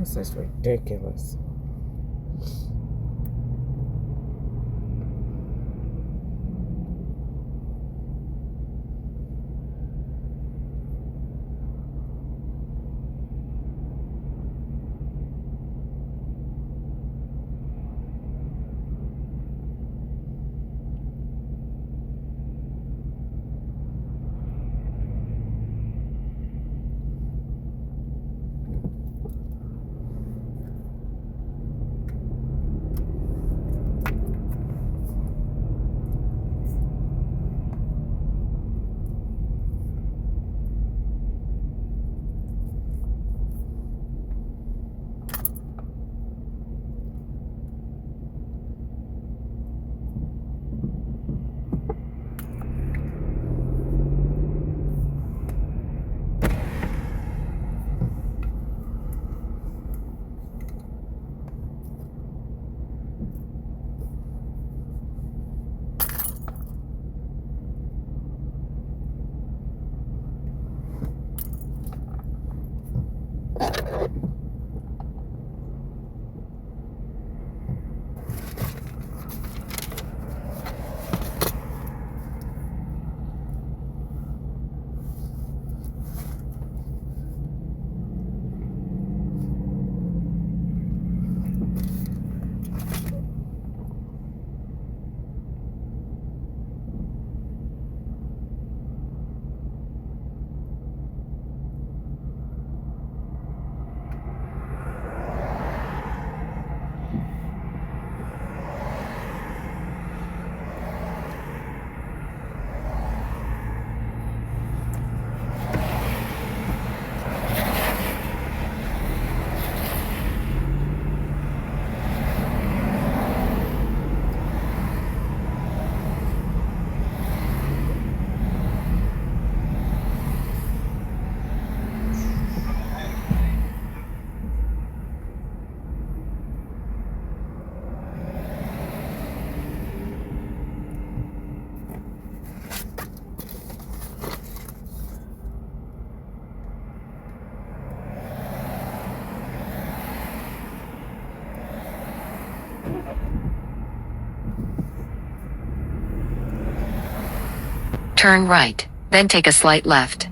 This is ridiculous. Turn right, then take a slight left.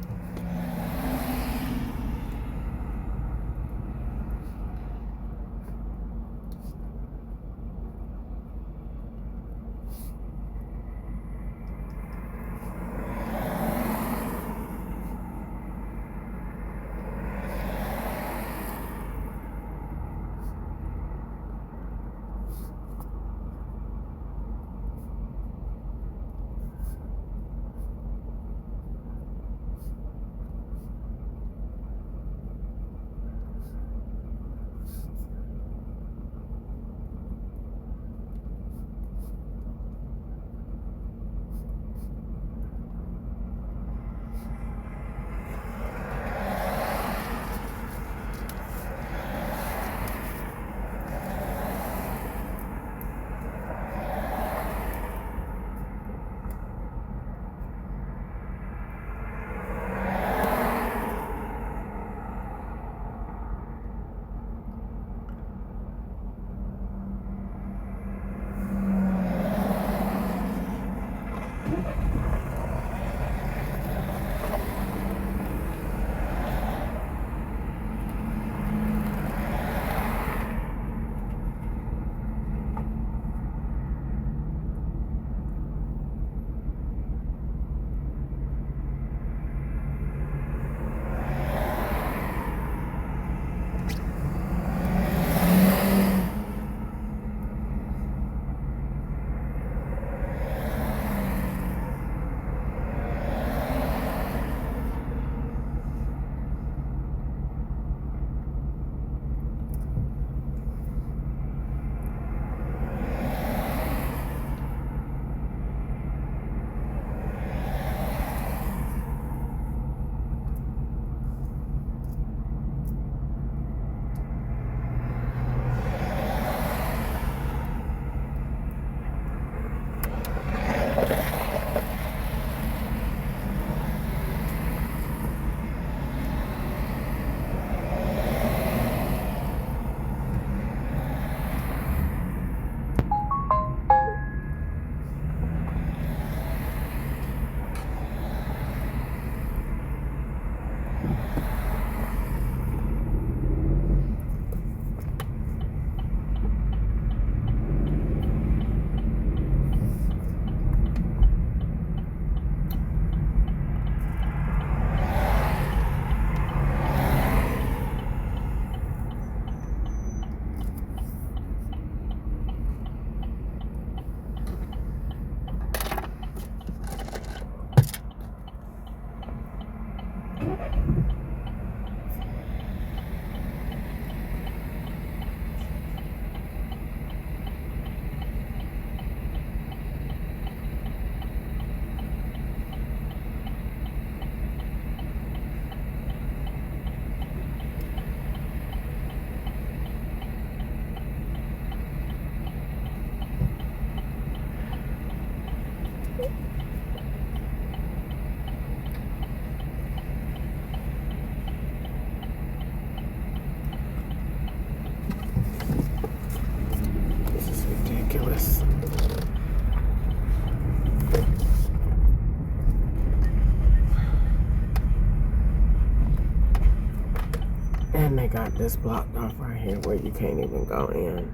got this blocked off right here where you can't even go in.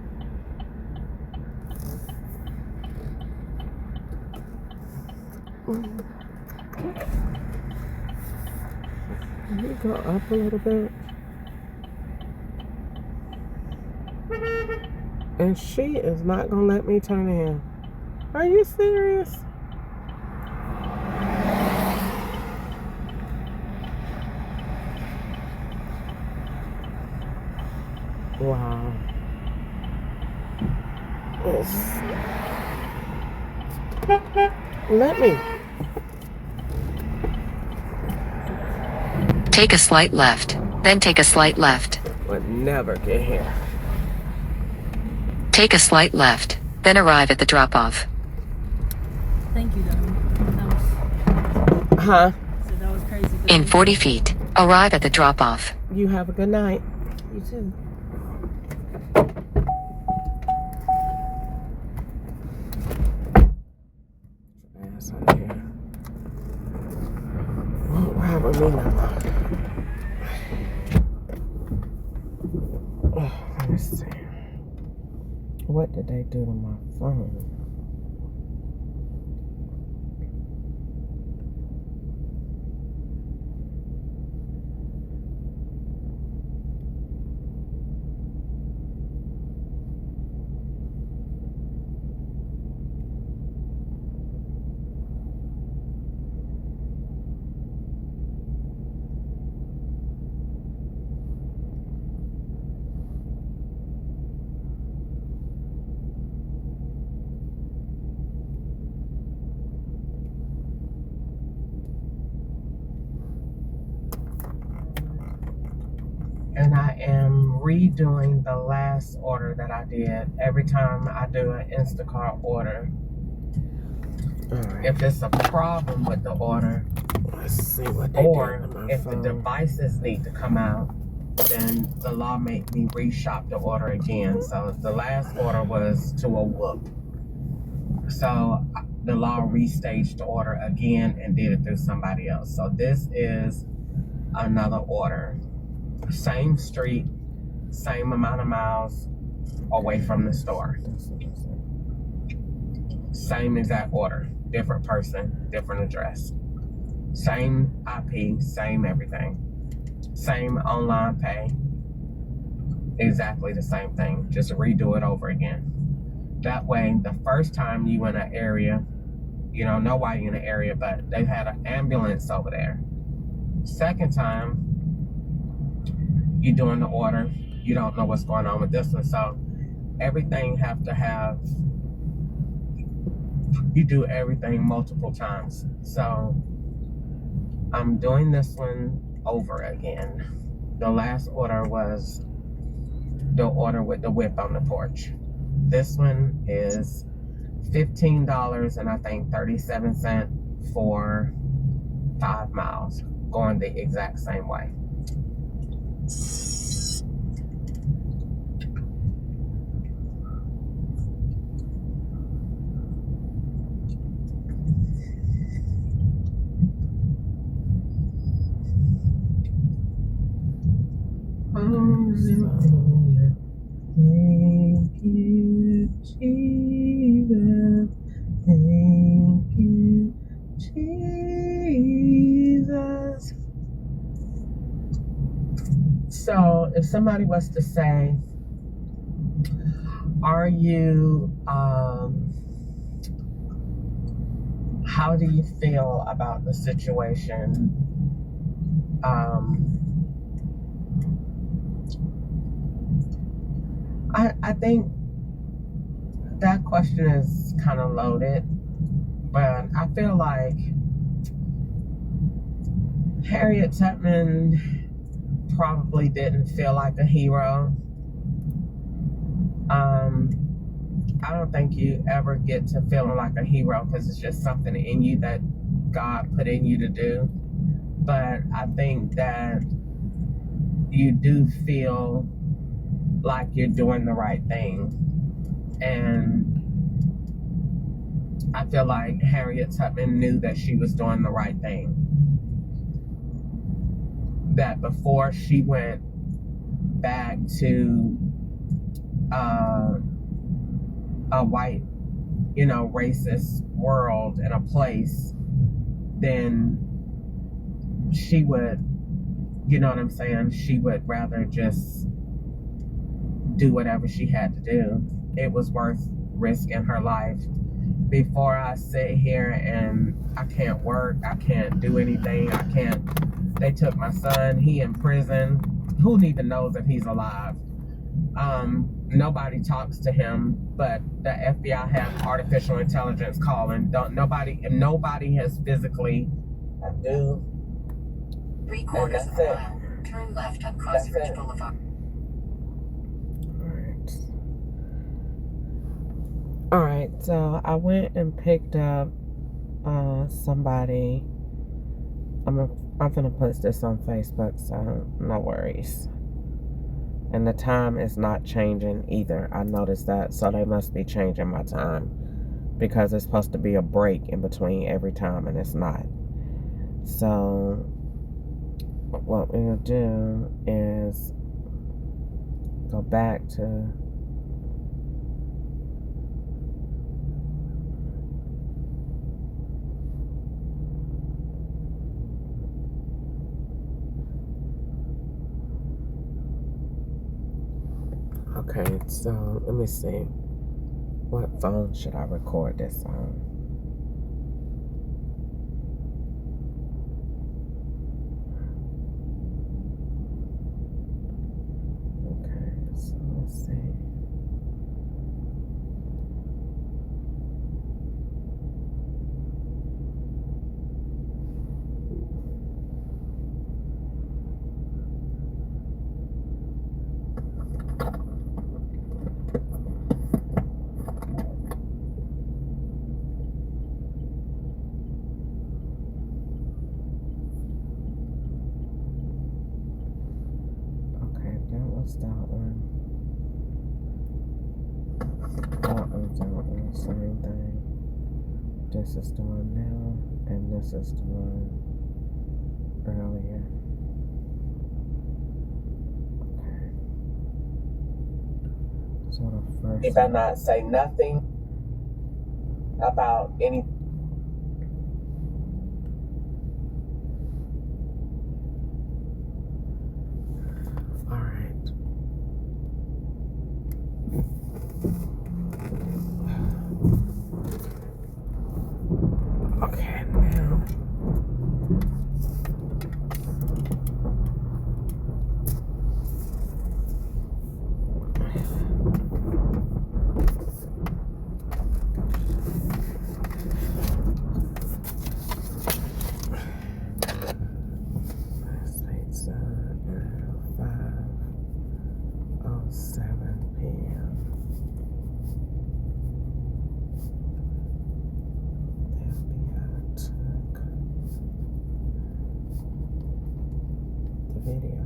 Can you go up a little bit? And she is not gonna let me turn in. Are you serious? Wow. Let me. Take a slight left, then take a slight left. Would never get here. Take a slight left, then arrive at the drop-off. Thank you, though. Huh? So that was crazy. In 40 feet, arrive at the drop-off. You have a good night. You too. Ass out here. Won't ride with me no more. Oh, let me see. What did they do to my phone? And I am redoing the last order that I did every time I do an Instacart order. Right. If it's a problem with the order, let's see what they or if phone. The devices need to come out, then the law made me reshop the order again. So the last order was to a whoop. So the law restaged the order again and did it through somebody else. So this is another order. Same street, same amount of miles away from the store. Same exact order, different person, different address. Same IP, same everything. Same online pay. Exactly the same thing. Just redo it over again. That way, the first time you in an area, you don't know why you're in an area, but they've had an ambulance over there. Second time, you're doing the order, you don't know what's going on with this one. So everything have to have, you do everything multiple times. So I'm doing this one over again. The last order was the order with the whip on the porch. This one is $15 and I think 37 cents for 5 miles, going the exact same way. Thank you, Jesus. Thank you, Jesus. So, if somebody was to say, are you, how do you feel about the situation? I think that question is kind of loaded, but I feel like Harriet Tubman probably didn't feel like a hero. I don't think you ever get to feeling like a hero because it's just something in you that God put in you to do. But I think that you do feel like you're doing the right thing. And I feel like Harriet Tubman knew that she was doing the right thing. That before she went back to a white, racist world and a place, then she would, you know what I'm saying? She would rather just do whatever she had to do. It was worth risking her life. Before I sit here and I can't work, I can't do anything, they took my son, he in prison. Who even knows if he's alive? Nobody talks to him, but the FBI have artificial intelligence calling. If nobody has physically do. 3/4 of a mile. Turn left on Cross Ridge Boulevard. All right, so I went and picked up somebody. I'm gonna post this on Facebook, so no worries. And the time is not changing either. I noticed that, so they must be changing my time because it's supposed to be a break in between every time, and it's not. So what we'll do is go back to okay, so let me see. What phone should I record this on? Okay, so let's see. That one. That one's out on the same thing. This is the one now, and this is the one earlier. Okay. So the first. If I not say nothing about any. Okay, now. It's 5:07 p.m. Video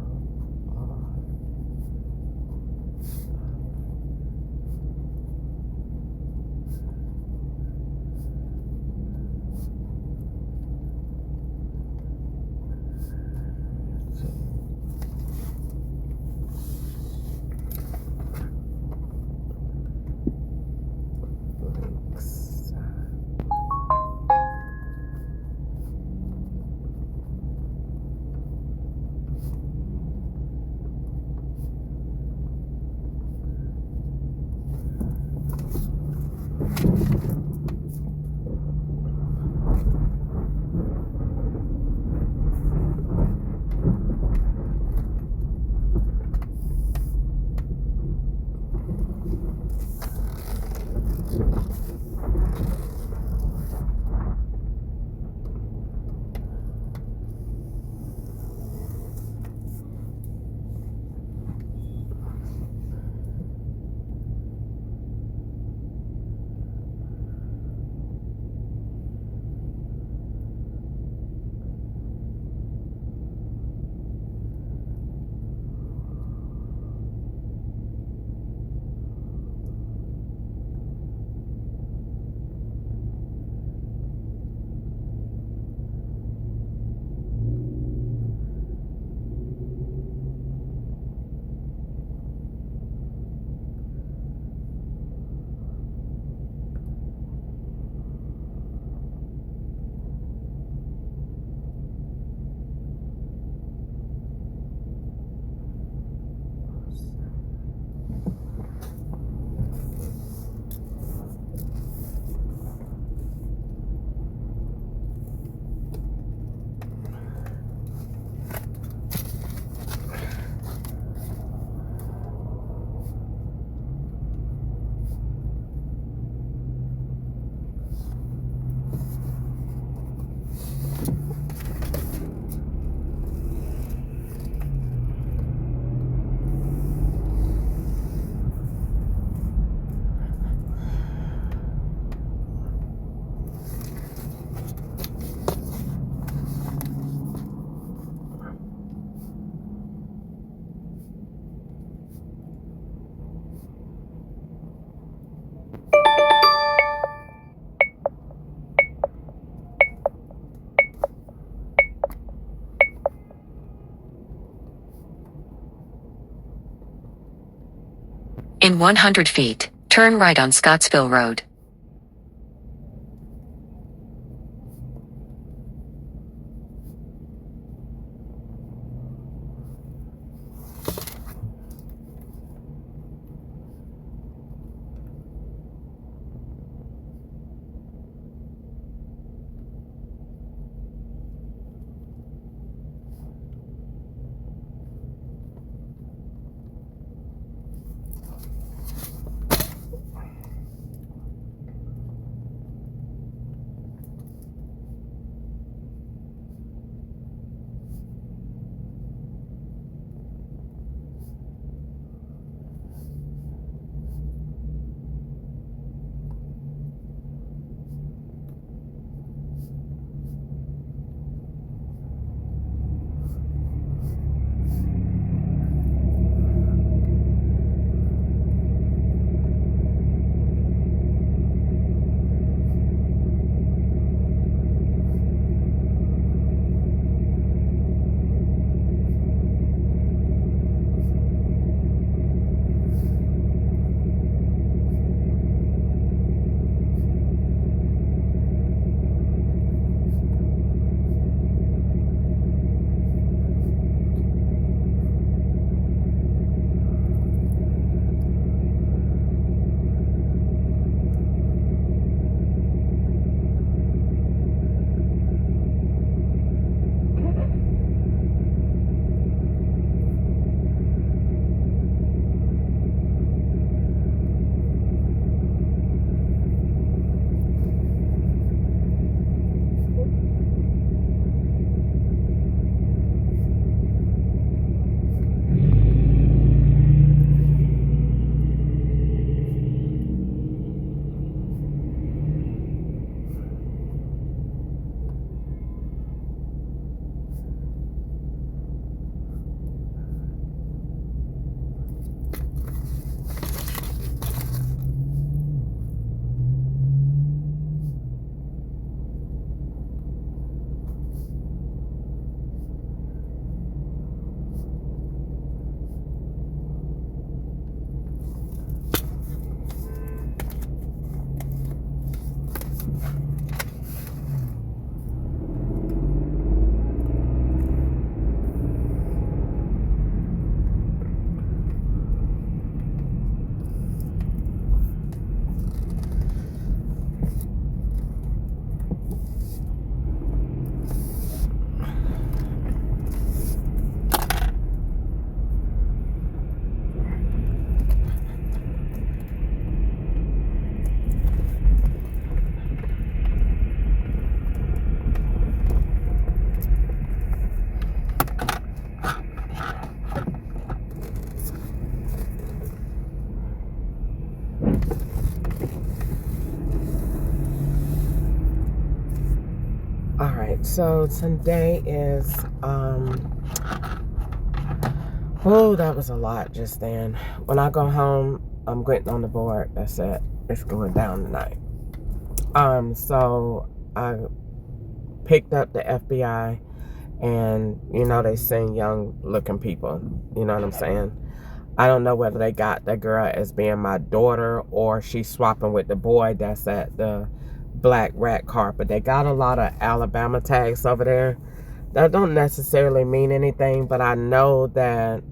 In 100 feet, turn right on Scottsville Road. All right, so today is, oh, that was a lot just then. When I go home, I'm getting on the board. That's it. It's going down tonight. So I picked up the FBI, and, you know, they send young looking people. You know what I'm saying? I don't know whether they got the girl as being my daughter or she's swapping with the boy that's at the black rat carpet. They got a lot of Alabama tags over there. That don't necessarily mean anything, but I know that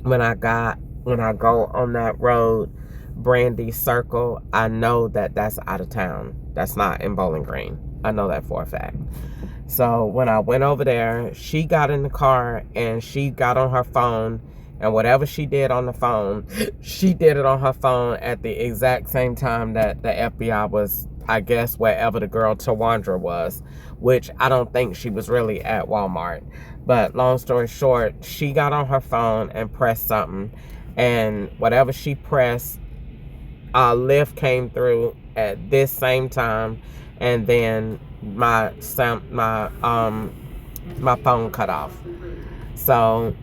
when I go on that road, Brandy Circle, I know that that's out of town. That's not in Bowling Green. I know that for a fact. So when I went over there, she got in the car and she got on her phone, and whatever she did on the phone, she did it on her phone at the exact same time that the FBI was, I guess, wherever the girl Tawandra was, which I don't think she was really at Walmart. But long story short, she got on her phone and pressed something, and whatever she pressed, Lyft came through at this same time, and then my phone cut off. So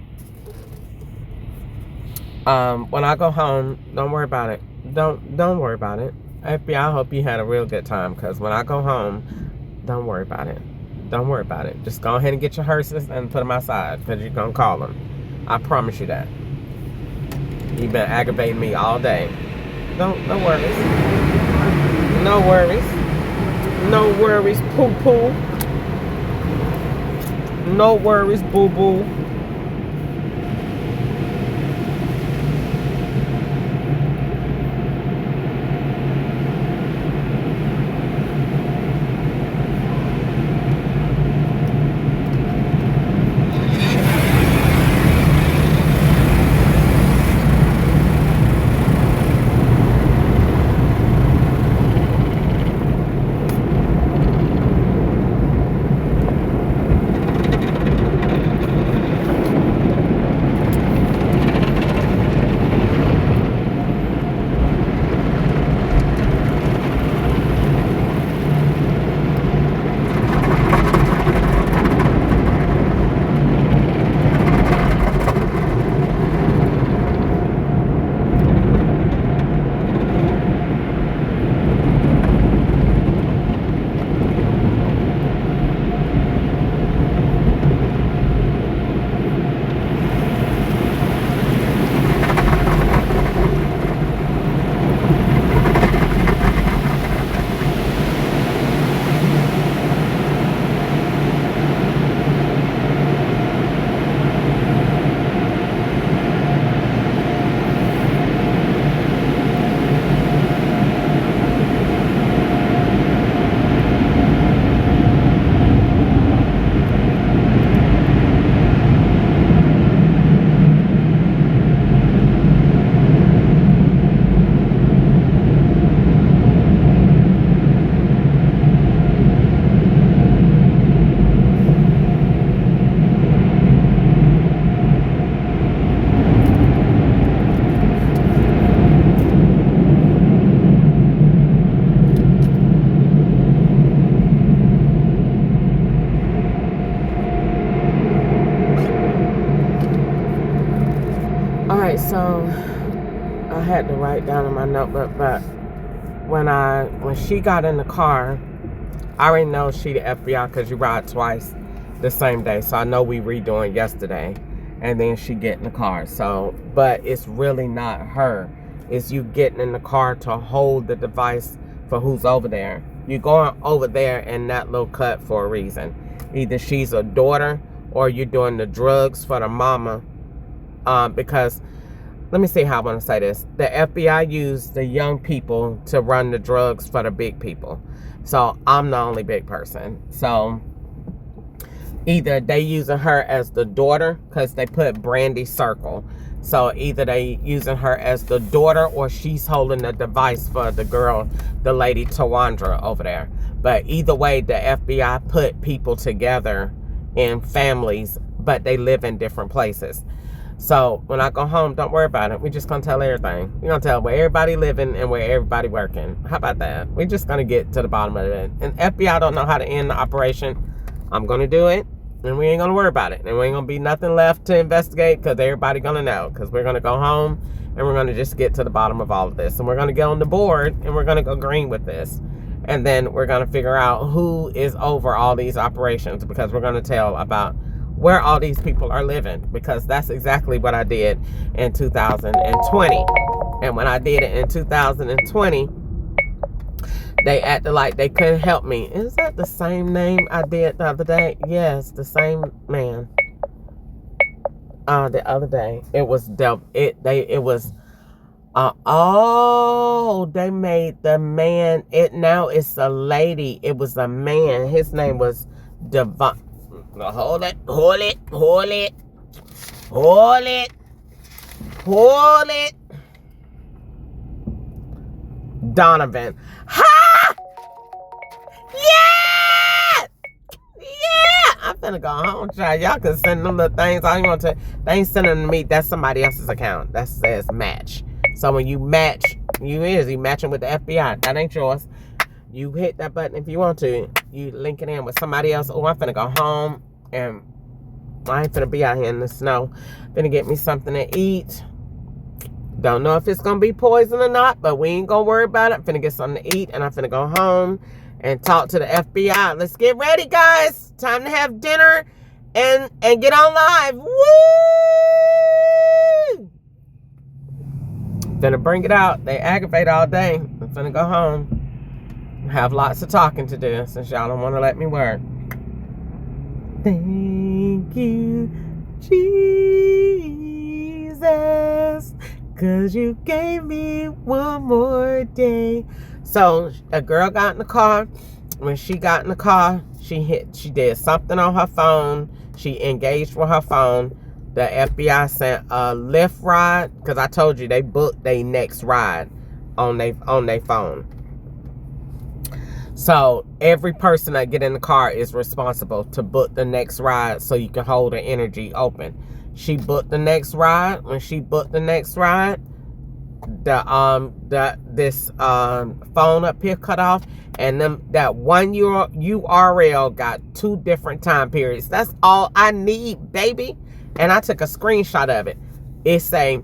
when I go home, don't worry about it. don't worry about it. FBI, I hope you had a real good time, because when I go home, don't worry about it. Don't worry about it. Just go ahead and get your hearses and put them outside, because you're going to call them. I promise you that. You've been aggravating me all day. No worries. No worries. No worries, poo-poo. No worries, boo-boo. So I had to write down in my notebook, but when she got in the car, I already know she the FBI because you ride twice the same day. So I know we redoing yesterday, and then she get in the car. So, but it's really not her. It's you getting in the car to hold the device for who's over there. You're going over there in that little cut for a reason. Either she's a daughter or you're doing the drugs for the mama. Because let me see how I want to say this. The FBI used the young people to run the drugs for the big people. So I'm the only big person. So either they using her as the daughter, because they put Brandy Circle. So either they using her as the daughter or she's holding the device for the girl, the lady Tawandra over there. But either way, the FBI put people together in families, but they live in different places. So when I go home, don't worry about it. We're just going to tell everything. We're going to tell where everybody living and where everybody working. How about that? We're just going to get to the bottom of it. And FBI don't know how to end the operation. I'm going to do it. And we ain't going to worry about it. And we ain't going to be nothing left to investigate because everybody going to know. Because we're going to go home and we're going to just get to the bottom of all of this. And we're going to get on the board and we're going to go green with this. And then we're going to figure out who is over all these operations, because we're going to tell about where all these people are living, because that's exactly what I did in 2020. And when I did it in 2020, they acted like they couldn't help me. Is that the same name I did the other day? Yes, the same man. The other day it was they made the man. Now it's a lady. It was a man. His name was Devon. Hold it. Donovan. Ha! Yeah! I'm finna go home, child. Y'all can send them little things. I ain't want to. They ain't sending them to me. That's somebody else's account. That says match. So when you match, you matching with the FBI. That ain't yours. You hit that button if you want to. You link it in with somebody else. Oh, I'm finna go home and I ain't finna be out here in the snow. Finna get me something to eat. Don't know if it's going to be poison or not, but we ain't going to worry about it. I'm finna get something to eat, and I'm finna go home and talk to the FBI. Let's get ready, guys. Time to have dinner and get on live. Woo! Finna bring it out. They aggravate all day. I'm finna go home. Have lots of talking to do since y'all don't want to let me work. Thank you, Jesus, 'cause you gave me one more day. So a girl got in the car. When she got in the car, she did something on her phone. She engaged with her phone. The FBI sent a Lyft ride, because I told you they booked their next ride on their phone. So every person that get in the car is responsible to book the next ride so you can hold the energy open. She booked the next ride. When she booked the next ride, this phone up here cut off, and that one URL got 2 different time periods. That's all I need, baby. And I took a screenshot of it. It say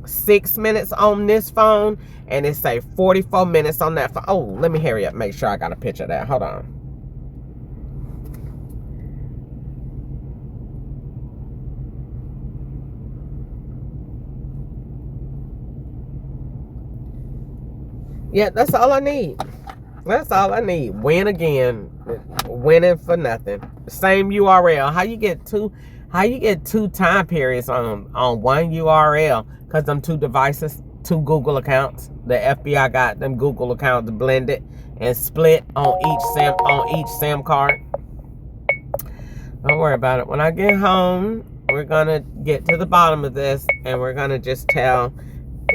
6 minutes on this phone, and it say 44 minutes on that phone. Oh, let me hurry up, make sure I got a picture of that. Hold on. Yeah, that's all I need. That's all I need. Win again. Winning for nothing. Same URL. How you get two time periods on one URL? Because them 2 devices, 2 Google accounts. The FBI got them Google accounts blended and split on each SIM card. Don't worry about it. When I get home, we're gonna get to the bottom of this, and we're gonna just tell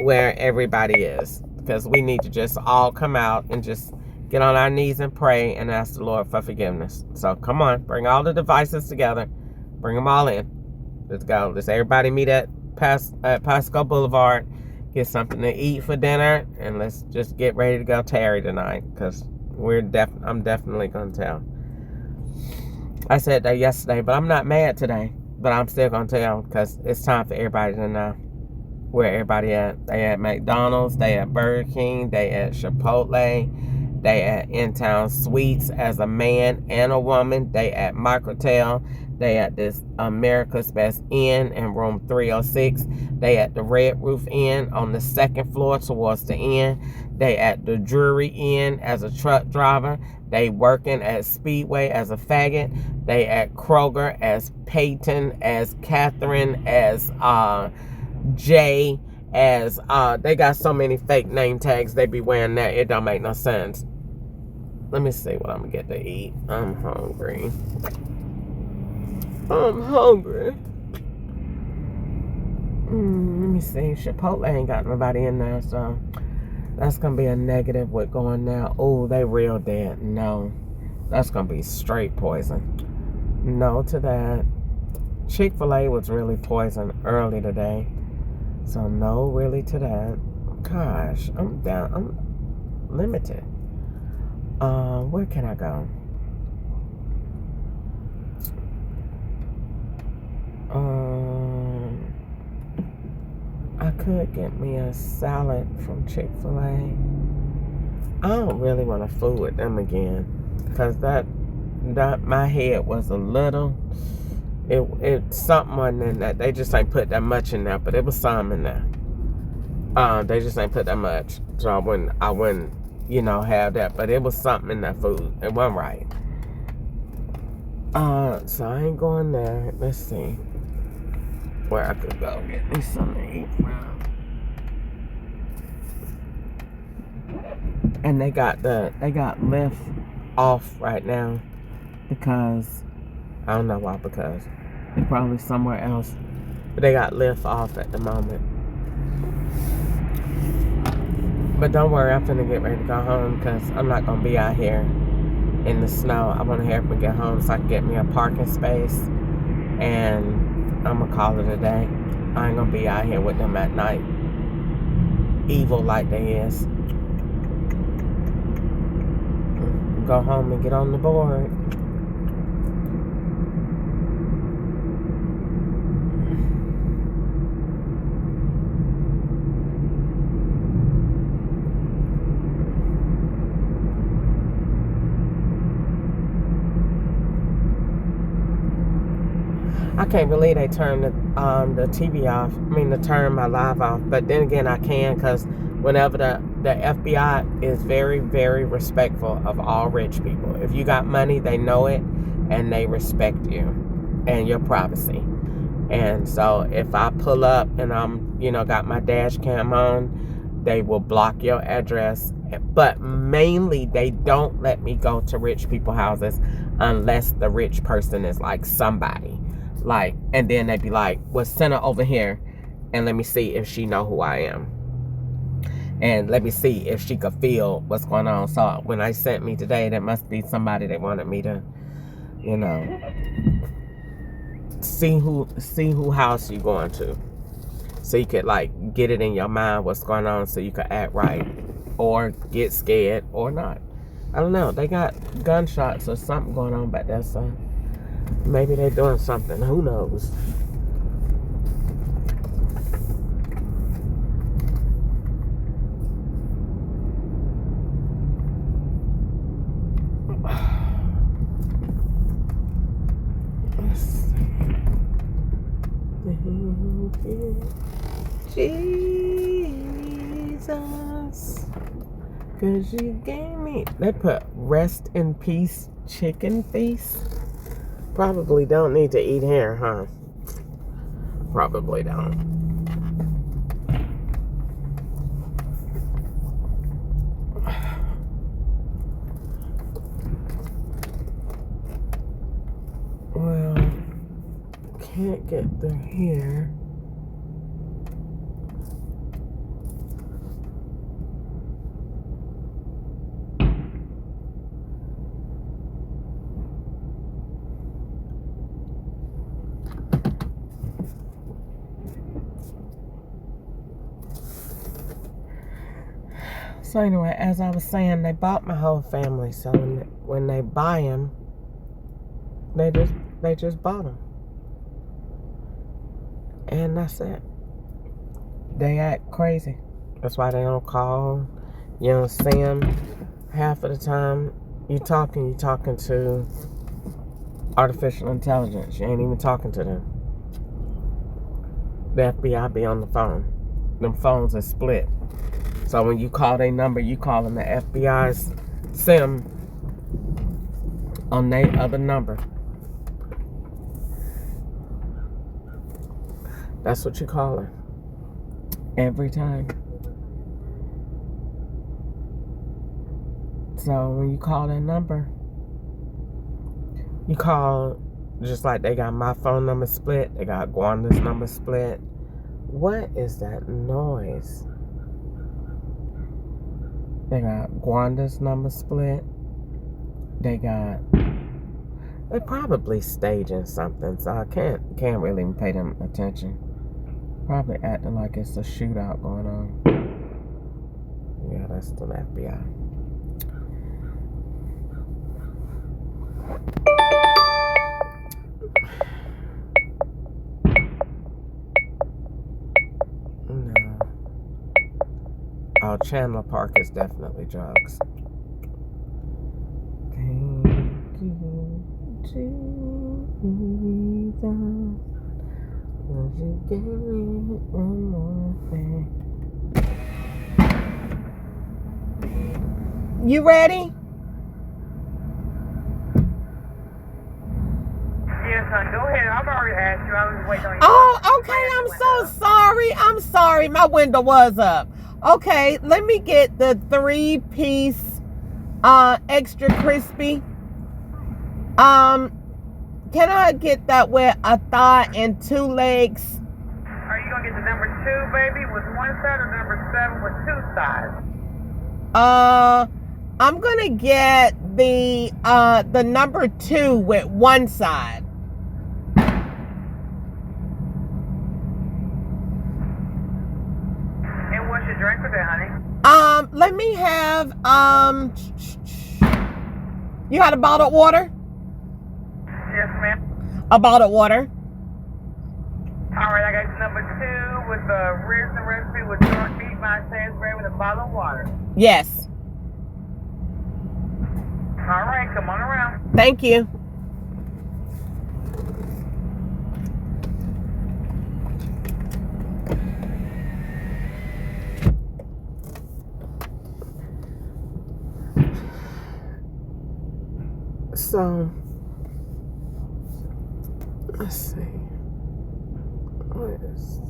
where everybody is, because we need to just all come out and just get on our knees and pray and ask the Lord for forgiveness. So come on, bring all the devices together, bring them all in. Let's go. Let's everybody meet at Pasco Boulevard, get something to eat for dinner, and let's just get ready to go tarry tonight, because I'm definitely gonna tell. I said that yesterday, but I'm not mad today. But I'm still gonna tell, because it's time for everybody to know where everybody at. They at McDonald's, they at Burger King, they at Chipotle, they at In-Town Suites as a man and a woman, they at Microtel, they at this America's Best Inn in room 306, they at the Red Roof Inn on the 2nd floor towards the end, they at the Drury Inn as a truck driver, they working at Speedway as a faggot, they at Kroger as Peyton, as Catherine, as Jay, as they got so many fake name tags they be wearing that it don't make no sense. Let me see what I'm gonna get to eat. I'm hungry. Let me see. Chipotle ain't got nobody in there, so that's gonna be a negative with going now. Oh, they real dead. No, that's gonna be straight poison. No to that. Chick-fil-A was really poison early today, so no really to that. Gosh, I'm down. I'm limited. Where can I go? I could get me a salad from Chick-fil-A. I don't really want to fool with them again, because that my head was a little. It something wasn't in that. They just ain't put that much in there, but it was some in there. They just ain't put that much, so I wouldn't have that. But it was something in that food. It wasn't right. So I ain't going there. Let's see where I could go get me something to eat from. And they got Lyft off right now, because I don't know why, because they're probably somewhere else, but they got Lyft off at the moment. But don't worry, I'm finna get ready to go home, because I'm not gonna be out here in the snow. I want to help me get home so I can get me a parking space, and I'm gonna call it a day. I ain't gonna be out here with them at night, evil like they is. Go home and get on the board. I can't believe they turned the TV off. I mean, to turn my live off. But then again, I can, because whenever the FBI is very, very respectful of all rich people. If you got money, they know it, and they respect you and your privacy. And so if I pull up and I'm, got my dash cam on, they will block your address. But mainly, they don't let me go to rich people's houses unless the rich person is like somebody. Like, and then they'd be like, well, send her over here and let me see if she know who I am. And let me see if she could feel what's going on. So when they sent me today, that must be somebody that wanted me to, see who house you going to. So you could like get it in your mind what's going on, so you could act right or get scared or not. I don't know. They got gunshots or something going on back there, so maybe they're doing something. Who knows? Jesus, 'cause you gave me. They put rest in peace chicken feast. Probably don't need to eat here, huh? Probably don't. Well, can't get through here. So anyway, as I was saying, they bought my whole family. So when they buy them, they just bought them, and that's it. They act crazy. That's why they don't call. You don't see them. Half of the time, you're talking to artificial intelligence. You ain't even talking to them. The FBI be on the phone. Them phones are split. So when you call their number, you calling the FBI's SIM on their other number. That's what you call her. Every time. So when you call that number, you call just like they got my phone number split. They got Gwanda's number split. What is that noise? They got Gwanda's number split. They're probably staging something, so I can't really even pay them attention. Probably acting like it's a shootout going on. Yeah, that's the FBI. Oh, Chandler Park is definitely drugs. Thank you, Jesus. Cause you gave me one more thing. You ready? Yes, hon. Go ahead. I've already asked you. I was waiting on you. Oh, okay. I'm so sorry. I'm sorry. My window was up. Okay, let me get the 3-piece extra crispy. Can I get that with a thigh and 2 legs? Are you gonna get the number 2, baby, with 1 side, or number 7 with 2 sides? I'm gonna get the number 2 with 1 side. Drink with it, honey. Let me have, you got a bottle of water? Yes, ma'am. A bottle of water. All right, I got number 2 with the ribs and recipe with short beef, my Sainsbury with a bottle of water. Yes. All right, come on around. Thank you. So, let's see. What is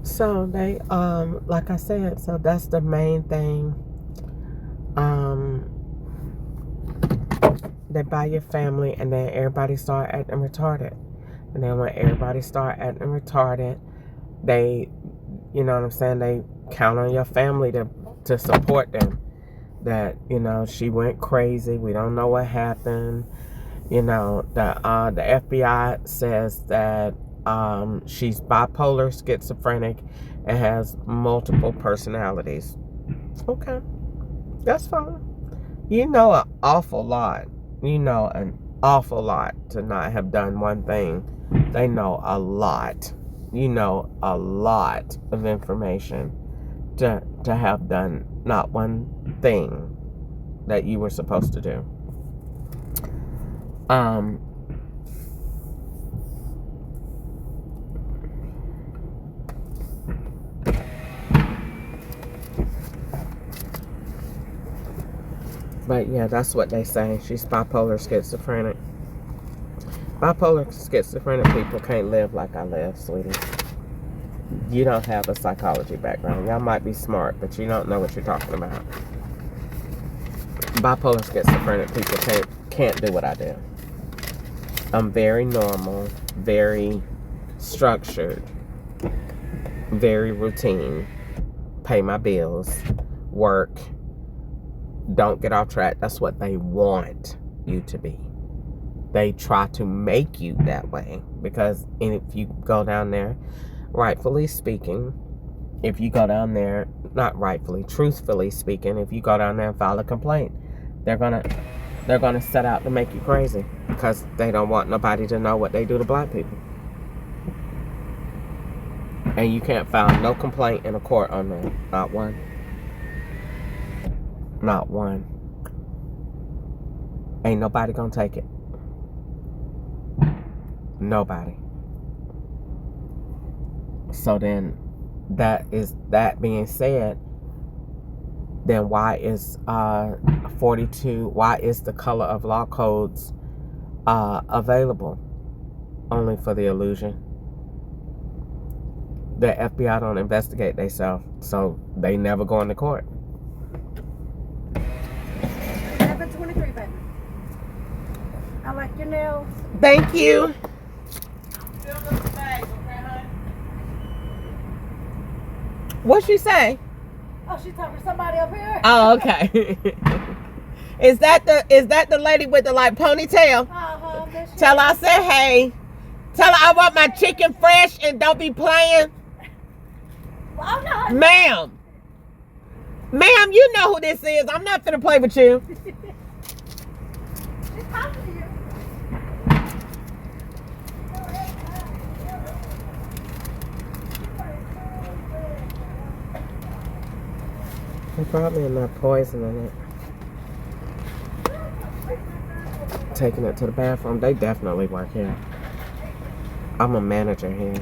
So they, like I said, so that's the main thing. They buy your family, and then everybody start acting retarded. And then when everybody start acting retarded, they, you know what I'm saying, they count on your family to support them. That, you know, she went crazy. We don't know what happened. You know, the FBI says that she's bipolar, schizophrenic, and has multiple personalities. Okay, that's fine. You know an awful lot. You know an awful lot to not have done one thing. They know a lot. You know a lot of information to have done not one thing that you were supposed to do. But yeah, that's what they say. She's bipolar schizophrenic. Bipolar schizophrenic people can't live like I live, sweetie. You don't have a psychology background. Y'all might be smart, but you don't know what you're talking about. Bipolar schizophrenic people can't do what I do. I'm very normal, very structured, very routine. Pay my bills, work, don't get off track. That's what they want you to be. They try to make you that way, because if you go down there, rightfully speaking, if you go down there, not rightfully, truthfully speaking, if you go down there and file a complaint, they're gonna set out to make you crazy, because they don't want nobody to know what they do to black people. And you can't file no complaint in a court on that. Not one. Not one. Ain't nobody gonna take it. Nobody. So then, that being said, then why is 42, why is the color of law codes available only for the illusion? The FBI don't investigate themselves, so they never go into court. 723, baby. I like your nails. Thank you. What'd she say? Oh, she's talking to somebody up here. Oh, okay. Is that the lady with the like ponytail? Tell her I said hey. Tell her I want my chicken fresh and don't be playing. Oh no. Ma'am, you know who this is. I'm not finna play with you. She's talking to you. They probably enough poison in it. Taking it to the bathroom. They definitely work here. I'm a manager here.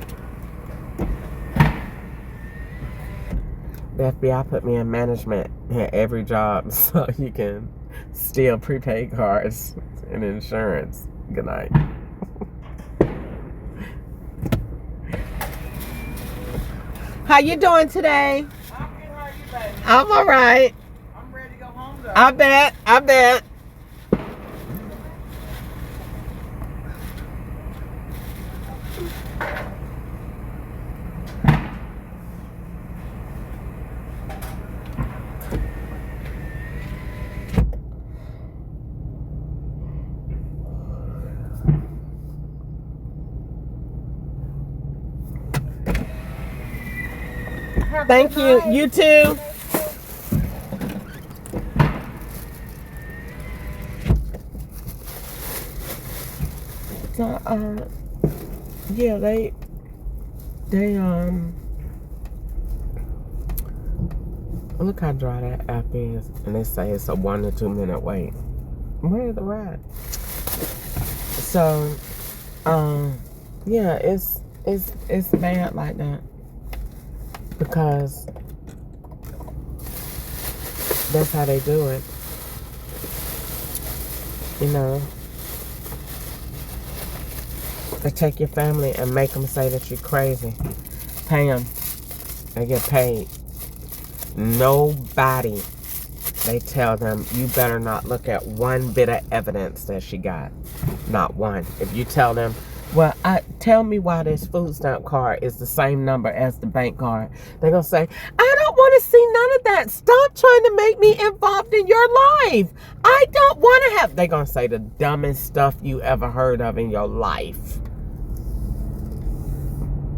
The FBI put me in management at every job so you can steal prepaid cards and insurance. Good night. How you doing today? I'm good. How are you, baby? I'm all right. I'm ready to go home, though. I bet. Thank you. You too. So, yeah, they look how dry that app is, and they say it's a 1 to 2 minute wait. Where's the ride? So, yeah, it's bad like that. Because that's how they do it. You know, they take your family and make them say that you're crazy. Pay them. They get paid. Nobody, they tell them, you better not look at one bit of evidence that she got. Not one. If you tell them, well, tell me why this food stamp card is the same number as the bank card. They're going to say, I don't want to see none of that. Stop trying to make me involved in your life. I don't want to have... They're going to say the dumbest stuff you ever heard of in your life.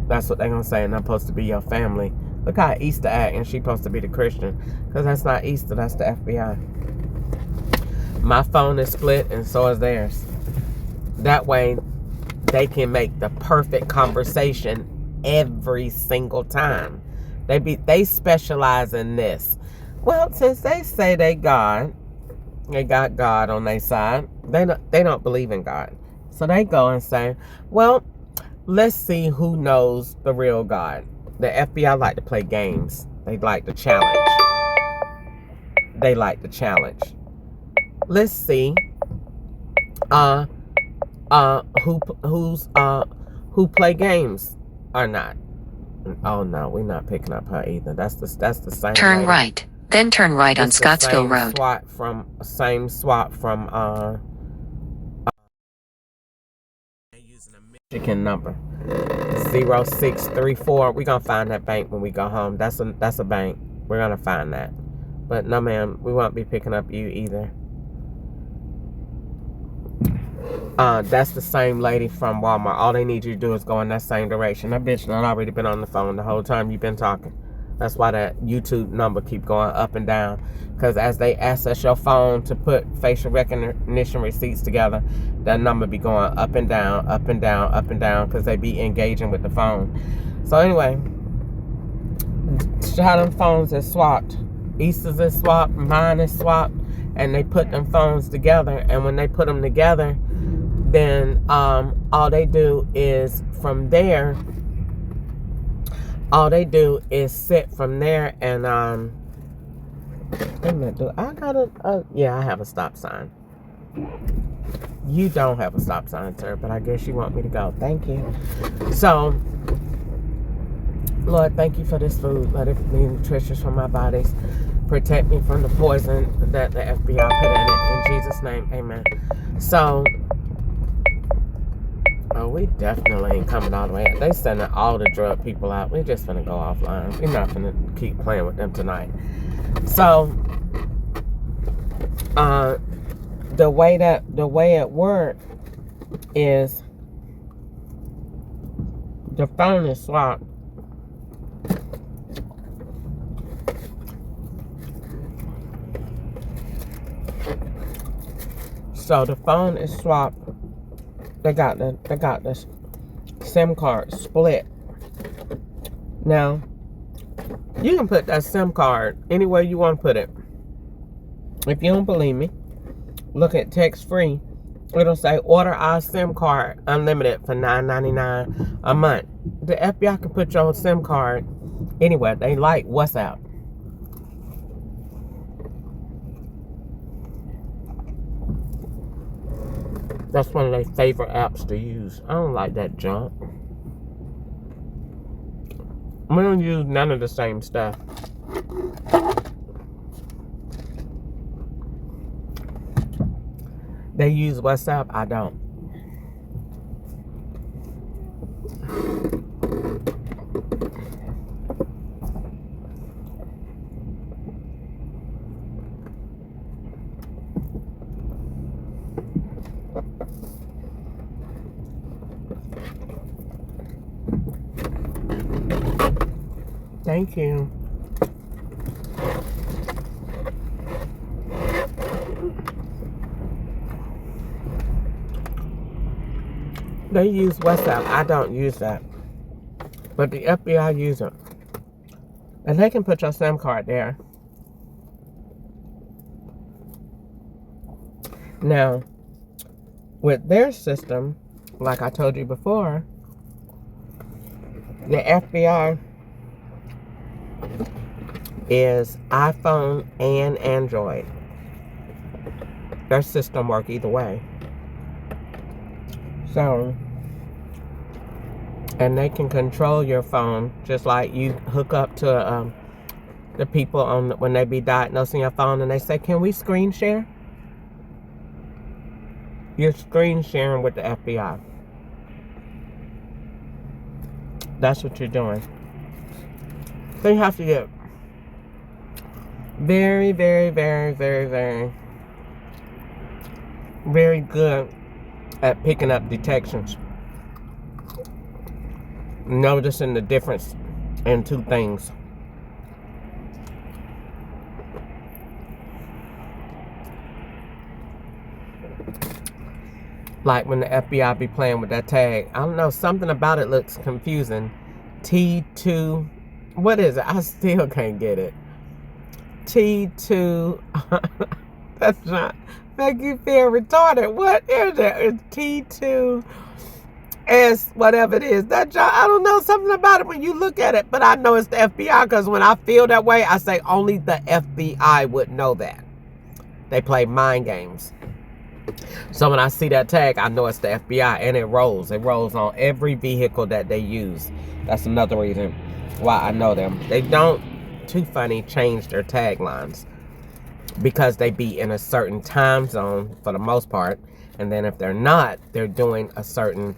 That's what they're going to say, and I'm supposed to be your family. Look how Easter act, and she's supposed to be the Christian. Because that's not Easter, that's the FBI. My phone is split, and so is theirs. That way, they can make the perfect conversation every single time. They specialize in this. Well, since they say they got God on their side, they don't believe in God. So they go and say, well, let's see who knows the real God. The FBI like to play games. They like to challenge. Let's see who play games or not. Oh no, we're not picking up her either. That's the same. Turn lady. right, then turn right on It's the Scottsville Road. Same swap from using a Michigan number 0634. We're gonna find that bank when we go home. That's a bank. We're gonna find that. But no, ma'am, we won't be picking up you either. That's the same lady from Walmart. All they need you to do is go in that same direction. That bitch not already been on the phone the whole time you've been talking. That's why that YouTube number keep going up and down. Because as they access your phone to put facial recognition receipts together, that number be going up and down, up and down, up and down, because they be engaging with the phone. So anyway, how them phones is swapped. Easter's is swapped, mine is swapped, and they put them phones together. And when they put them together, then all they do is from there, all they do is sit from there and wait a minute, yeah, I have a stop sign. You don't have a stop sign, sir, but I guess you want me to go. Thank you. So, Lord, thank you for this food. Let it be nutritious for my bodies. Protect me from the poison that the FBI put in it. In Jesus' name, amen. So, oh, we definitely ain't coming all the way out. They sending all the drug people out. We just finna go offline. We're not finna keep playing with them tonight. So, the way it worked is the phone is swapped. So the phone is swapped. They got the SIM card split. Now, you can put that SIM card anywhere you want to put it. If you don't believe me, look at text free. It'll say order our SIM card unlimited for $9.99 a month. The FBI can put your SIM card anywhere. They like WhatsApp. That's one of their favorite apps to use. I don't like that junk. We don't use none of the same stuff. They use WhatsApp, I don't. Thank you. They use WhatsApp. I don't use that. But the FBI use it. And they can put your SIM card there. Now, with their system, like I told you before, the FBI is iPhone and Android. Their system work either way. So, and they can control your phone just like you hook up to the people on when they be diagnosing your phone and they say, "Can we screen share?" You're screen sharing with the FBI. That's what you're doing. So you have to get very, very, very, very, very, very good at picking up detections. Noticing the difference in two things. Like when the FBI be playing with that tag. I don't know, something about it looks confusing. T2, what is it? I still can't get it. T2, that's not, make you feel retarded. What is it? It's T2S, whatever it is. That I don't know, something about it when you look at it, but I know it's the FBI because when I feel that way, I say only the FBI would know that. They play mind games. So when I see that tag, I know it's the FBI, and it rolls. It rolls on every vehicle that they use. That's another reason why I know them. They don't, too funny, change their taglines because they be in a certain time zone for the most part, and then if they're not, they're doing a certain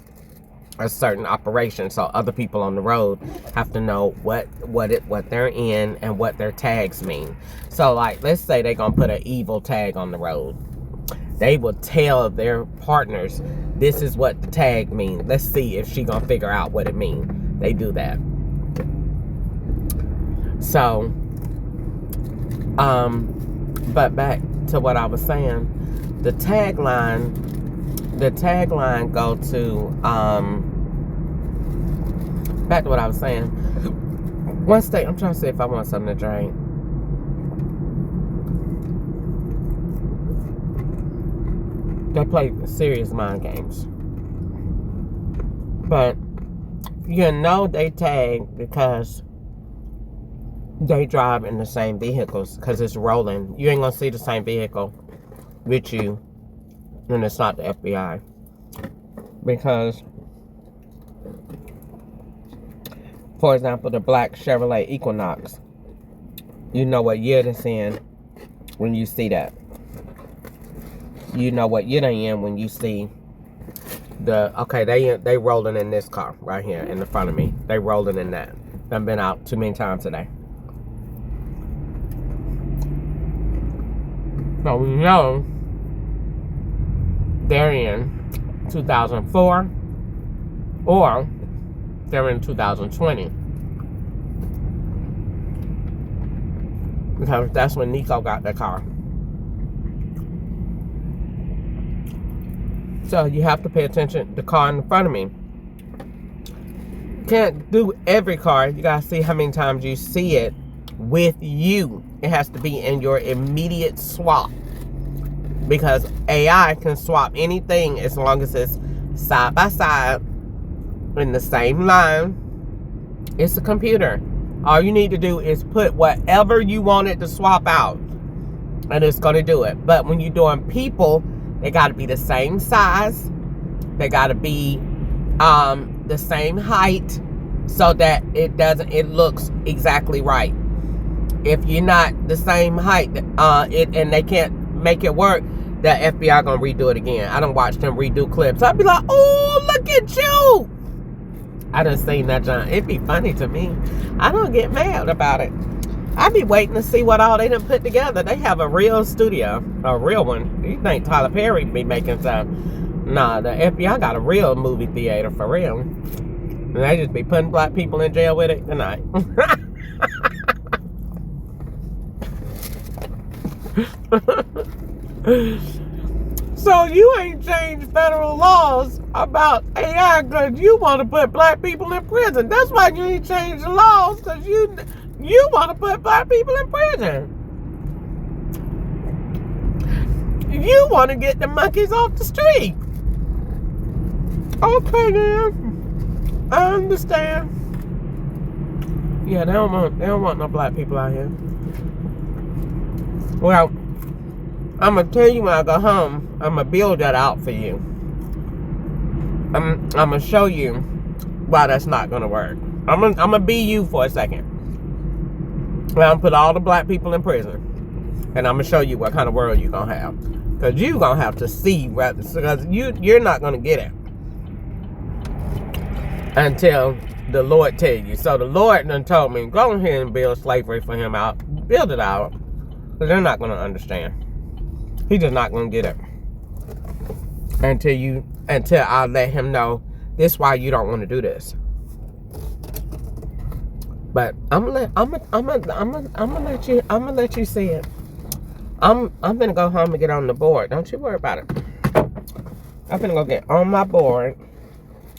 operation. So other people on the road have to know what they're in and what their tags mean. So like, let's say they're gonna put an evil tag on the road. They will tell their partners, this is what the tag means. Let's see if she gonna figure out what it means. They do that. So, but back to what I was saying, the tagline go to, back to what I was saying. One state, I'm trying to see if I want something to drink. They play serious mind games. But you know they tag because they drive in the same vehicles because it's rolling. You ain't gonna see the same vehicle with you when it's not the FBI. Because, for example, the black Chevrolet Equinox, you know what year it's in when you see that. You know what year they in when you see the, okay, they rolling in this car right here in the front of me. They rolling in that. I've been out too many times today. So we know they're in 2004 or they're in 2020. Because that's when Nico got that car. So you have to pay attention to the car in front of me. You can't do every car. You gotta see how many times you see it with you. It has to be in your immediate swap. Because AI can swap anything as long as it's side by side in the same line. It's a computer. All you need to do is put whatever you want it to swap out, and it's gonna do it. But when you're doing people, they got to be the same size. They got to be the same height so that it looks exactly right. If you're not the same height and they can't make it work, the FBI gonna redo it again. I done watched them redo clips. I'd be like, oh, look at you. I done seen that, John. It'd be funny to me. I don't get mad about it. I be waiting to see what all they done put together. They have a real studio, a real one. You think Tyler Perry be making stuff? Nah, the FBI got a real movie theater for real. And they just be putting black people in jail with it tonight. So you ain't changed federal laws about AI because you want to put black people in prison. That's why you ain't changed the laws, because you want to put black people in prison. You want to get the monkeys off the street. Okay, then. I understand. Yeah, they don't want no black people out here. Well, I'm gonna tell you when I go home. I'm gonna build that out for you. I'm gonna show you why that's not gonna work. I'm gonna be you for a second. I'm gonna put all the black people in prison, and I'm gonna show you what kind of world you're gonna have. Cause you're gonna have to see, because you're not gonna get it until the Lord tell you. So the Lord done told me, go ahead and build slavery for him out. Build it out. Because they're not going to understand. He's just not going to get it. Until I let him know, this is why you don't want to do this. But I'm gonna let you see it. I'm gonna go home and get on the board. Don't you worry about it. I'm gonna go get on my board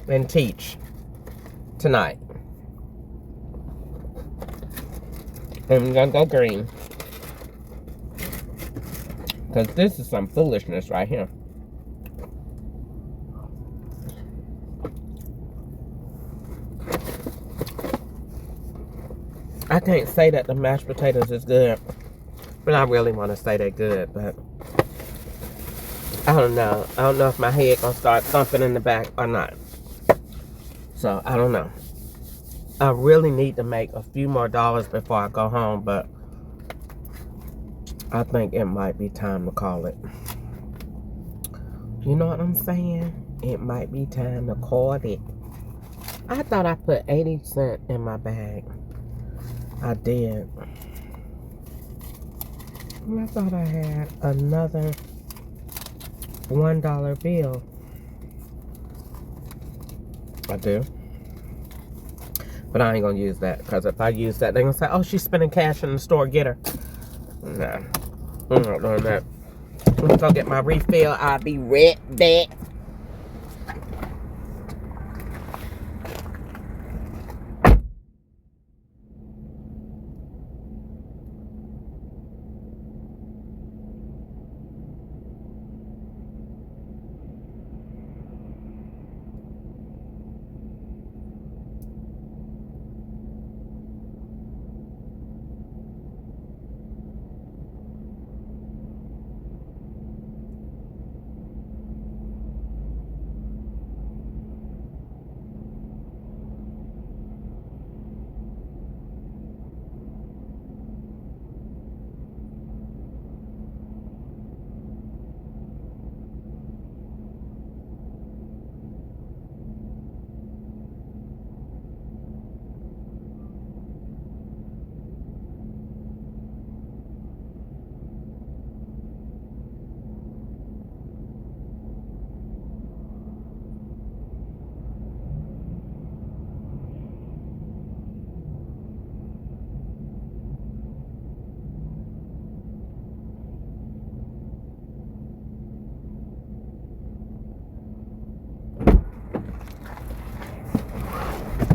and teach tonight. And I'm gonna go green. Because this is some foolishness right here. I can't say that the mashed potatoes is good. But I really want to say they're good. But I don't know. I don't know if my head gonna start thumping in the back or not. So, I don't know. I really need to make a few more dollars before I go home, but I think it might be time to call it. You know what I'm saying? It might be time to call it. I thought I put 80 cents in my bag. I did. And I thought I had another $1 bill. I do. But I ain't gonna use that, because if I use that, they're gonna say, oh, she's spending cash in the store, get her. Nah, I'm not doing that. Let me go get my refill. I'll be right back.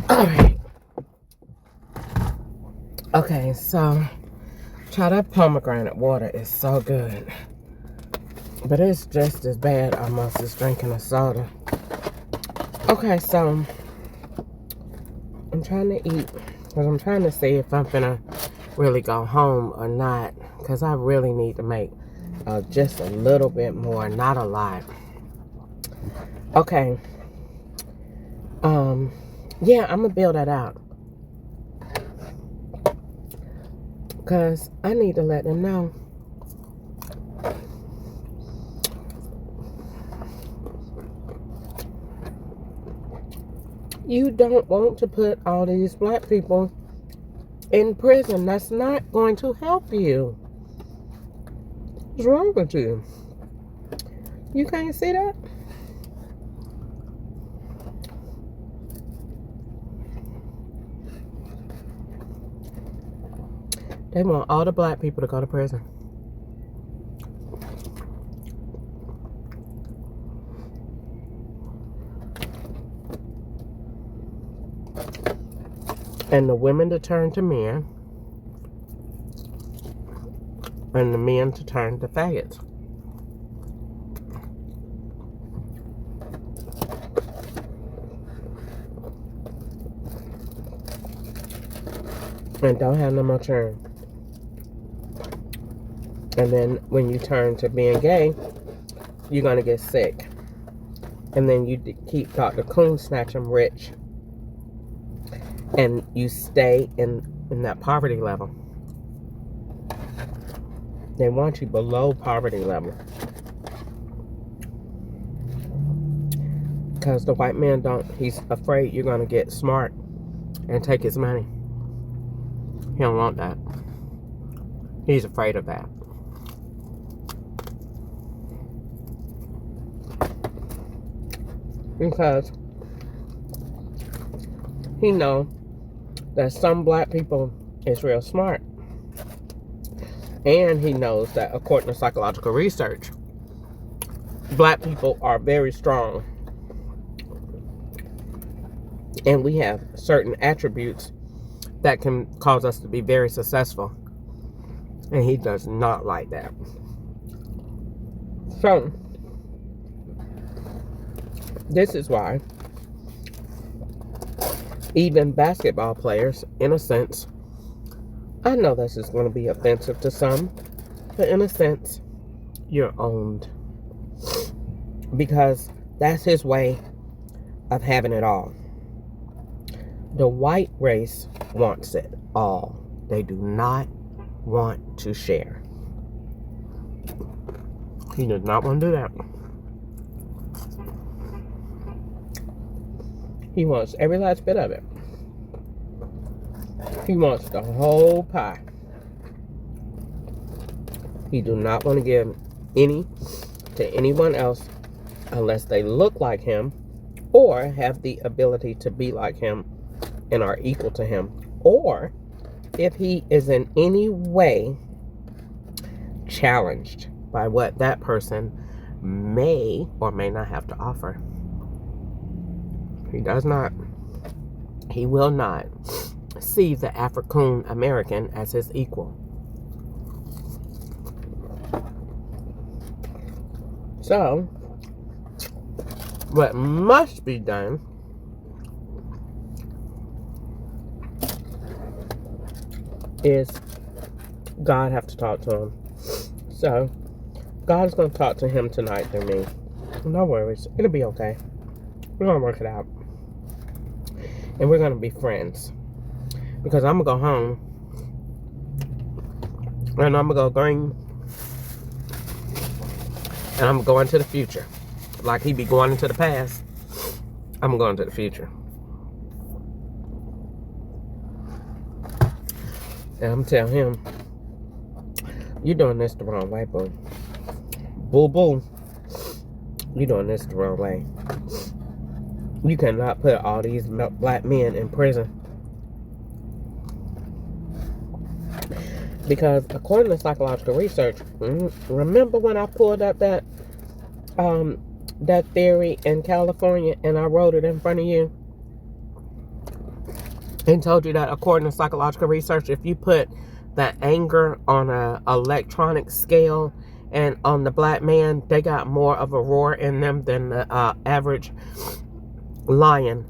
Alright. Okay, so try that pomegranate water is so good. But it's just as bad almost as drinking a soda. Okay, so I'm trying to eat, because I'm trying to see if I'm gonna really go home or not, because I really need to make just a little bit more, not a lot. Okay. Yeah, I'm gonna build that out, because I need to let them know. You don't want to put all these black people in prison. That's not going to help you. What's wrong with you? You can't see that? They want all the black people to go to prison. And the women to turn to men. And the men to turn to faggots. and don't have no more turn. And then when you turn to being gay, you're going to get sick. And then you keep Dr. Coon snatching rich. And you stay in that poverty level. They want you below poverty level. Because the white man he's afraid you're going to get smart and take his money. He don't want that. He's afraid of that. Because he knows that some black people is real smart. And he knows that according to psychological research, black people are very strong. And we have certain attributes that can cause us to be very successful. And he does not like that. So, this is why even basketball players, in a sense, I know this is going to be offensive to some, but in a sense, you're owned. Because that's his way of having it all. The white race wants it all. They do not want to share. He does not want to do that. He wants every last bit of it. He wants the whole pie. He do not want to give any to anyone else unless they look like him or have the ability to be like him and are equal to him, or if he is in any way challenged by what that person may or may not have to offer. He does not. He will not see the African American as his equal. So, what must be done is God have to talk to him. So, God's going to talk to him tonight through me. No worries. It'll be okay. We're going to work it out. And we're going to be friends. Because I'm going to go home. And I'm going to go green. And I'm going to the future. Like he be going into the past, I'm going to the future. And I'm telling him, you're doing this the wrong way, boo. Boo, boo. You're doing this the wrong way. You cannot put all these black men in prison. Because according to psychological research, remember when I pulled up that theory in California and I wrote it in front of you and told you that according to psychological research, if you put the anger on an electronic scale and on the black man, they got more of a roar in them than the average lion.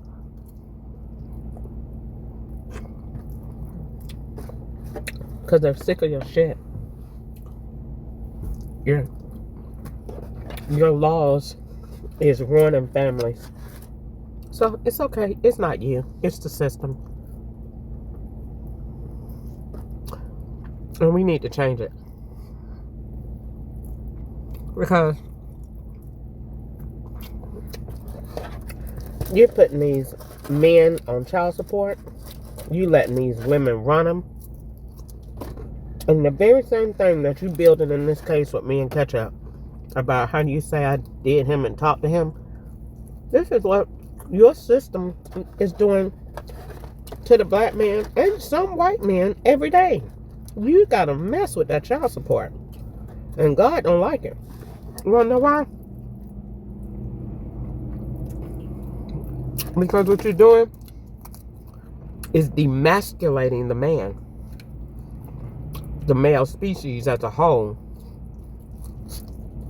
Because they're sick of your shit. Your laws is ruining families. So it's okay. It's not you. It's the system. And we need to change it. Because you're putting these men on child support. You letting these women run them. And the very same thing that you building in this case with me and Ketchup about how do you say I did him and talked to him. This is what your system is doing to the black man and some white men every day. You gotta mess with that child support. And God don't like it. You wanna know why? Because what you're doing is demasculating the man. The male species as a whole.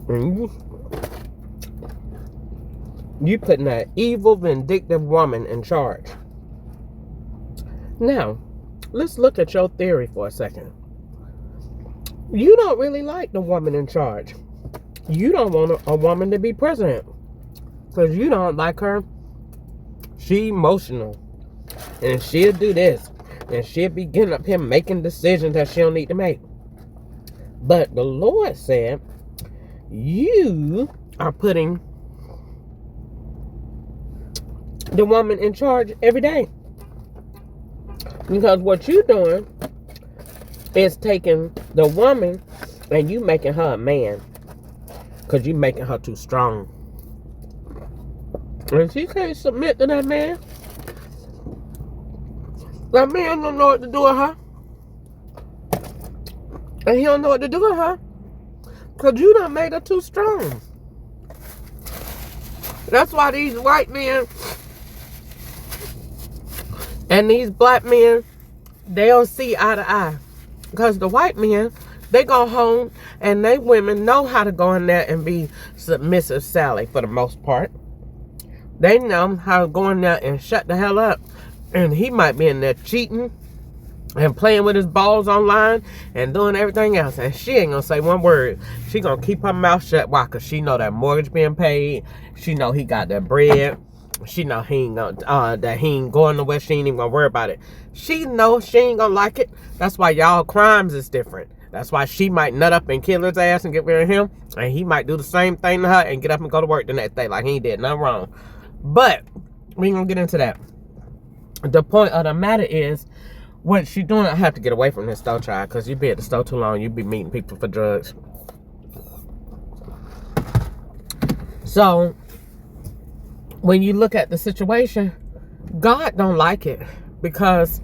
And you putting that evil, vindictive woman in charge. Now, let's look at your theory for a second. You don't really like the woman in charge. You don't want a woman to be president because you don't like her. She emotional, and she'll do this, and she'll be getting up here making decisions that she don't need to make. But the Lord said, you are putting the woman in charge every day. Because what you're doing is taking the woman and you making her a man. Because you making her too strong. And she can't submit to that man. That man don't know what to do with her. And he don't know what to do with her. Because you done made her too strong. That's why these white men and these black men, they don't see eye to eye. Because the white men, they go home and they women know how to go in there and be submissive Sally for the most part. They know how to go in there and shut the hell up. And he might be in there cheating and playing with his balls online and doing everything else. And she ain't gonna say one word. She gonna keep her mouth shut. Why? Because she know that mortgage being paid. She know he got that bread. She know he ain't gonna, that he ain't going nowhere. She ain't even gonna worry about it. She know she ain't gonna like it. That's why y'all crimes is different. That's why she might nut up and kill his ass and get rid of him. And he might do the same thing to her and get up and go to work the next day like he did nothing wrong. But we ain't gonna get into that. The point of the matter is, what she doing, I have to get away from this store, child, because you be at the store too long, you be meeting people for drugs. So, when you look at the situation, God don't like it because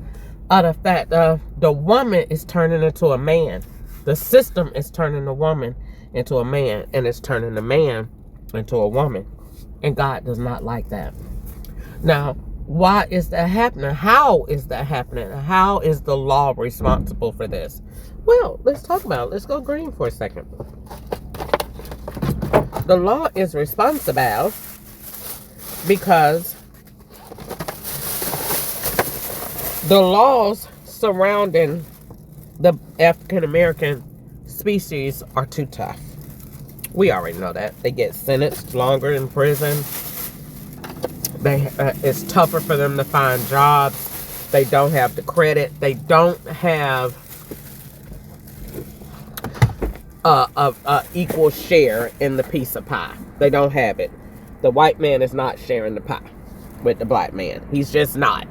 of the fact of the woman is turning into a man. The system is turning the woman into a man, and it's turning the man into a woman. And God does not like that. Now, why is that happening? How is that happening? How is the law responsible for this? Well, let's talk about it. Let's go green for a second. The law is responsible because the laws surrounding the African American species are too tough. We already know that. They get sentenced longer in prison. It's tougher for them to find jobs. They don't have the credit. They don't have a equal share in the piece of pie. They don't have it. The white man is not sharing the pie with the black man. He's just not.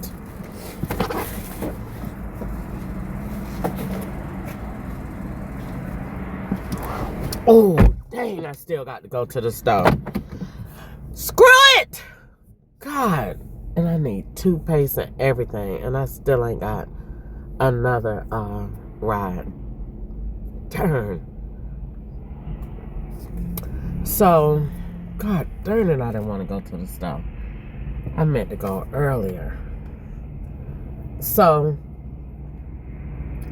Oh, dang, I still got to go to the store. Screw it! God, and I need toothpaste and everything, and I still ain't got another ride. Darn. So, God darn it, I didn't want to go to the store. I meant to go earlier. So,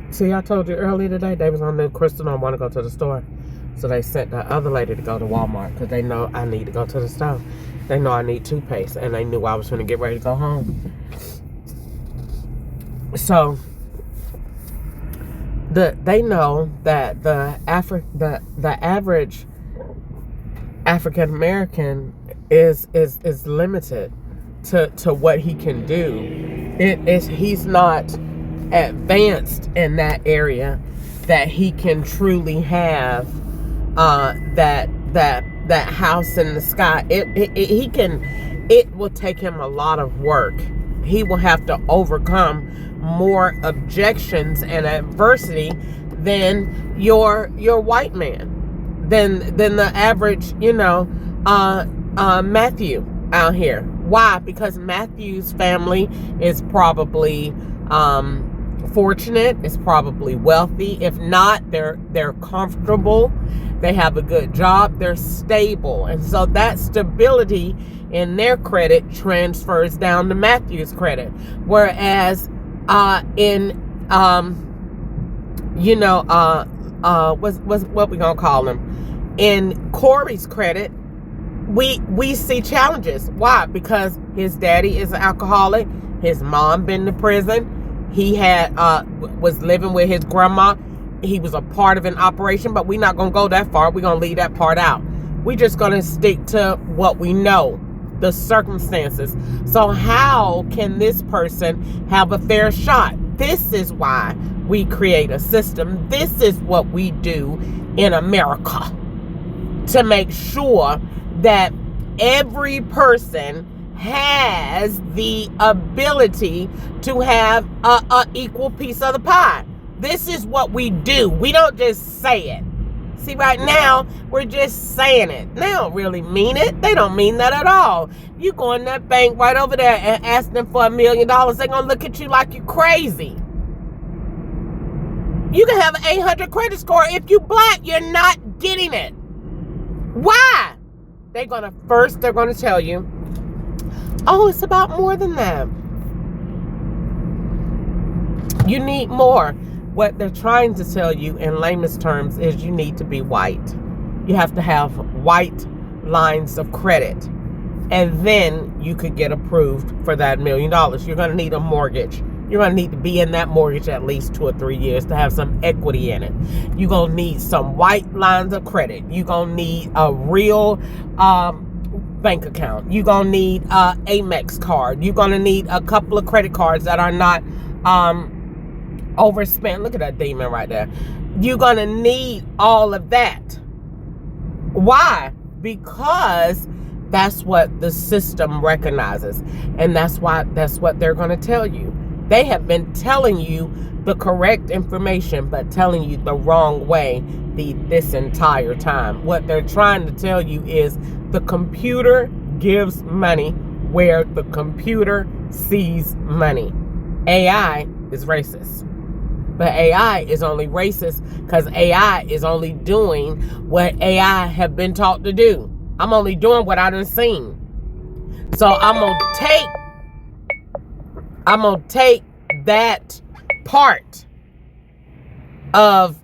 see, I told you earlier today, they was on the Crystal don't want to go to the store. So they sent the other lady to go to Walmart because they know I need to go to the store. They know I need toothpaste, and they knew I was going to get ready to go home. So they know that the average African American is limited to what he can do. He's not advanced in that area that he can truly have that house in the sky. It will take him a lot of work. He will have to overcome more objections and adversity than your white man, than the average, Matthew out here. Why? Because Matthew's family is probably fortunate, is probably wealthy. If not, they're comfortable. They have a good job. They're stable. And so that stability in their credit transfers down to Matthew's credit. Whereas what we gonna call him? In Corey's credit, we see challenges. Why? Because his daddy is an alcoholic. His mom been to prison. He had was living with his grandma. He was a part of an operation, but we're not going to go that far. We're going to leave that part out. We're just going to stick to what we know, the circumstances. So how can this person have a fair shot? This is why we create a system. This is what we do in America to make sure that every person has the ability to have a equal piece of the pie. This is what we do. We don't just say it. See, right now, we're just saying it. They don't really mean it. They don't mean that at all. You go in that bank right over there and ask them for $1 million, they're going to look at you like you're crazy. You can have an 800 credit score. If you black, you're not getting it. Why? They're going to tell you, oh, it's about more than that. You need more. What they're trying to tell you in layman's terms is you need to be white. You have to have white lines of credit. And then you could get approved for that $1 million. You're going to need a mortgage. You're going to need to be in that mortgage at least 2 or 3 years to have some equity in it. You're going to need some white lines of credit. You're going to need a real bank account. You're going to need a Amex card. You're going to need a couple of credit cards that are not overspent. Look at that demon right there. You're going to need all of that. Why? Because that's what the system recognizes. And that's what they're going to tell you. They have been telling you the correct information, but telling you the wrong way this entire time. What they're trying to tell you is the computer gives money where the computer sees money. AI is racist. But AI is only racist because AI is only doing what AI have been taught to do. I'm only doing what I done seen. So I'm gonna take that part of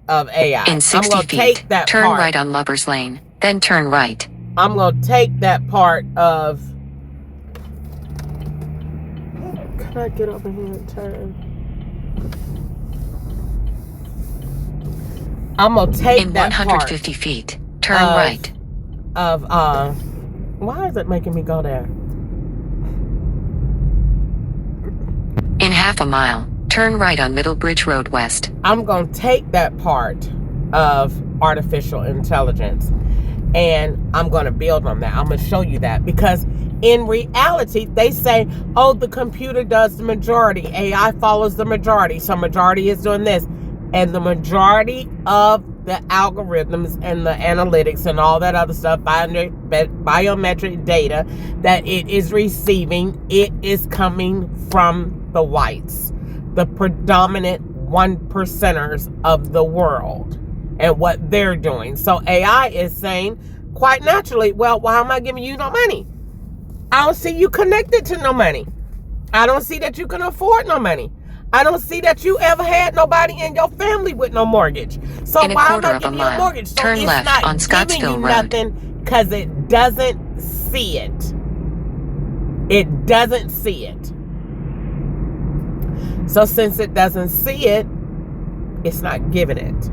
AI. In 60 I'm gonna feet, take that turn part. right on Lovers Lane, then turn right. I'm gonna take that part of. Can I get over here and turn? I'm gonna take In that 150 feet, turn of- right. part of why is it making me go there? In half a mile, turn right on Middlebridge Road West. I'm going to take that part of artificial intelligence and I'm going to build on that. I'm going to show you that because in reality, they say, oh, the computer does the majority. AI follows the majority. So majority is doing this. And the majority of the algorithms and the analytics and all that other stuff, biometric data that it is receiving, it is coming from the whites, the predominant 1%ers of the world and what they're doing. So AI is saying quite naturally, well, why am I giving you no money? I don't see you connected to no money. I don't see that you can afford no money. I don't see that you ever had nobody in your family with no mortgage. So In a why am quarter I of a giving you a mile, mortgage? So turn it's left not on giving Scottsville you Road. nothing because it doesn't see it. It doesn't see it. So since it doesn't see it, it's not giving it.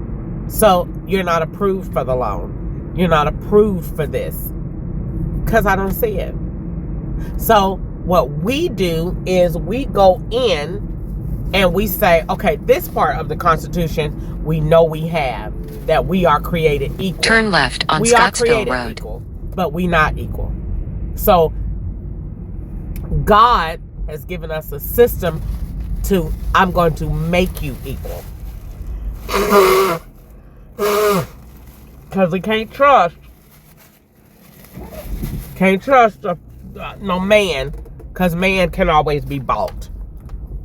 So you're not approved for the loan. You're not approved for this because I don't see it. So what we do is we go in and we say, okay, this part of the Constitution, we know we have, that we are created equal. Turn left on We are Scottsville created Road. equal, but we not equal. So God has given us a system to, I'm going to make you equal. Because we can't trust no man, because man can always be bought.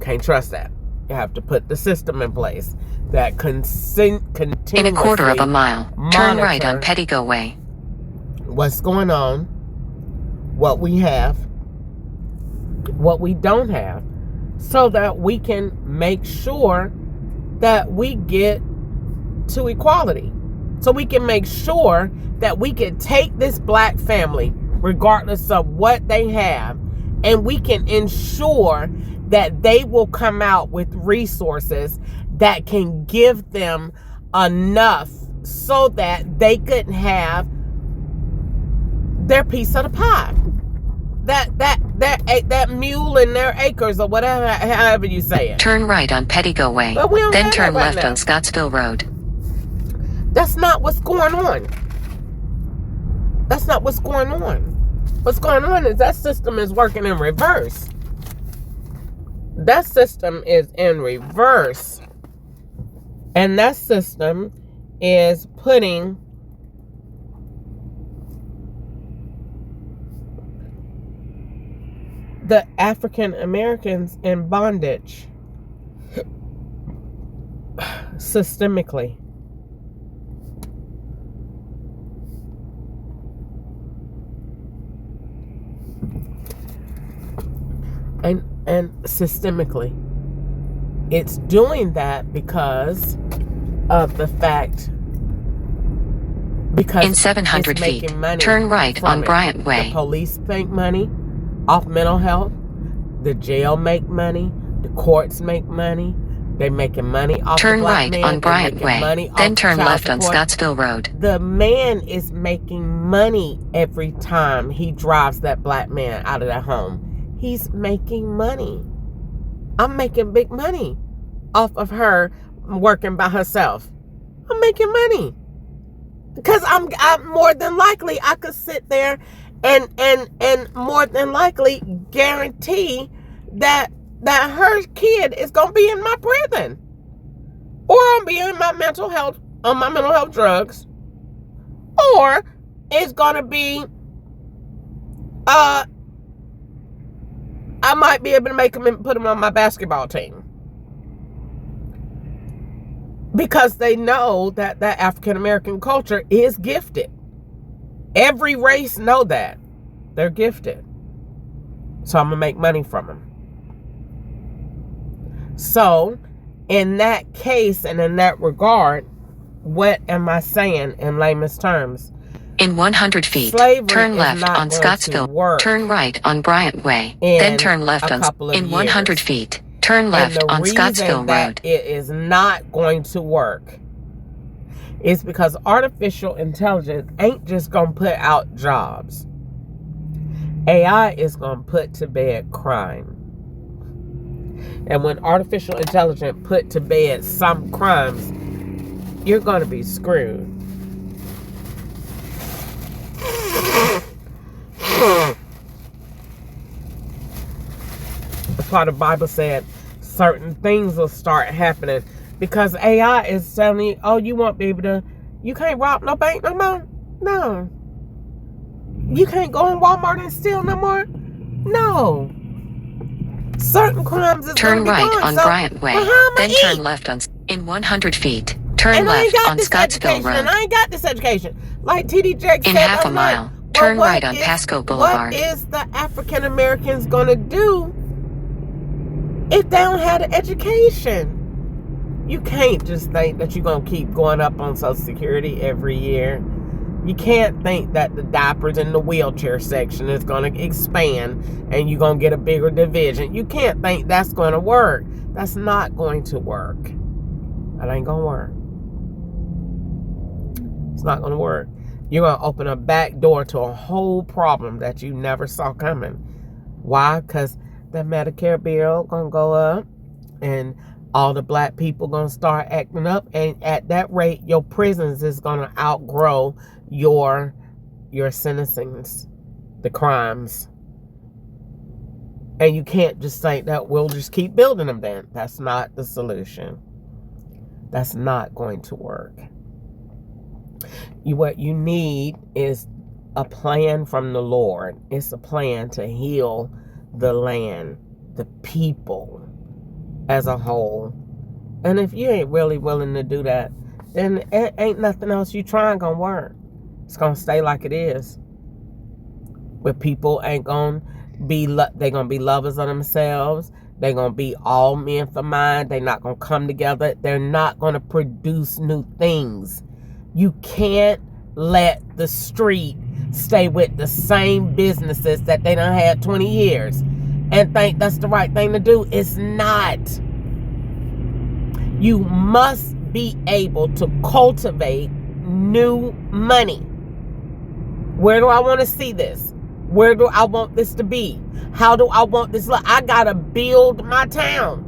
Can't trust that. You have to put the system in place that continuously In a quarter of a mile, turn right on monitor Pettigo Way. what's going on, what we have, what we don't have, so that we can make sure that we get to equality. So we can make sure that we can take this black family, regardless of what they have, and we can ensure that they will come out with resources that can give them enough so that they could have their piece of the pie. That mule in their acres or whatever, however you say it. Turn right on Pettigo Way. But we don't Then have turn that right left now. on Scottsville Road. That's not what's going on. That's not what's going on. What's going on is that system is working in reverse. That system is in reverse. And that system is putting the African Americans in bondage systemically. And systemically. It's doing that because of the fact In 700 it's feet, making money turn right from on it. Bryant The Way. police make money off mental health. The jail make money. The courts make money. They making money off Turn the black right man. on They Bryant making Way. money off Then the turn child left on support. Scottsville Road. The man is making money every time he drives that black man out of that home. He's making money. I'm making big money off of her working by herself. I'm making money. Because I'm more than likely I could sit there and more than likely guarantee that her kid is gonna be in my prison. Or I'm be in my mental health drugs. Or it's gonna be I might be able to make him and put him on my basketball team. Because they know that African American culture is gifted. Every race know that. They're gifted. So I'm going to make money from them. So, in that case and in that regard, what am I saying in layman's terms? In 100 feet, Slavery turn is left not on going to Scottsville. work Turn right on Bryant Way. in Then turn left a on couple of in 100 years. feet. Turn left And the on reason Scottsville that Road. it is not going to work is because artificial intelligence ain't just going to put out jobs. AI is going to put to bed crime. And when artificial intelligence put to bed some crimes, you're going to be screwed. That's why the Bible said certain things will start happening. Because AI is telling you, oh, you won't be able to, you can't rob no bank no more? No. You can't go in Walmart and steal no more? No. Certain crimes is Turn gonna be right done. on So, Bryant Way. well, how am I Then eat? turn left on in 100 feet. Turn And I ain't left got on this Scottsville education, and Road. I ain't got this education. Like TD Jakes In said, half a I'm like, mile, well, turn what right on is- Pasco Boulevard. What is the African Americans gonna do if they don't have the education? You can't just think that you're gonna keep going up on Social Security every year. You can't think that the diapers in the wheelchair section is gonna expand and you're gonna get a bigger division. You can't think that's gonna work. That's not going to work. That ain't gonna work. It's not gonna work. You're gonna open a back door to a whole problem that you never saw coming. Why? Because the Medicare bill gonna go up and all the black people gonna start acting up, and at that rate your prisons is gonna outgrow your sentencings, the crimes. And you can't just think that we'll just keep building them then. That's not the solution. That's not going to work. What you need is a plan from the Lord. It's a plan to heal the land, the people as a whole. And if you ain't really willing to do that, then ain't nothing else you trying gonna work. It's gonna stay like it is. But people ain't gonna be, they gonna be lovers of themselves. They're gonna be all men for mine. They're not gonna come together. They're not gonna produce new things. You can't let the street stay with the same businesses that they done had 20 years and think that's the right thing to do. It's not. You must be able to cultivate new money. Where do I want to see this? Where do I want this to be? How do I want this? Look, I gotta build my town.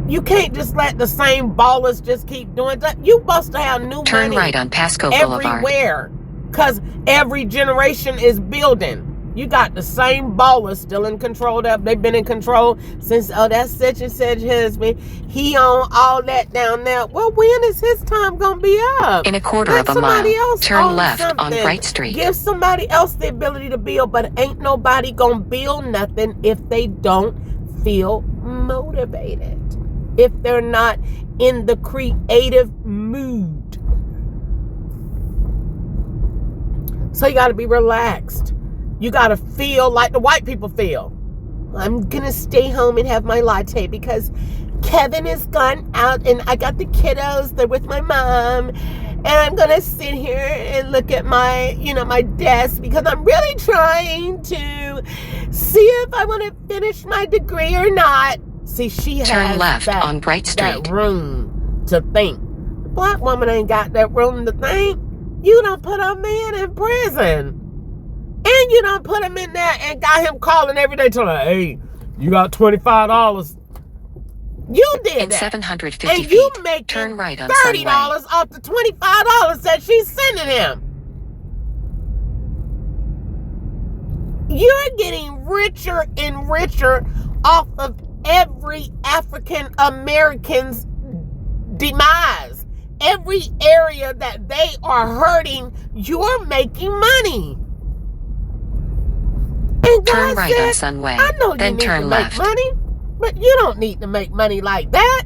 You can't just let the same ballers just keep doing that. You supposed to have new Turn money right on Pasco Boulevard. everywhere, because every generation is building. You got the same ballers still in control. They've been in control since, that's such and such husband. He on all that down there. Well, when is his time going to be up? In a quarter Let of a somebody mile, else turn own left on something. Bright Street. Give somebody else the ability to build, but ain't nobody going to build nothing if they don't feel motivated. If they're not in the creative mood. So you got to be relaxed. You got to feel like the white people feel. I'm going to stay home and have my latte because Kevin has gone out and I got the kiddos. They're with my mom. And I'm going to sit here and look at my, my desk because I'm really trying to see if I want to finish my degree or not. See, she has Turn left on Bright Street. that room to think. The black woman ain't got that room to think. You done put a man in prison. And you done put him in there and got him calling every day telling her, hey, you got $25. You did In that. 750 and feet, you make turn right on $30 Sunway. off the $25 that she's sending him. You're getting richer and richer off of every African American's demise. Every area that they are hurting, you're making money. And Turn God right on said, Sunway, I know you then need turn to left. make money, but you don't need to make money like that.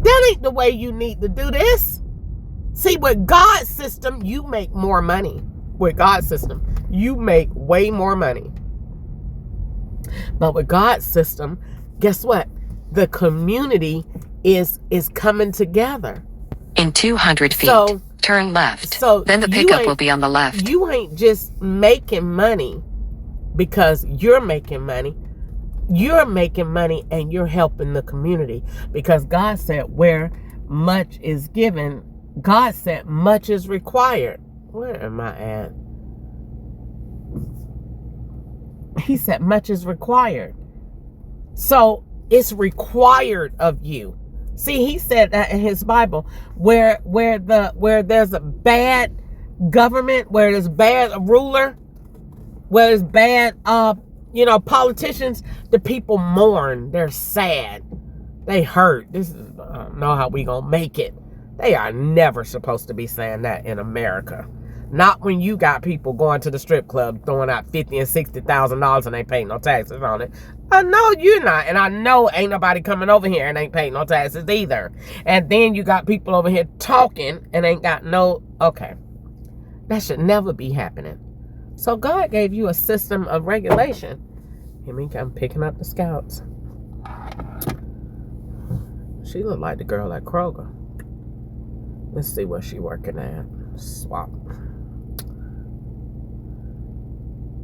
That ain't the way you need to do this. See, with God's system, you make more money. With God's system, you make way more money. But with God's system, guess what? The community is coming together. In 200 feet, So- turn left. so Then the you pickup ain't- will be on the left. You ain't just making money because you're making money. You're making money and you're helping the community, because God said where much is given, God said much is required. Where am I at? He said much is required. So it's required of you. See, he said that in his Bible, where there's a bad government, where there's bad ruler, where there's bad politicians, the people mourn. They're sad. They hurt. This is I don't know how we gonna make it. They are never supposed to be saying that in America. Not when you got people going to the strip club throwing out $50,000 and $60,000 and ain't paying no taxes on it. I know you're not, and I know ain't nobody coming over here and ain't paying no taxes either. And then you got people over here talking and ain't got no. Okay, that should never be happening. So God gave you a system of regulation. Here we come picking up the scouts. She looked like the girl at Kroger. Let's see where she working at. Swap.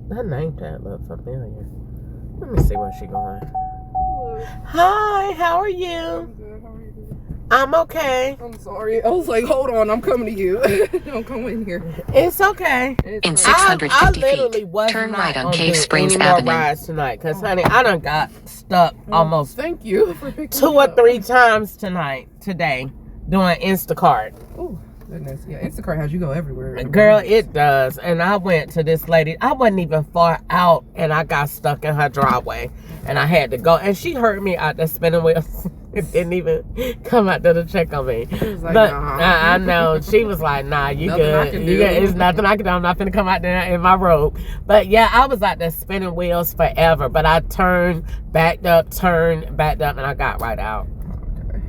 That name tag look familiar. Let me see where she going. Hi, how are you? I'm good. How are you? I'm okay. I'm sorry. I was like, hold on, I'm coming to you. Don't come in here. It's okay. In It's 650 I literally feet, was turn not right on gonna Cave do Springs any more Avenue. rides tonight, cause honey, I done got stuck almost Thank you for picking 2 me or up. 3 times today, doing Instacart. Oh, goodness. Yeah, Instacart has you go everywhere. Girl, it does. And I went to this lady. I wasn't even far out, and I got stuck in her driveway, and I had to go. And she heard me out there spinning wheels. It didn't even come out there to check on me. was like, But nah. I know she was like, "Nah, you Nothing I good. can You do." good. It's nothing I can do. I'm not gonna come out there in my robe." But yeah, I was out there spinning wheels forever. But I turned, backed up, and I got right out. Okay.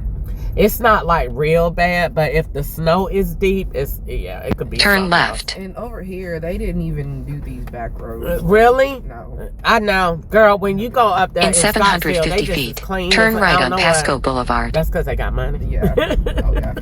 It's not like real bad, but if the snow is deep, it could be. Turn something left. And over here, they didn't even do these back roads. Really? No. I know, girl. When you go up there In 750 feet, turn right on Pasco Boulevard. That's because they got money. Yeah. Oh, yeah.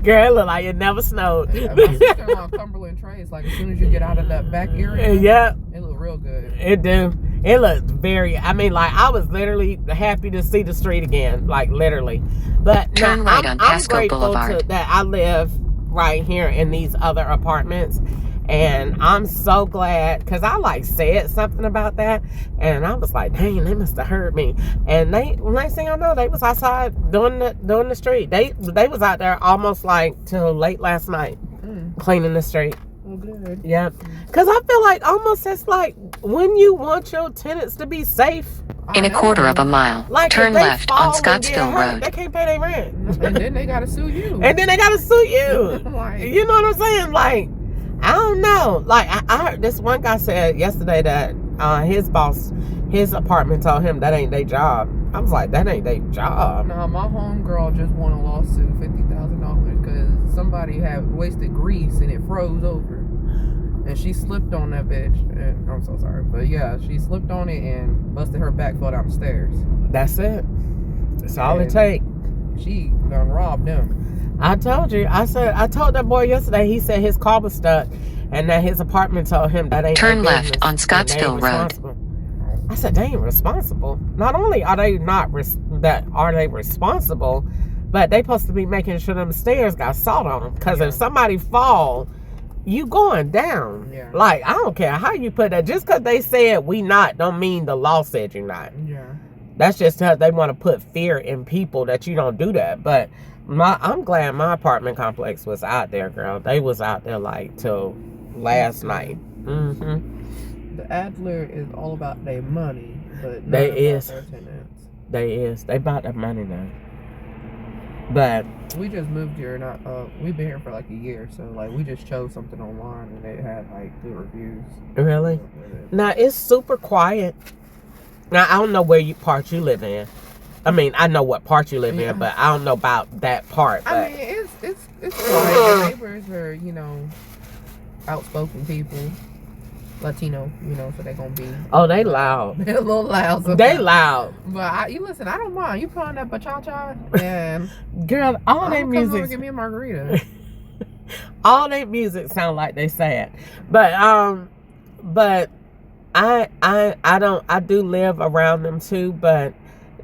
Girl, it look like it never snowed. Yeah, my sister on Cumberland Trace, like as soon as you get out of that back area, Yeah, it look real good. it do. It looked very. I mean, like I was literally happy to see the street again, like literally. But Turn right on Pasco I'm grateful Boulevard. that I live right here in these other apartments, and I'm so glad because I like said something about that, and I was like, dang, they must have heard me. And next thing I know, they was outside doing the street. They was out there almost like till late last night cleaning the street. Oh, good. Yeah, because I feel like almost it's like when you want your tenants to be safe. In a quarter of a mile, Like turn if they left fall on and get Scottsville hurt, Road. they can't pay their rent, And then they gotta sue you. and then they gotta sue you. Like- You know what I'm saying? Like, I don't know. Like I heard this one guy said yesterday that his boss, his apartment told him that ain't their job. I was like, that ain't their job. No, my homegirl just won a lawsuit, $50,000, because somebody had wasted grease and it froze over. And she slipped on that bitch. And I'm so sorry. But yeah, she slipped on it and busted her back, fell down the stairs. That's it. That's all it And take. She done robbed them. I told you. I told that boy yesterday. He said his car was stuck, and that his apartment told him that ain't Turn their left business, on and they Scottsville ain't Road. responsible. I said they ain't responsible. Not only are they not are they responsible, but they supposed to be making sure them stairs got salt on them. Because if somebody fall, you going down. Yeah. Like I don't care how you put that. Just because they said we not, don't mean the law said you're not. Yeah. That's just because they want to put fear in people that you don't do that. But I'm glad my apartment complex was out there, girl. They was out there like till last night. Mm-hmm. The Adler is all about their money, but not They about is. their tenants. They bought the money now. But We just moved here, we've been here for like a year, so like we just chose something online and it had like good reviews. really, now it's super quiet. Now I don't know part you live in. I mean, I know what part you live Yeah. in, but I don't know about that part. But I mean, it's quiet. The neighbors are, outspoken people, Latino, so they're gonna be oh, they loud. they're a little loud. They sometimes. loud, But you listen, I don't mind. You put on that bachata and girl. All I'm their gonna come over and music. give me a margarita. All their music sound like they sad, but I do live around them too, but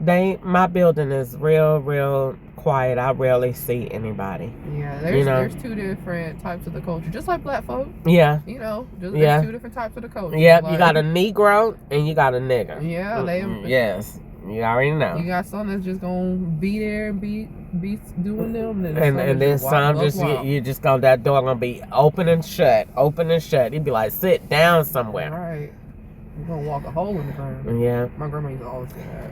my building is real quiet. I rarely see anybody. Yeah, there's know. there's two different types of the culture, just like black folk. Yeah, There's Yeah. two different types of the culture. yeah. You Like, got a Negro and you got a nigga. Yeah, Yes, you already know. You got some that's just gonna be there and be doing them, And then some you just gonna, that door gonna be open and shut. You'd be like, sit down somewhere. Right. You're gonna walk a hole in the ground. Yeah. My grandma used to always say that.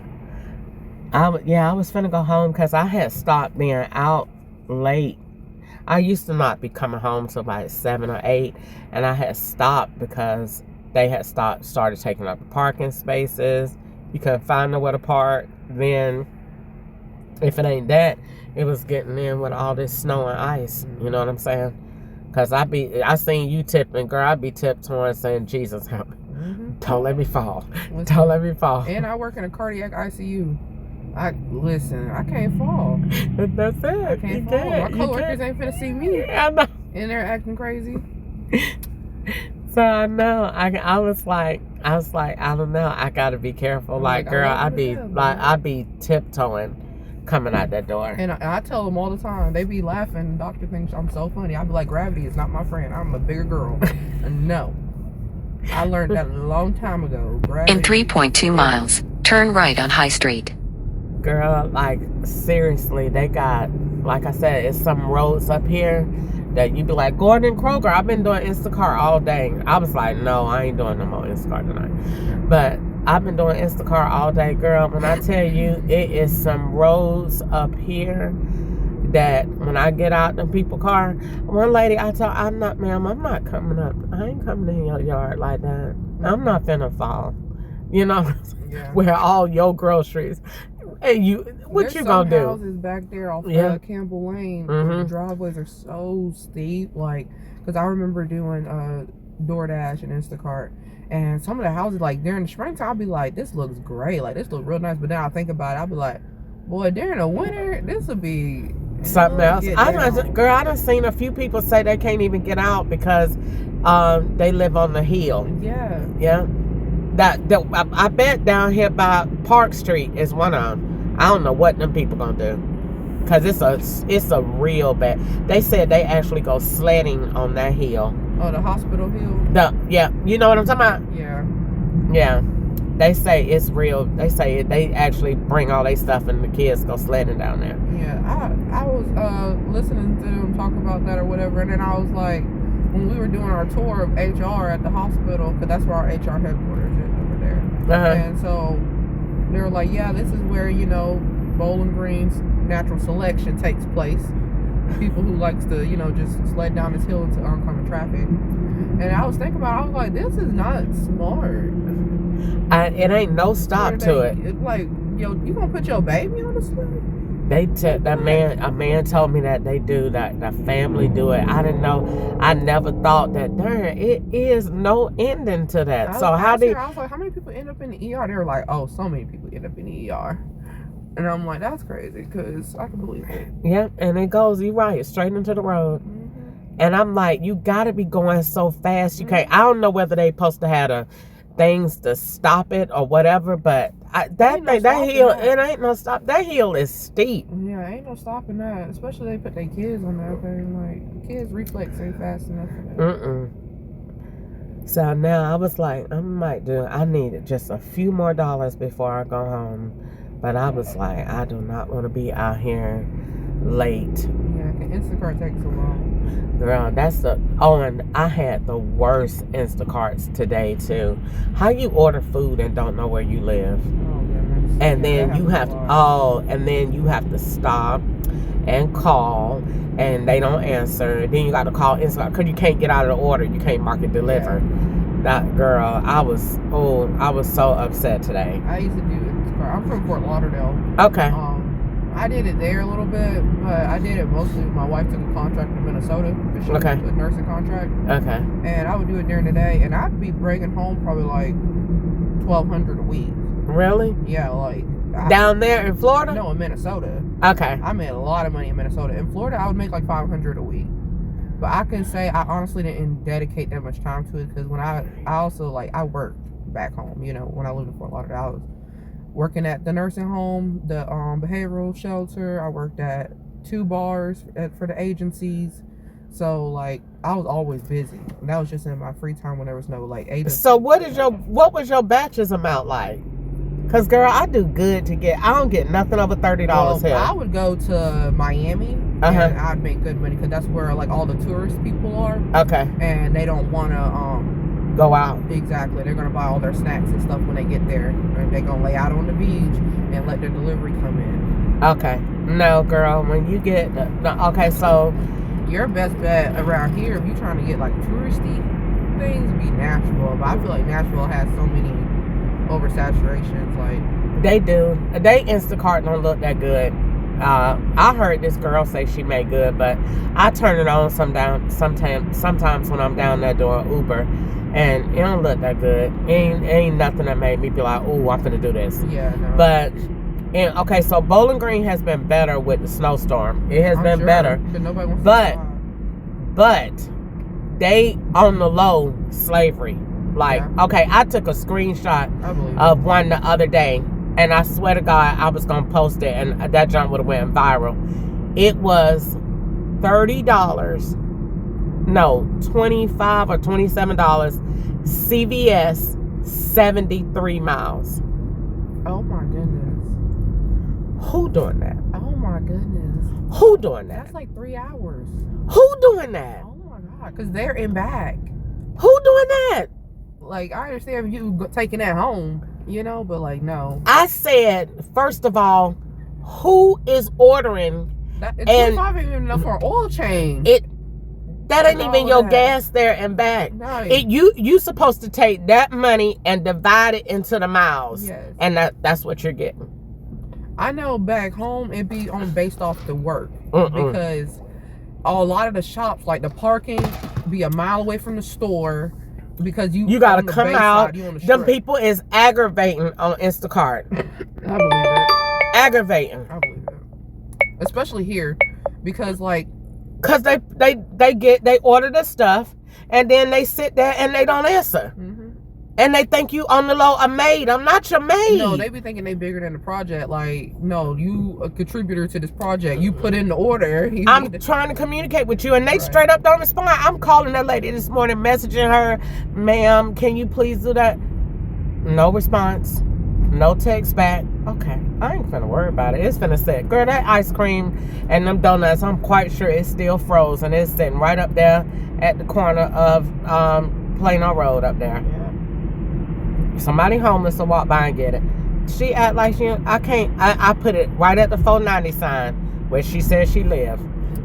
I was finna go home because I had stopped being out late. I used to not be coming home till about 7 or 8, and I had stopped because they had started taking up the parking spaces. You couldn't find nowhere to park. Then, if it ain't that, it was getting in with all this snow and ice. You know what I'm saying? Because I seen you tipping, girl. I be tiptoeing saying, Jesus help me. Don't let me fall. Don't let me fall. And I work in a cardiac ICU. I can't fall. That's it. I can't fall. My coworkers ain't finna see me I know. in there acting crazy. So I know. I was like, I don't know. I gotta be careful. Like, I girl, love it, I be tiptoeing coming out that door. And I tell them all the time. They be laughing. Doctor thinks I'm so funny. I be like, gravity is not my friend. I'm a bigger girl. No. I learned that a long time ago. Gravity. In 3.2 miles, turn right on High Street. Girl, like, seriously, they got, like I said, it's some roads up here that you be like, Gordon Kroger, I've been doing Instacart all day. I was like, no, I ain't doing no more Instacart tonight. But I've been doing Instacart all day, girl. When I tell you, it is some roads up here that when I get out in people's car, one lady I'm not coming up. I ain't coming in your yard like that. I'm not finna fall. You know, Yeah. where all your groceries. And what There's you some gonna do? houses back there off Yeah. Campbell Lane. Mhm. The driveways are so steep. Like, because I remember doing DoorDash and Instacart, and some of the houses, like during the springtime, I'll be like, this looks great. Like, this looks real nice. But now I think about it, I'll be like, boy, during the winter, this would be Something else. Get I down. done seen a few people say they can't even get out because they live on the hill. Yeah. Yeah. I bet down here by Park Street is one of them. I don't know what them people gonna do. Cause it's a real bad. They said they actually go sledding on that hill. Oh, the hospital hill. You know what I'm talking about? Yeah. Yeah. They say it's real. They say they actually bring all their stuff and the kids go sledding down there. Yeah. I was listening to them talk about that or whatever, and then I was like, when we were doing our tour of HR at the hospital, because that's where our HR headquarters is over there. Uh-huh. And so they were like, yeah, this is where, Bowling Green's natural selection takes place. People who likes to, just sled down this hill into oncoming traffic. And I was thinking about it, I was like, this is not smart. It ain't no stop to it. Like, you gonna put your baby on the sled? A man told me that they do that. The family do it. I didn't know. I never thought that. Darn, it is no ending to that. I So was how did? I was like, how many people end up in the ER? They were like, oh, so many people end up in the ER. And I'm like, that's crazy, because I can believe it. Yeah, and it goes. You right, straight into the road. Mm-hmm. And I'm like, you gotta be going so fast. You can't. I don't know whether they supposed to have the things to stop it or whatever, but that hill, it ain't no stop. That hill is steep. Yeah, ain't no stopping that. Especially they put their kids on that thing. Like, kids reflex ain't fast enough for that. So now I was like, I needed just a few more dollars before I go home. But I was like, I do not want to be out here late. Yeah, Instacart takes so long. Girl, and I had the worst Instacarts today too. How you order food and don't know where you live? Oh, goodness. And then that you have to stop and call, and they don't answer. Then you got to call Instacart because you can't get out of the order. You can't mark it delivered. That girl, I was so upset today. I used to do Instacart. I'm from Fort Lauderdale. Okay. I did it there a little bit, but I did it mostly. My wife took a contract in Minnesota. Okay. A nursing contract. Okay. And I would do it during the day, and I'd be bringing home probably like $1,200 a week. Really? Yeah, like down there in Florida? No, in Minnesota. Okay. I made a lot of money in Minnesota. In Florida, I would make like $500 a week. But I can say I honestly didn't dedicate that much time to it, because when I worked back home. When I lived in Fort Lauderdale, I was working at the nursing home, the behavioral shelter. I worked at 2 bars for the agencies. So like I was always busy. And that was just in my free time when there was no like agency. So what was your batches amount like? Cause girl, I do good I don't get nothing over $30 here. I would go to Miami and I'd make good money, because that's where like all the tourist people are. Okay. And they don't want to go out. Exactly. They're gonna buy all their snacks and stuff when they get there, and they're gonna lay out on the beach and let their delivery come in. Okay. No, girl. When you get okay, so your best bet around here, if you're trying to get like touristy things, would be Nashville. But I feel like Nashville has so many oversaturations. Like they do. They Instacart don't look that good. I heard this girl say she made good, but I turn it on sometimes when I'm down there doing Uber, and it don't look that good. Ain't nothing that made me be like, oh, I'm finna do this. Yeah, no. But okay, so Bowling Green has been better with the snowstorm. It has been better. Nobody wants but they on the low slavery. Like, okay, I took a screenshot of one the other day, and I swear to God, I was gonna post it, and that junk would have went viral. It was $30. No, $25 or $27. CVS, 73 miles. Oh my goodness. Who doing that? Oh my goodness. Who doing that? That's like 3 hours. Who doing that? Oh my God, because they're in back. Who doing that? Like, I understand you taking that home, but like, no. I said, first of all, who is ordering? It's not even enough for an oil change. That ain't even your gas there and back. No. You supposed to take that money and divide it into the miles. Yes. And that's what you're getting. I know back home it be on based off the work because a lot of the shops, like the parking, be a mile away from the store because you gotta come out. Them Them people is aggravating on Instacart. I believe it. Aggravating. I believe it. Especially here, because like, cause they order the stuff and then they sit there and they don't answer. And they think you on the low a maid. I'm not your maid. No, they be thinking they bigger than the project. Like, no, you a contributor to this project. You put in the order. I'm trying to communicate with you, and they straight up don't respond. I'm calling that lady this morning, messaging her, ma'am, can you please do that? No response. No text back. Okay, I ain't finna worry about it. It's finna sit. Girl, that ice cream and them donuts, I'm quite sure it's still frozen. It's sitting right up there at the corner of Plano Road up there. Yeah. Somebody homeless will walk by and get it. She act like I put it right at the 490 sign where she said she lived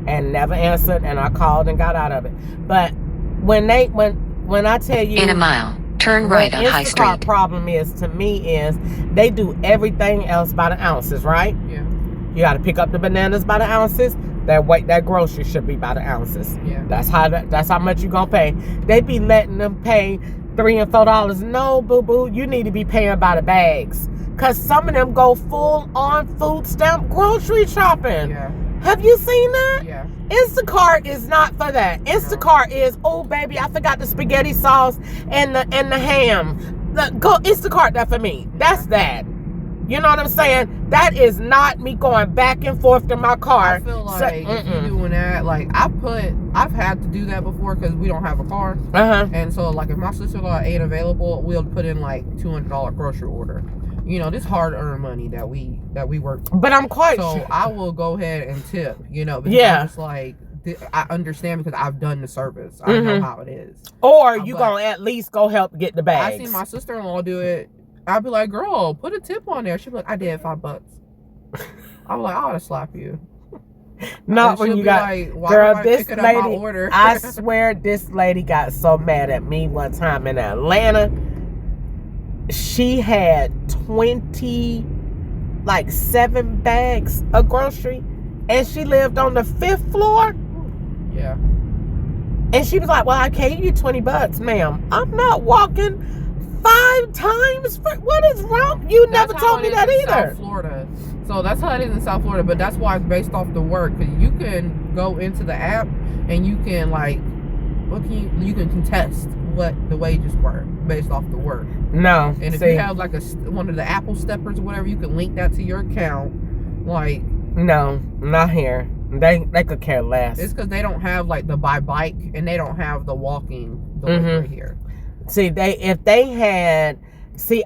and never answered, and I called and got out of it. But when I tell you, In a mile, turn right on High Instacart Street. problem is to me is they do everything else by the ounces, right? Yeah. You got to pick up the bananas by the ounces. That grocery should be by the ounces. Yeah. That's how much you gonna pay. They be letting them pay $3 and $4. No, boo-boo, you need to be paying by the bags. Because some of them go full on food stamp grocery shopping. Yeah. Have you seen that? Yeah. Instacart is not for that. Instacart is, oh baby, I forgot the spaghetti sauce and the ham. Go Instacart that for me. That's that. You know what I'm saying? That is not me going back and forth to my car. I feel like if you're doing that, like I've had to do that before because we don't have a car. And so like if my sister-in-law ain't available, we'll put in like $200 grocery order. You know, this hard-earned money that we work. But I'm quite So sure. I will go ahead and tip. You know, because Yeah. I'm just like I understand because I've done the service. I know how it is. Or you but- gonna at least go help get the bags. I seen my sister-in-law do it. I'd be like, girl, put a tip on there. She'd be like, I did $5. I was like, I ought to slap you. Not And when she'll you be got, like, why girl, do I this pick it up my lady, order? I swear this lady got so mad at me one time in Atlanta. She had 7 bags of grocery, and she lived on the 5th floor. Yeah. And she was like, well, I gave you $20, ma'am. I'm not walking 5 times. What is wrong? You never told me that either. South Florida. So that's how it is in South Florida, but that's why it's based off the work. Because you can go into the app and you can you can contest what the wages were based off the work. No. And if you have like one of the Apple steppers or whatever, you can link that to your account. Like, no, not here. They could care less. it's because they don't have like the by bike and they don't have the walking delivery here. See,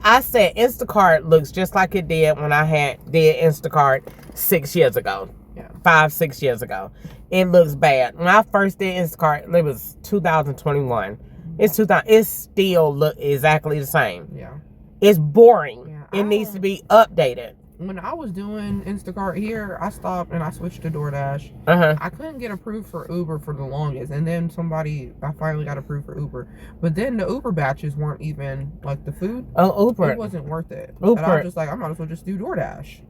I said Instacart looks just like it did when I did Instacart 6 years ago. Yeah. 5-6 years ago. It looks bad. When I first did Instacart, it was 2021. It still look exactly the same. Yeah. It's boring. Yeah, It needs to be updated. When I was doing Instacart here, I stopped and I switched to DoorDash. I couldn't get approved for Uber for the longest, and then I finally got approved for Uber. But then the Uber batches weren't even like the food. Oh, Uber. It wasn't worth it. Uber. And I was just like, I might as well just do DoorDash.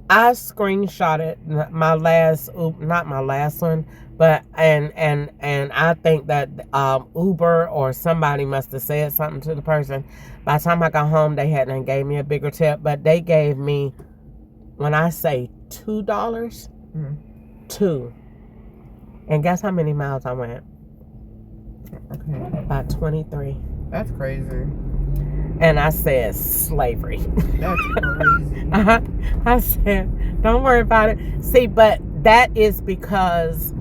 I screenshotted my last, not my last one, but and I think that Uber or somebody must have said something to the person. By the time I got home, they hadn't gave me a bigger tip, but they gave me, when I say $2, $2. And guess how many miles I went? Okay. About 23. That's crazy. And I said slavery. That's crazy. I said, don't worry about it. See, but that is because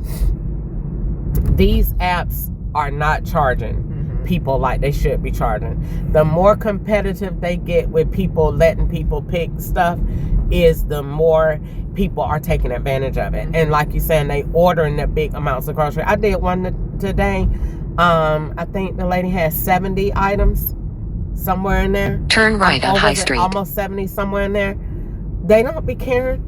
these apps are not charging people like they should be charging. The more competitive they get with people letting people pick stuff is the more people are taking advantage of it. And like you said, they ordering the big amounts of grocery. I did one today. I think the lady had 70 items somewhere in there. Turn right on High Street. Almost 70 somewhere in there. They don't be caring.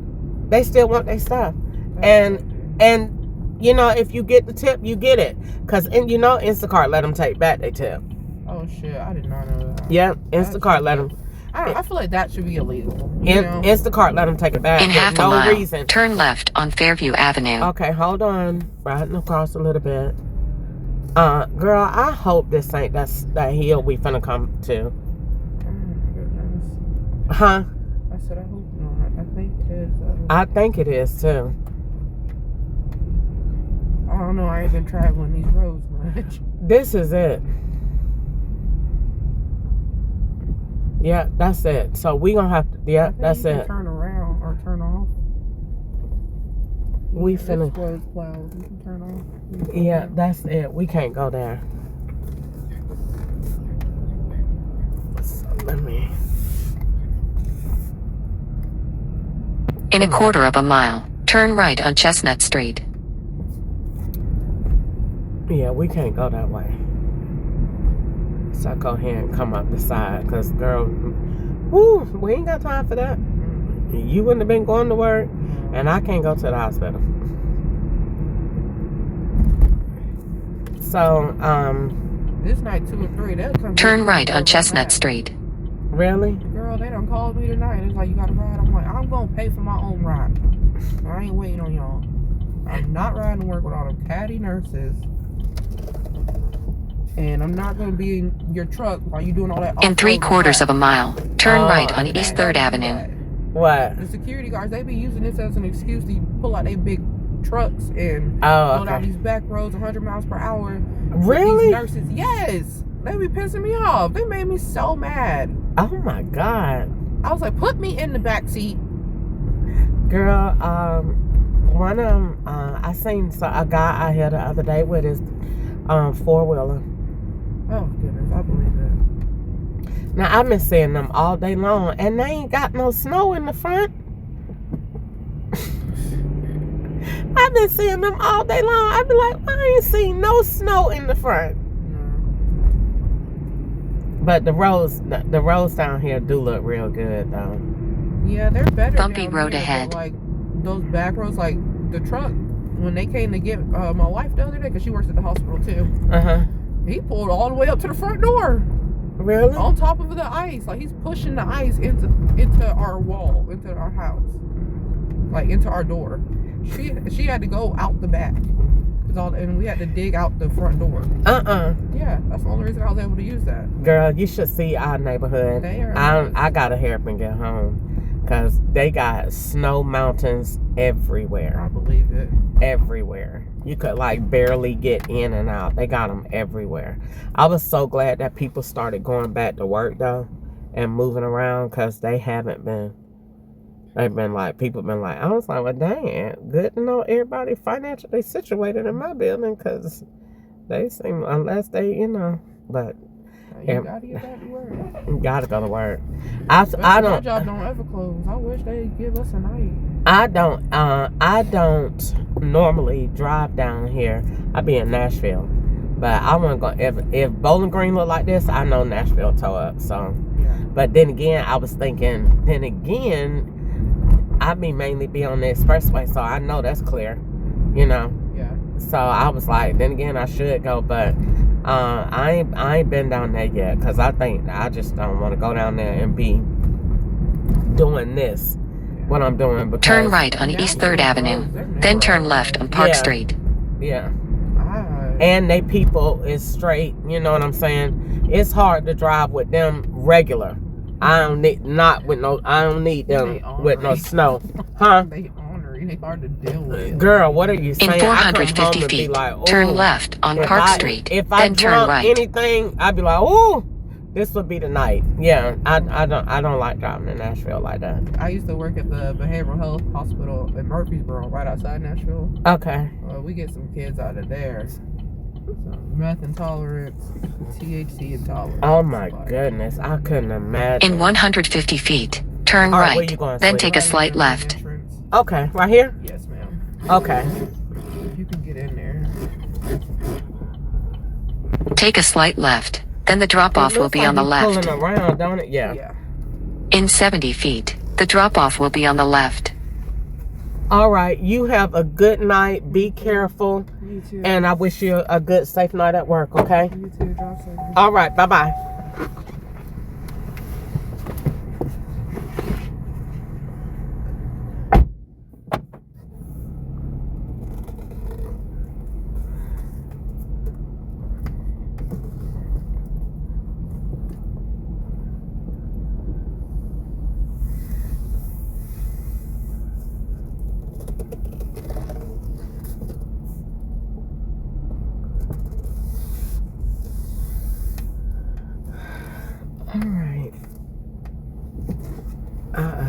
They still want their stuff. And you know, if you get the tip, you get it. Because, you know, Instacart let them take back their tip. Oh, shit. I did not know that. Yeah, Instacart let them. I feel like that should be illegal. You know? Instacart let them take it back. In half no a mile, reason. turn left on Fairview Avenue. Okay, hold on. Riding across a little bit. Girl, I hope this ain't that hill we finna come to. Oh my goodness. Huh? I said I hope not. I think it is. I think it is too. I don't know. I ain't been traveling these roads much. This is it. Yeah, that's it. So we gonna have to. Yeah, I think that's you can it. Turn around or turn off. We This finna. was clouds. You can turn off. Yeah, that's it. We can't go there. So let me. In a quarter of a mile, turn right on Chestnut Street. Yeah, we can't go that way. So I go ahead and come up the side, cause girl, woo, we ain't got time for that. You wouldn't have been going to work, and I can't go to the hospital. So, This night 2 or 3, they'll come. Turn right on Chestnut Street. really? Girl, they done called me tonight. It's like, you got a ride? I'm like, I'm gonna pay for my own ride. I ain't waiting on y'all. I'm not riding to work with all them catty nurses. And I'm not gonna be in your truck while you doing all that. In 3/4 of a mile, turn Oh, right on okay. East 3rd Avenue. What? The security guards, they be using this as an excuse to pull out their big trucks and Oh, go down okay. these back roads 100 miles per hour. with Really? These nurses, yes. They be pissing me off. They made me so mad. Oh my God, I was like, put me in the back seat. girl. One of them, I seen a guy out here the other day with his 4-wheeler. Oh goodness, I believe it. Now I've been seeing them all day long, and they ain't got no snow in the front. I've been seeing them all day long. I be like, I ain't seen no snow in the front. No. But the roads down here do look real good though. Yeah, they're better. Bumpy down road here, ahead. but, like those back roads, like the truck when they came to get my wife the other day, because she works at the hospital too. He pulled all the way up to the front door. Really? On top of the ice. Like, he's pushing the ice into our wall, into our house. Like, into our door. She had to go out the back. And we had to dig out the front door. Yeah, that's the only reason I was able to use that. Girl, you should see our neighborhood. They are I gotta hurry up and get home. Because they got snow mountains everywhere. I believe it. Everywhere. You could like barely get in and out. They got them everywhere. I was so glad that people started going back to work though and moving around, because they haven't been. They've been like, people been like, I was like, well, dang, good to know everybody financially situated in my building, because they seem, unless they, but You gotta get back to work. you gotta go to work. My I don't. job don't ever close. I wish they'd give us a night. I don't normally drive down here. I be in Nashville, but I want to go. If Bowling Green look like this, I know Nashville tow up. So, Yeah. but then again, I was thinking. Then again, I mainly be on the expressway, so I know that's clear. Yeah. So I was like, then again, I should go, but I ain't been down there yet, because I think I just don't want to go down there and be doing this. What I'm doing, because Turn right on East 3rd Avenue. Then turn left on Park Yeah. Street. Yeah. And they people is straight, you know what I'm saying? It's hard to drive with them regular. I don't need them with no snow. Huh? They ornery. They hard to deal with. Girl, what are you In saying? I come 450 home and be feet, like, turn ooh. left on If Park I- Street. If I Then turn drunk right. anything, I'd be like, ooh, this would be the night. Yeah, I don't like driving in Nashville like that. I used to work at the behavioral health hospital in Murfreesboro, right outside Nashville. Okay. We get some kids out of there. Some meth intolerance, THC intolerance. Oh my goodness, I couldn't imagine. In 150 feet, turn All right, where right. you going, Then sweetie? take a slight left. Entrance. Okay, right here? Yes, ma'am. Okay. If you can get in there. Take a slight left. Then the drop-off It will looks be like on the you left. Pulling around, don't it? Yeah. Yeah. In 70 feet, the drop-off will be on the left. All right. You have a good night. Be careful. You too. And I wish you a good, safe night at work, okay? You too. Drive safe. All right. Bye-bye.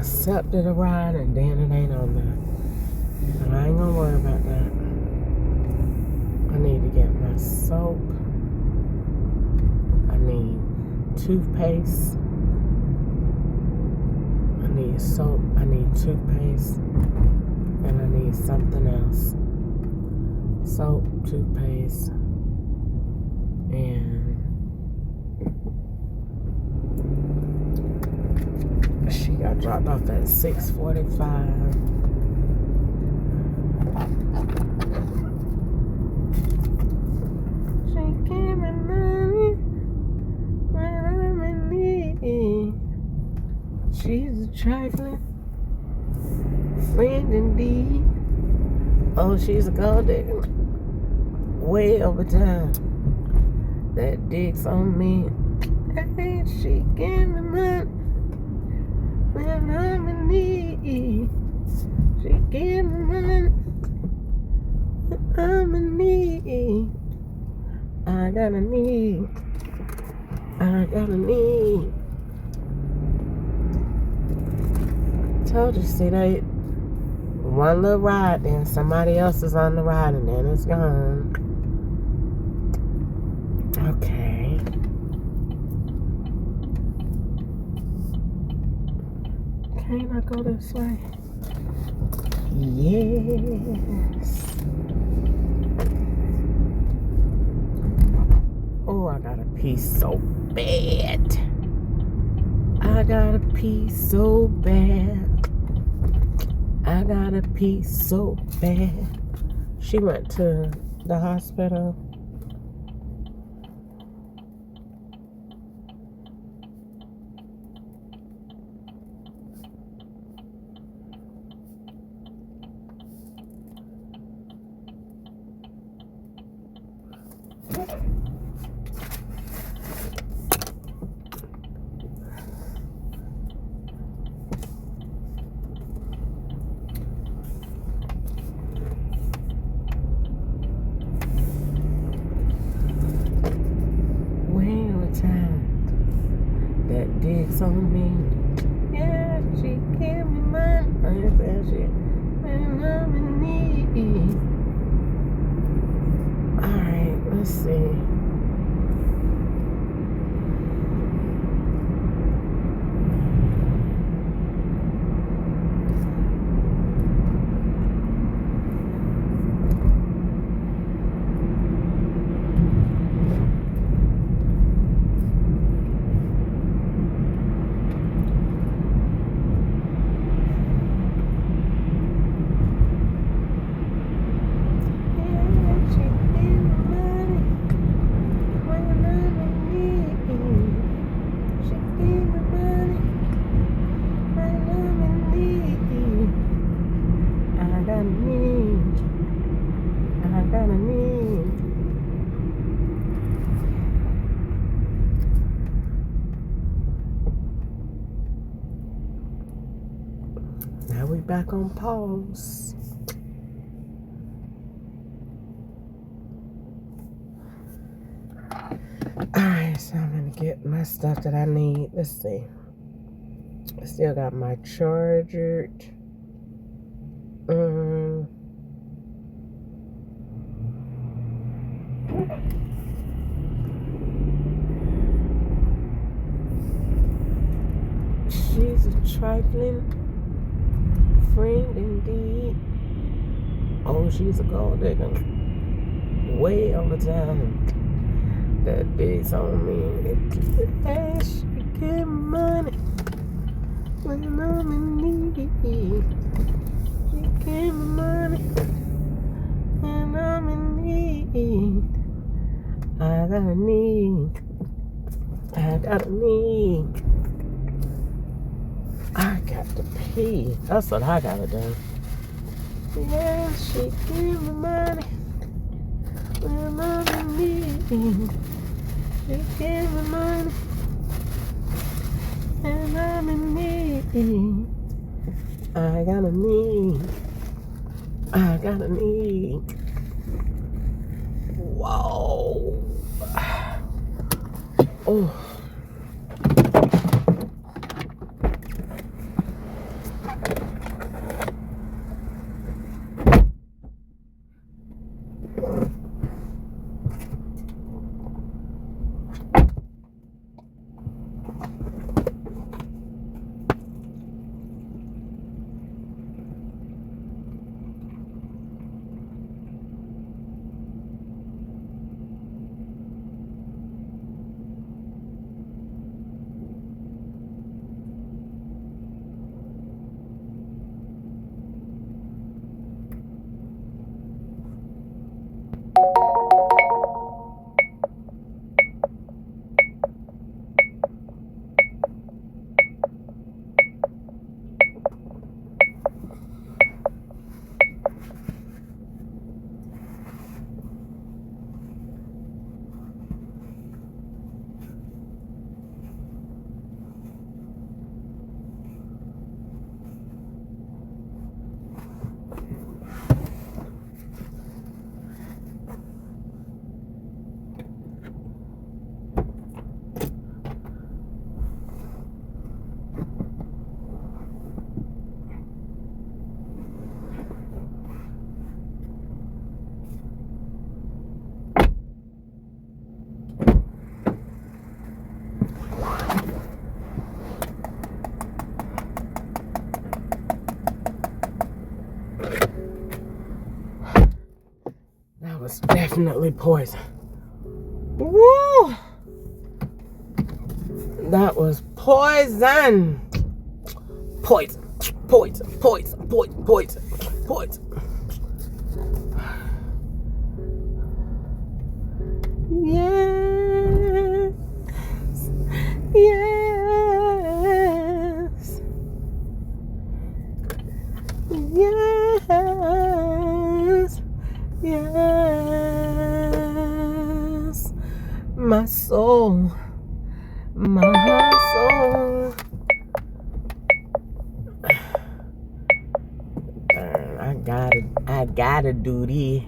accepted a ride and then it ain't on there. But I ain't gonna worry about that. I need to get my soap. I need toothpaste. I need soap. I need toothpaste. And I need something else. Soap, toothpaste, and she got dropped off at 6:45. She gave me money when I'm in need. She's a trifling friend indeed. Oh, she's a gold digger. Way over time. That dick's on me. Hey, she gave me money when I'm in need. She gave me money when I'm in need. I got a need. I got a need. Told you, see that. One little ride, then somebody else is on the ride, and then it's gone. Okay. Can't I go this way? Yes. Oh, I gotta pee so bad. I gotta pee so bad. I gotta pee so bad. She went to the hospital. That digs on me. Yeah, she gave me money. I said she when I'm in need. Alright, let's see. Now we back on pause. Alright, so I'm gonna get my stuff that I need. Let's see. I still got my charger. She's a trifling friend indeed. Oh, she's a gold digger. Way over time. That bitch on me. Hey, she give me money when I'm in need. She give me money when I'm in need. I got a need. I got a need. I got to pee. That's what I gotta do. Yeah, she give me money when I'm in need. She give me money when I'm in need. I got a need. I got a need. Whoa. Oh. was definitely poison. Woo! That was poison. Poison. Poison. Poison. Poison. Poison. Poison. Yes. Yes. Yes. Yes. My soul. My soul. I gotta do this.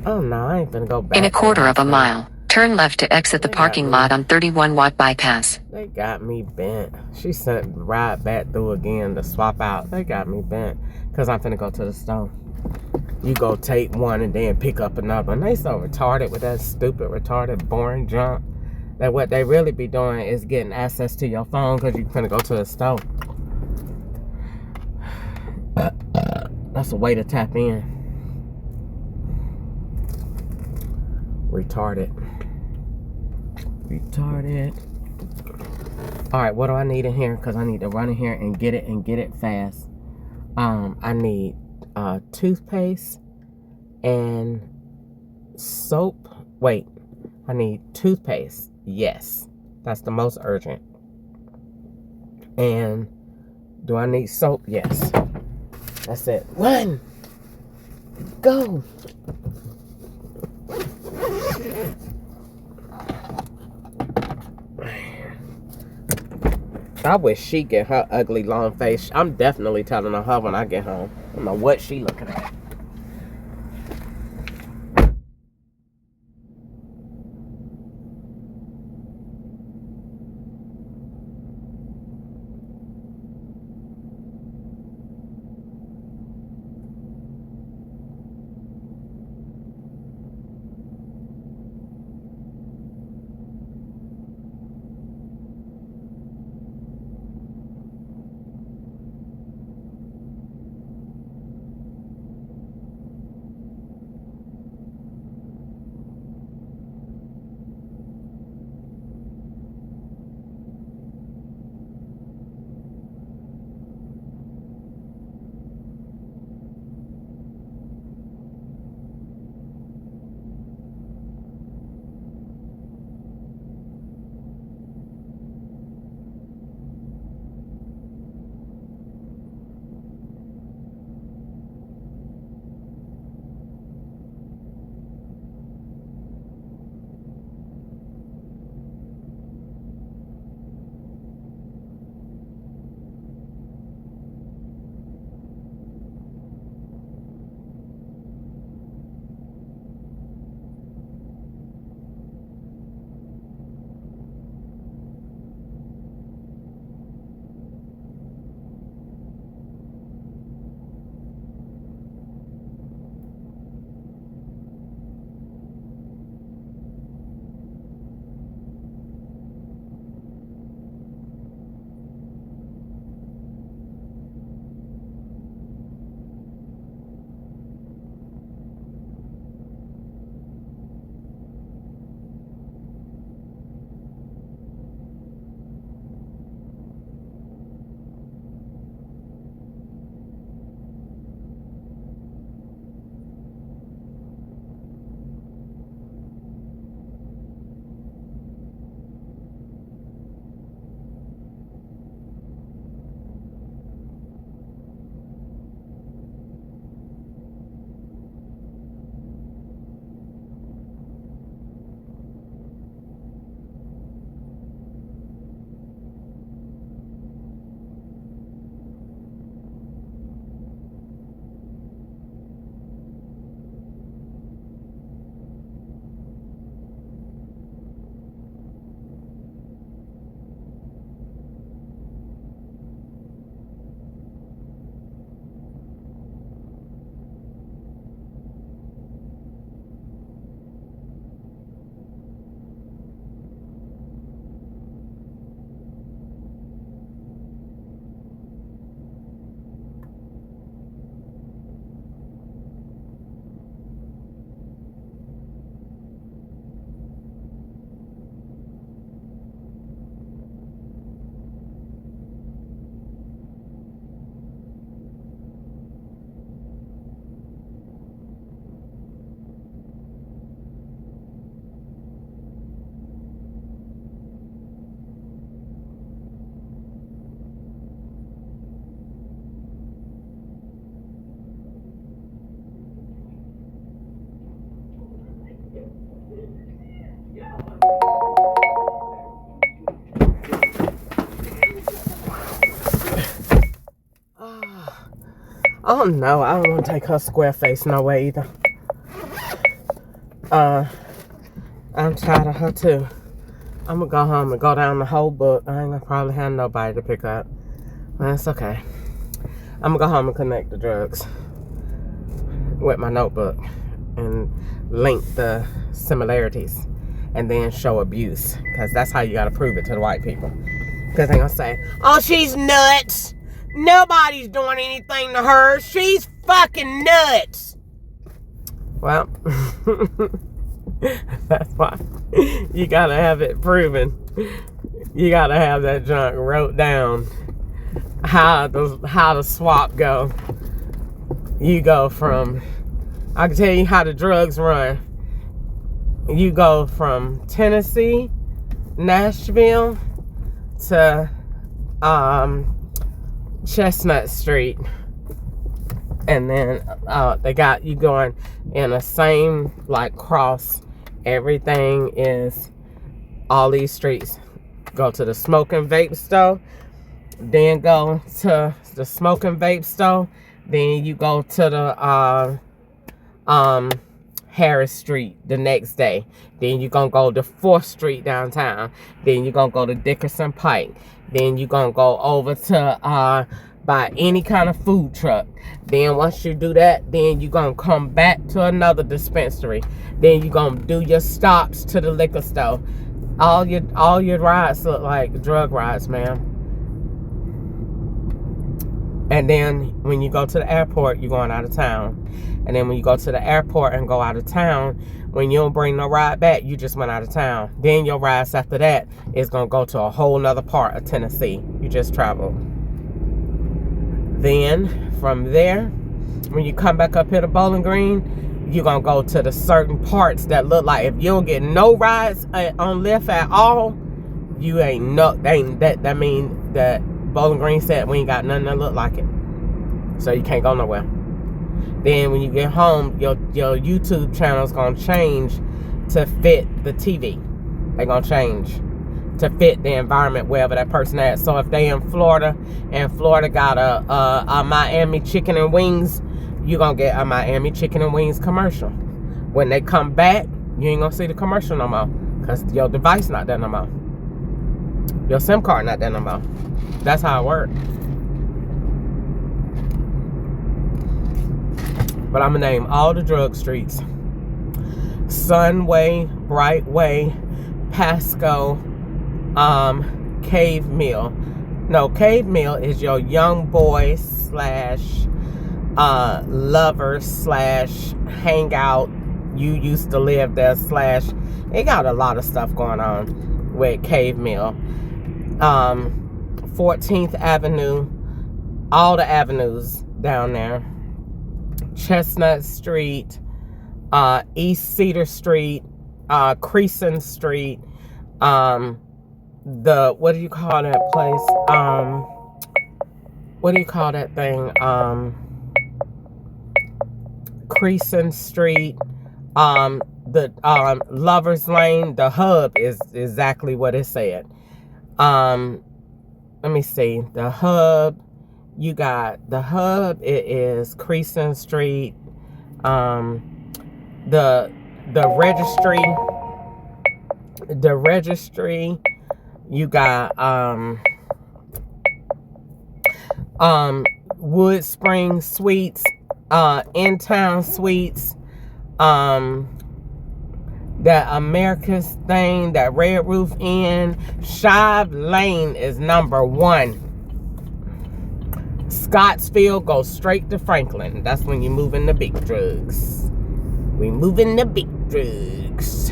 Oh no, I ain't finna go back. In a to the quarter of a hospital. mile, turn left to exit the parking lot on 31 Watt Bypass. They got me bent. She sent right back through again to swap out. They got me bent. Cause I'm finna go to the store. You go take one and then pick up another. And they so retarded with that stupid, retarded, boring junk. That what they really be doing is getting access to your phone because you finna go to the store. That's a way to tap in. Retarded. Alright, what do I need in here? Because I need to run in here and get it fast. I need toothpaste and soap. Wait, I need toothpaste. Yes, that's the most urgent. And do I need soap? Yes. That's it. Run! Go! I wish she get her ugly long face. I'm definitely telling her when I get home. I don't know what she looking at. Oh no, I don't want to take her square face no way either. I'm tired of her too. I'm gonna go home and go down the whole book. I ain't gonna probably have nobody to pick up. That's okay. I'm gonna go home and connect the drugs with my notebook and link the similarities and then show abuse, because that's how you gotta prove it to the white people. Because they're gonna say, oh, she's nuts. Nobody's doing anything to her. She's fucking nuts. Well, that's why you gotta have it proven. You gotta have that junk wrote down. How the swap go. You go from, I can tell you how the drugs run. You go from Tennessee, Nashville to Chestnut Street, and then they got you going in the same like cross. Everything is all these streets. Go to the smoking vape store, then go to the smoking vape store, then you go to the Harris Street the next day. Then you're gonna go to 4th Street downtown. Then you're gonna go to Dickerson Pike. Then you're gonna go over to buy any kind of food truck. Then once you do that, then you're gonna come back to another dispensary. Then you're gonna do your stops to the liquor store. All your rides look like drug rides, ma'am. And then when you go to the airport, you're going out of town. And then when you go to the airport and go out of town, when you don't bring no ride back, you just went out of town. Then your rides after that is going to go to a whole nother part of Tennessee. You just traveled. Then from there, when you come back up here to Bowling Green, you're going to go to the certain parts that look like, if you don't get no rides on Lyft at all, you ain't no, that mean that Bowling Green said we ain't got nothing that look like it. So you can't go nowhere. Then when you get home, your YouTube channel's gonna change to fit the TV. They're gonna change to fit the environment wherever that person at. So if they in Florida and Florida got a Miami chicken and wings, you're gonna get a Miami chicken and wings commercial. When they come back, you ain't gonna see the commercial no more, because your device not there no more. Your SIM card not there no more. That's how it works. But I'm gonna name all the drug streets: Sunway, Brightway, Pasco, Cave Mill. No, Cave Mill is your young boy slash lover slash hangout. You used to live there slash. It got a lot of stuff going on with Cave Mill. 14th Avenue, all the avenues down there. Chestnut Street, East Cedar Street, Creason Street, what do you call that place? What do you call that thing? Creason Street, the Lover's Lane, the hub is exactly what it said. Let me see, the hub. You got the hub, it is Creason Street, the registry, you got Wood Spring Suites, In Town Suites, that America's thing, that Red Roof Inn. Shive Lane is number 1. Scottsville goes straight to Franklin. That's when you move in the big drugs. We move in the big drugs.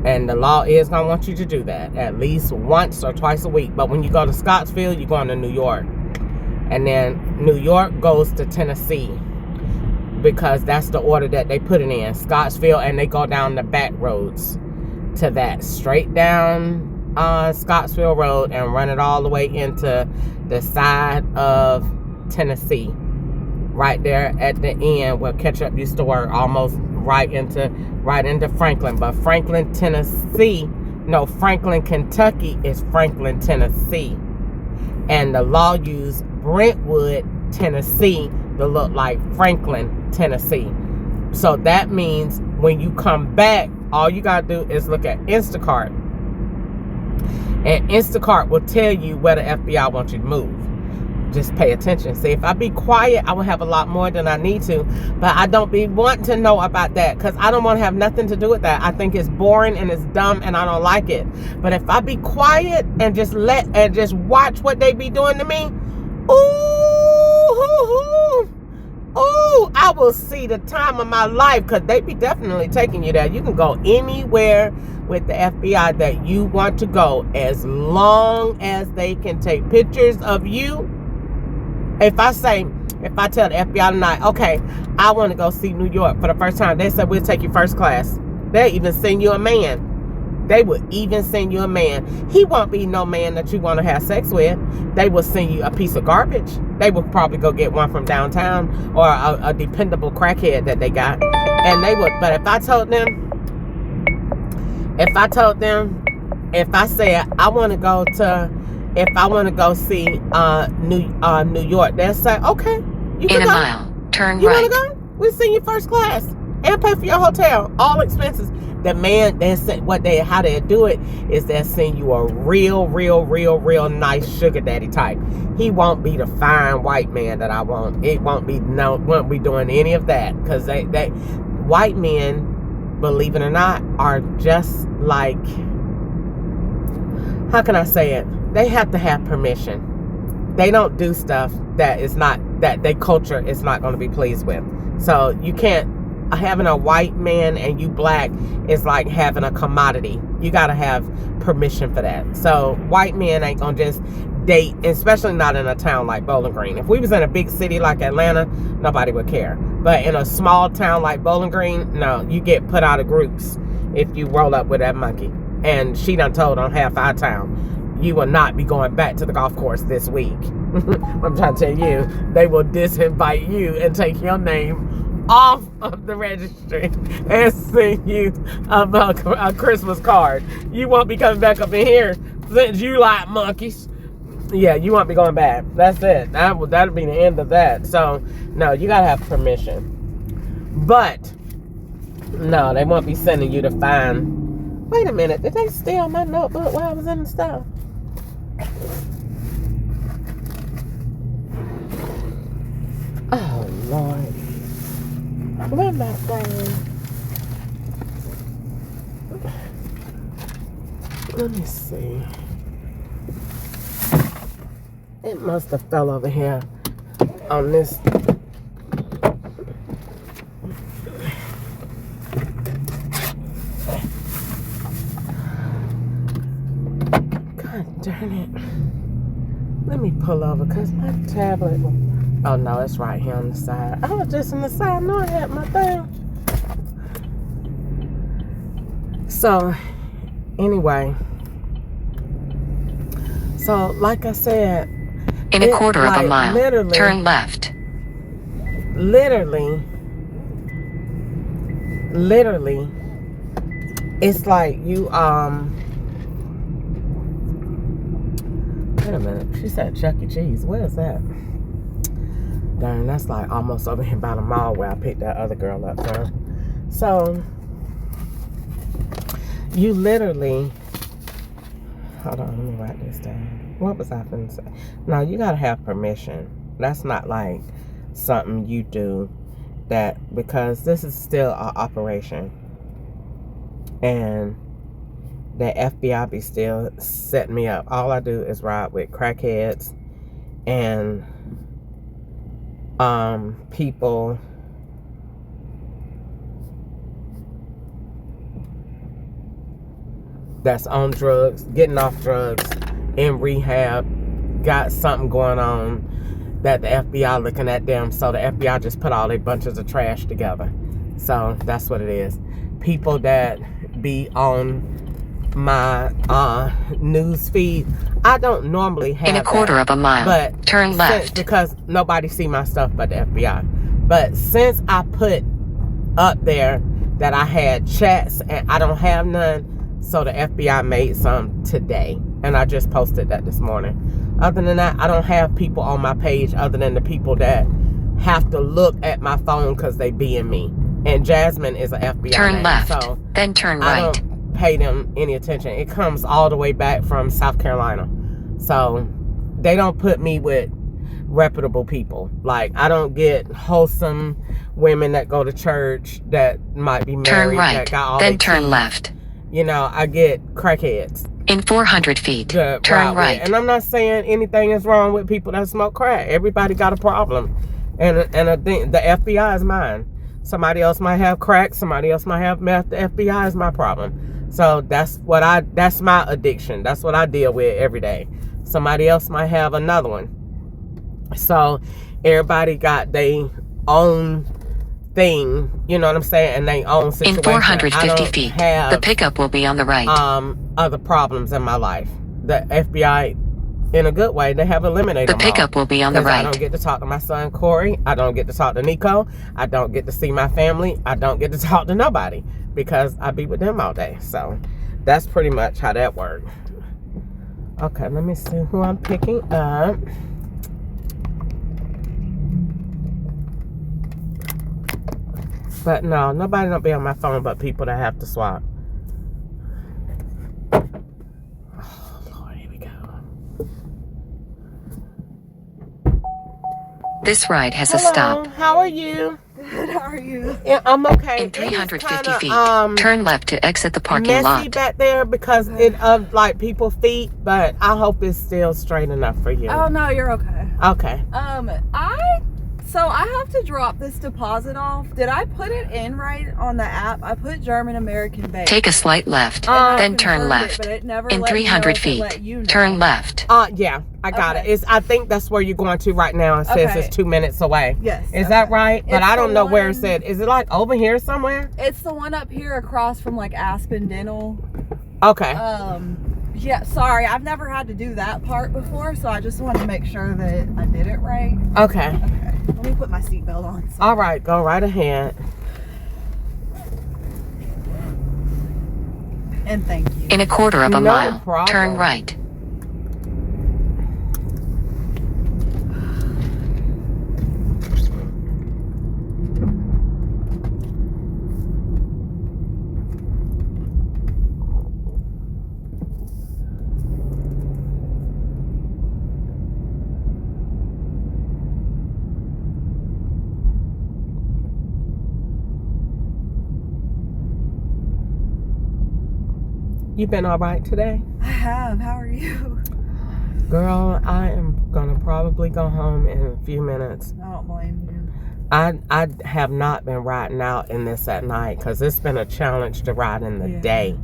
And the law is going to want you to do that at least once or twice a week. But when you go to Scottsville, you're going to New York. And then New York goes to Tennessee, because that's the order that they put it in. Scottsville, and they go down the back roads to that. Straight down Scottsville Road and run it all the way into the side of Tennessee, right there at the end where Ketchup used to work, almost right into Franklin. But Franklin, Kentucky is Franklin, Tennessee, and the law used Brentwood Tennessee to look like Franklin, Tennessee. So that means when you come back, all you gotta do is look at Instacart. And Instacart will tell you where the FBI wants you to move. Just pay attention. See, if I be quiet, I will have a lot more than I need to. But I don't be wanting to know about that because I don't want to have nothing to do with that. I think it's boring and it's dumb and I don't like it. But if I be quiet and just watch what they be doing to me, ooh, I will see the time of my life because they be definitely taking you there. You can go anywhere with the FBI that you want to go as long as they can take pictures of you. If I tell the FBI tonight, okay, I want to go see New York for the first time, they said, we'll take you first class. They'll even send you a man. They will even send you a man. He won't be no man that you want to have sex with. They will send you a piece of garbage. They will probably go get one from downtown or a dependable crackhead that they got. And they would, but if I said I want to go to, if I want to go see New York, they'll say, okay, you can In a go. mile, turn You right. want to go? We'll send you first class and pay for your hotel, all expenses. The man, how they do it is they'll send you a real nice sugar daddy type. He won't be the fine white man that I want. It won't be doing any of that because they white men, believe it or not, are just like, how can I say it? They have to have permission. They don't do stuff that their culture is not going to be pleased with. So you can't, having a white man and you black is like having a commodity. You got to have permission for that. So white men ain't going to just date, especially not in a town like Bowling Green. If we was in a big city like Atlanta, nobody would care. But in a small town like Bowling Green, no, you get put out of groups if you roll up with that monkey. And she done told on half our town, you will not be going back to the golf course this week. I'm trying to tell you, they will disinvite you and take your name off of the registry and send you a Christmas card. You won't be coming back up in here since you like monkeys. Yeah, you won't be going back. That's it. That'll be the end of that. So, no, you gotta have permission. But, no, they won't be sending you to find. Wait a minute, did they steal my notebook while I was in the stuff? Oh, Lord. Where am I going? Let me see. It must have fell over here on this. God darn it. Let me pull over because my tablet. Oh no, it's right here on the side. I was just on the side. No, I had my thing. So, anyway. So, like I said. In a quarter of a mile, turn left. Literally, it's like you, wait a minute, she said Chuck E. Cheese, where is that? Darn, that's like almost over here by the mall where I picked that other girl up from. So, you literally, hold on, let me write this down. What was I finna say? No, you gotta have permission. That's not like something you do that, because this is still an operation. And the FBI be still setting me up. All I do is ride with crackheads and people that's on drugs, getting off drugs, in rehab, got something going on that the FBI looking at them, so the FBI just put all their bunches of trash together. So that's what it is. People that be on my news feed, I don't normally have in a quarter of a mile, but turn left. Because nobody see my stuff but the FBI. But since I put up there that I had chats and I don't have none, so the FBI made some today. And I just posted that this morning Other than that, I don't have people on my page other than the people that have to look at my phone because they being me. And Jasmine is an FBI Turn name, left, so then turn I right. don't pay them any attention. It comes all the way back from South Carolina. So they don't put me with reputable people. Like, I don't get wholesome women that go to church that might be married. Turn right, that got all then their turn teeth. left. You know, I get crackheads. In 400 feet, to turn ride with. right. And I'm not saying anything is wrong with people that smoke crack. Everybody got a problem. And I think the FBI is mine. Somebody else might have crack. Somebody else might have meth. The FBI is my problem. So that's my addiction. That's what I deal with every day. Somebody else might have another one. So everybody got their own thing, you know what I'm saying, and their own situation. In 450 feet, have, the pickup will be on the right. other problems in my life. The FBI, in a good way, they have eliminated The them pickup all. will be on the 'Cause right. I don't get to talk to my son Corey. I don't get to talk to Nico. I don't get to see my family. I don't get to talk to nobody because I be with them all day. So that's pretty much how that works. Okay, let me see who I'm picking up. But no, nobody don't be on my phone but people that have to swap. Oh, Lord, here we go. This ride has a Hello, stop. how are you? Good, how are you? Yeah, I'm okay. In 350 It is feet, kinda, turn left to exit the parking messy lot. back there because it of like people's feet, but I hope it's still straight enough for you. Oh no, you're okay. Okay. I have to drop this deposit off. Did I put it in right on the app? I put German American Bank. Take a slight left, And I then turn confirmed left. it, but it never In let me know 300 if it feet, let you know. turn left. Yeah, I got Okay. it. I think that's where you're going to right now. It says Okay. it's 2 minutes away. Yes. Is okay. that right? But It's I don't the know where it one- said. Is it like over here somewhere? It's the one up here across from like Aspen Dental. Okay. Yeah, sorry, I've never had to do that part before, so I just wanted to make sure that I did it right. Okay. Okay, let me put my seatbelt on. All right, go right ahead. And thank you. In a quarter of a No mile, problem. turn right. You been all right today? I have. How are you? Girl, I am gonna probably go home in a few minutes. I don't blame you. I have not been riding out in this at night because it's been a challenge to ride in the Yeah. day.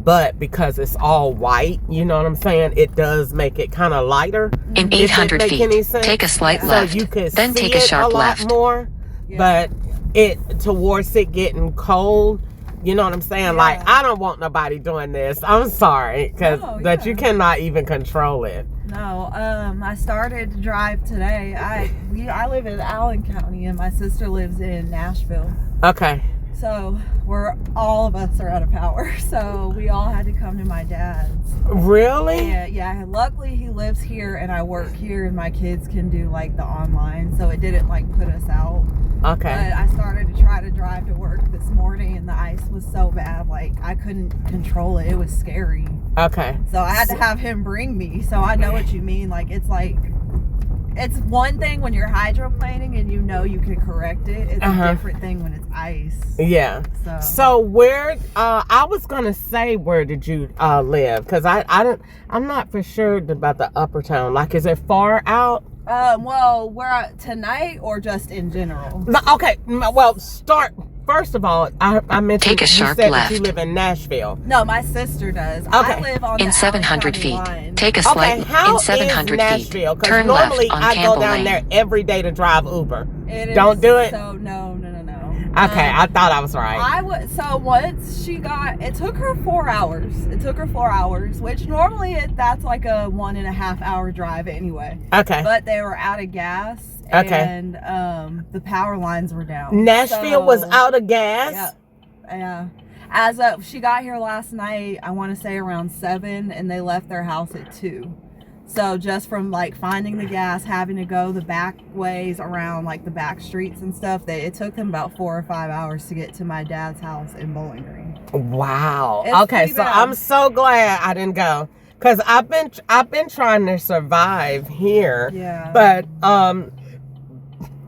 But because it's all white, you know what I'm saying, it does make it kind of lighter. In If it 800 make any feet, sense. take a slight So left, you could then see take a it sharp lot left. more. Yeah. But it towards it getting cold, you know what I'm saying? Yeah. Like, I don't want nobody doing this. I'm sorry, because No, that yeah. you cannot even control it. No, I started to drive today. I live in Allen County and my sister lives in Nashville. Okay. So all of us are out of power. So we all had to come to my dad's. Really? Yeah. Luckily he lives here and I work here and my kids can do like the online. So it didn't like put us out. Okay. But I started to try to drive to work this morning and the ice was so bad. Like I couldn't control it. It was scary. Okay. So I had to have him bring me. So I know what you mean. Like it's one thing when you're hydroplaning and you know you can correct it. It's a different thing when it's ice. Yeah. So where? I was gonna say, where did you live? Because I'm not for sure about the upper town. Like, is it far out? Well, tonight or just in general? No, okay. Well, start. First of all, I mentioned Take a you sharp said left. that you live in Nashville. No, my sister does. Okay. I live on In the 700 Allen feet, County line. take a Okay, slight. how In is 700 Nashville? feet, Because turn normally left on I go Campbell down Lane. there every day to drive Uber. It Don't is- do it? So no. Okay, I thought I was right. So once it took her 4 hours. It took her 4 hours, which normally that's like a 1.5 hour drive anyway. Okay. But they were out of gas. Okay. And the power lines were down. Nashville was So- out of gas. Yeah. She got here last night, I want to say around 7, and they left their house at 2. So just from like finding the gas, having to go the back ways around like the back streets and stuff, it took them about 4 or 5 hours to get to my dad's house in Bowling Green. Wow. It's Okay, pretty so bad. I'm so glad I didn't go, cause I've been trying to survive here. Yeah. But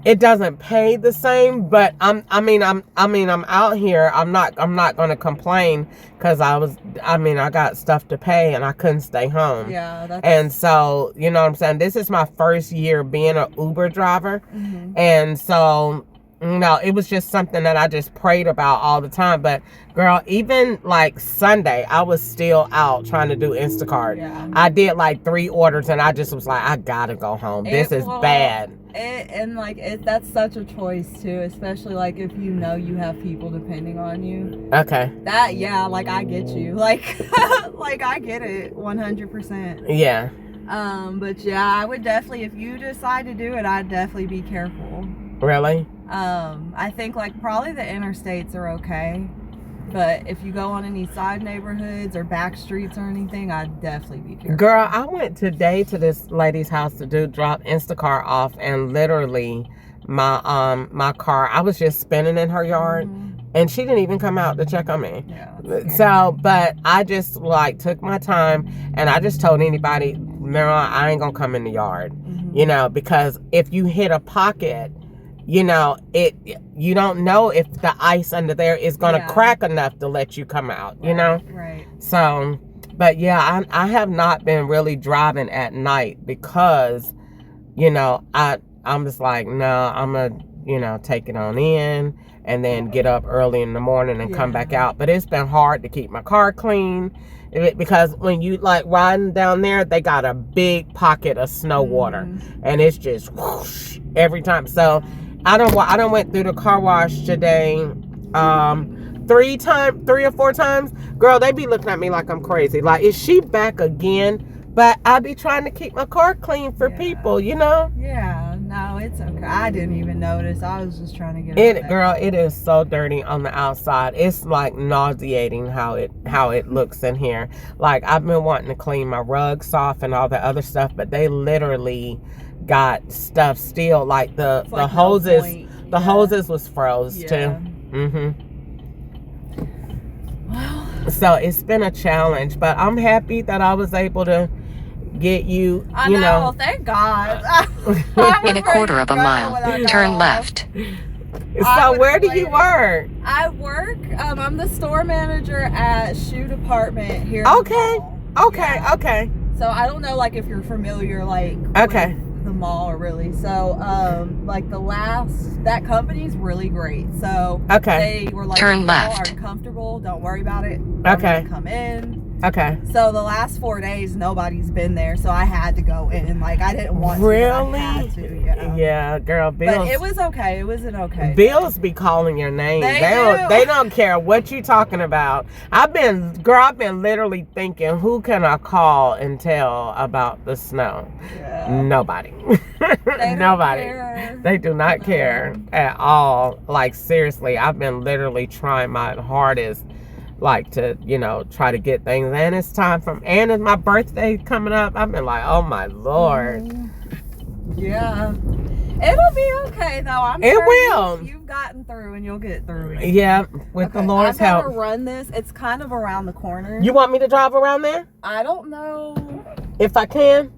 it doesn't pay the same. But I'm out here. I'm not gonna complain, cause I got stuff to pay and I couldn't stay home. Yeah. That's, And so, you know what I'm saying? This is my first year being an Uber driver. mhm. And so, you know, it was just something that I just prayed about all the time. But girl, even like Sunday, I was still out trying to do Instacart. Yeah. I did like 3 orders and I just was like, I gotta go home. This is bad. That's such a choice too, especially like if you know you have people depending on you. Okay. Like I get you. Like like I get it 100%. Yeah. But yeah, I would definitely, if you decide to do it, I'd definitely be careful. Really? I think like probably the interstates are okay, but if you go on any side neighborhoods or back streets or anything, I'd definitely be careful. Girl, I went today to this lady's house to drop Instacart off, and literally my car, I was just spinning in her yard. Mhm. And she didn't even come out to check on me. Yeah, that's So, but I just like took my time and I just told anybody, no, I ain't gonna come in the yard, Mhm. you know, because if you hit a pocket, you know, you don't know if the ice under there is gonna Yeah. crack enough to let you come out, you know? Right. So, but yeah, I have not been really driving at night because, you know, I'm just like, no, I'm gonna, you know, take it on in and then get up early in the morning and come back out. But it's been hard to keep my car clean because when you like riding down there, they got a big pocket of snow water and it's just whoosh every time. So I don't went through the car wash today 3 or 4 times. Girl, they be looking at me like I'm crazy. Like, is she back again? But I be trying to keep my car clean for people, you know? Yeah, no, it's okay. I didn't even notice. I was just trying to get it. Girl, it is so dirty on the outside. It's like nauseating how it looks in here. Like, I've been wanting to clean my rugs off and all the other stuff, but they literally got stuff still. Like the hoses, the hoses was froze too. So it's been a challenge, but I'm happy that I was able to get you, I you know, know. thank God. In a quarter of a mile, turn left. So where do you work? I work, I'm the store manager at Shoe Department here. Okay. Okay. Yeah. Okay. So I don't know, like, if you're familiar, like, Okay. with the mall, really. So, like, that company's really great. So Okay. they were like, Turn "You left." are comfortable. Don't worry about it. Okay. Come in. Okay. So the last 4 days, nobody's been there, so I had to go in. Like, I didn't want to. Really? But I had to, yeah. Yeah, girl. Bills. But it was okay. It was an okay. Bills be calling your name. They do. They don't care what you talking about. I've been literally thinking, who can I call and tell about the snow? Yeah. Nobody. They don't Nobody. care. They do not care at all. Like, seriously, I've been literally trying my hardest, like, to, you know, try to get things. And it's time and it's my birthday coming up. I've been like, oh my Lord. Yeah. It'll be okay, though. I'm It sure will. You've gotten through, and you'll get through it. Yeah, with the Lord's I'm help. gonna run this. It's kind of around the corner. You want me to drive around there? I don't know. If I can?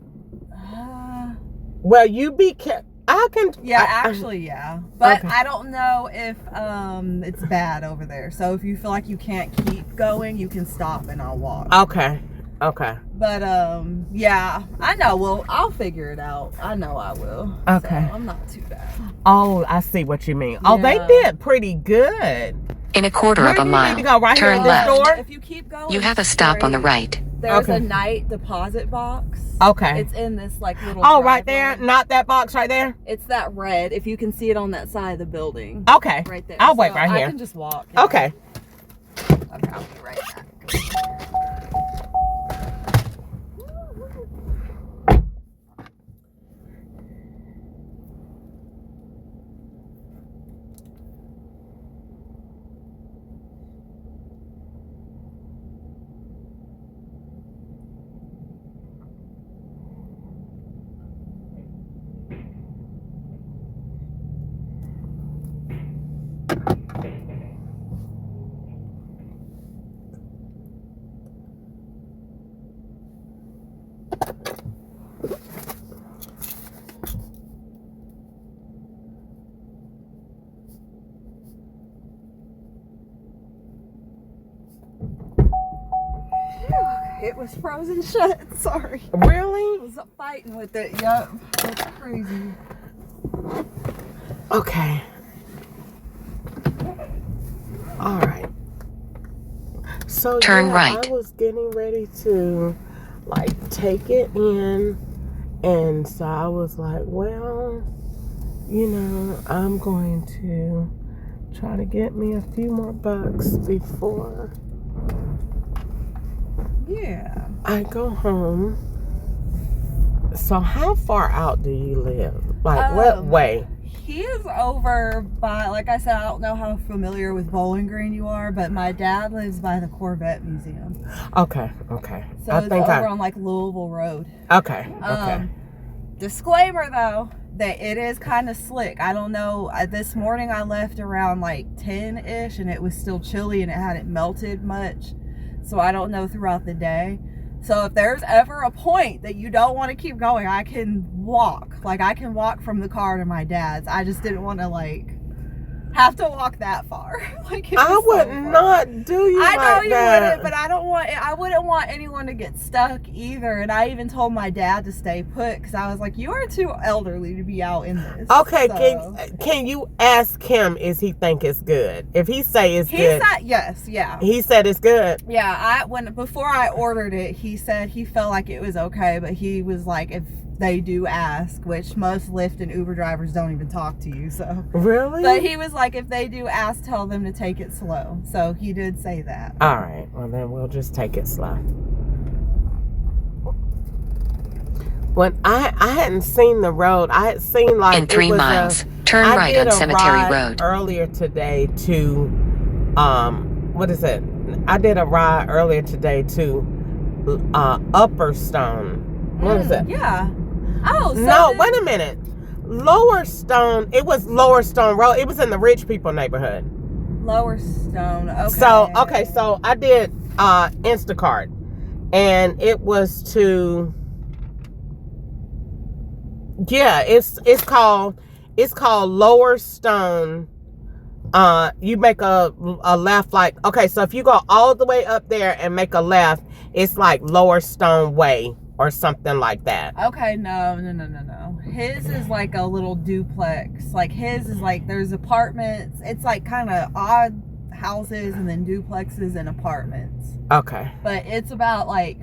Well, you be careful. I can. Yeah, actually, yeah. But Okay. I don't know if it's bad over there. So if you feel like you can't keep going, you can stop and I'll walk. Okay. Okay. But yeah, I know. Well, I'll figure it out. I know I will. Okay. So I'm not too bad. Oh, I see what you mean. Oh, they Yeah. did pretty good. In a quarter Where of do a you mile, need to go? Right here turn in this left. door? If you keep going, You have a stop on the straight, right. There's Okay. a night deposit box. Okay. It's in this like little. Oh, right there? driveway. Not that box right there? It's that red. If you can see it on that side of the building. Okay. Right there. I'll wait So right I here. can just walk. yeah. Okay. Okay, I'll be right back. was frozen shut. Sorry. Really? I was fighting with it. Yup. It's crazy. Okay. All right. So Turn yeah, right. I was getting ready to like take it in, and so I was like, well, you know, I'm going to try to get me a few more bucks before I go home. So how far out do you live? Like what way? He is over by, like I said, I don't know how familiar with Bowling Green you are, but my dad lives by the Corvette Museum. Okay. So it's over on like Louisville Road. Okay. Disclaimer though, that it is kind of slick. I don't know. This morning I left around like 10-ish and it was still chilly and it hadn't melted much. So I don't know throughout the day. So if there's ever a point that you don't want to keep going, I can walk. Like I can walk from the car to my dad's. I just didn't want to like have to walk that far. Like I would not do you I know like you that. wouldn't, but I wouldn't want anyone to get stuck either. And I even told my dad to stay put because I was like, you are too elderly to be out in this. Okay, so. can you ask him is he think it's good? If he say it's good. Said yes, yeah. He said it's good. Yeah, before I ordered it, he said he felt like it was okay, but he was like, if they do ask, which most Lyft and Uber drivers don't even talk to you, so. Really? But he was like, if they do ask, tell them to take it slow. So he did say that. All right, well then we'll just take it slow. When I hadn't seen the road, I had seen like In 3 miles, turn I right did on a Cemetery ride Road. earlier today to, what is it? I did a ride earlier today to Upper Stone. What is it? Yeah. Oh, so No, wait a minute. Lower Stone, it was Lower Stone Road. It was in the rich people neighborhood. Lower Stone. Okay. So I did Instacart, and it was to it's called Lower Stone. You make a left, like, okay, so if you go all the way up there and make a left, it's like Lower Stone Way or something like that. Okay, no. His is like a little duplex. Like his is like there's apartments. It's like kind of odd houses and then duplexes and apartments. Okay. But it's about like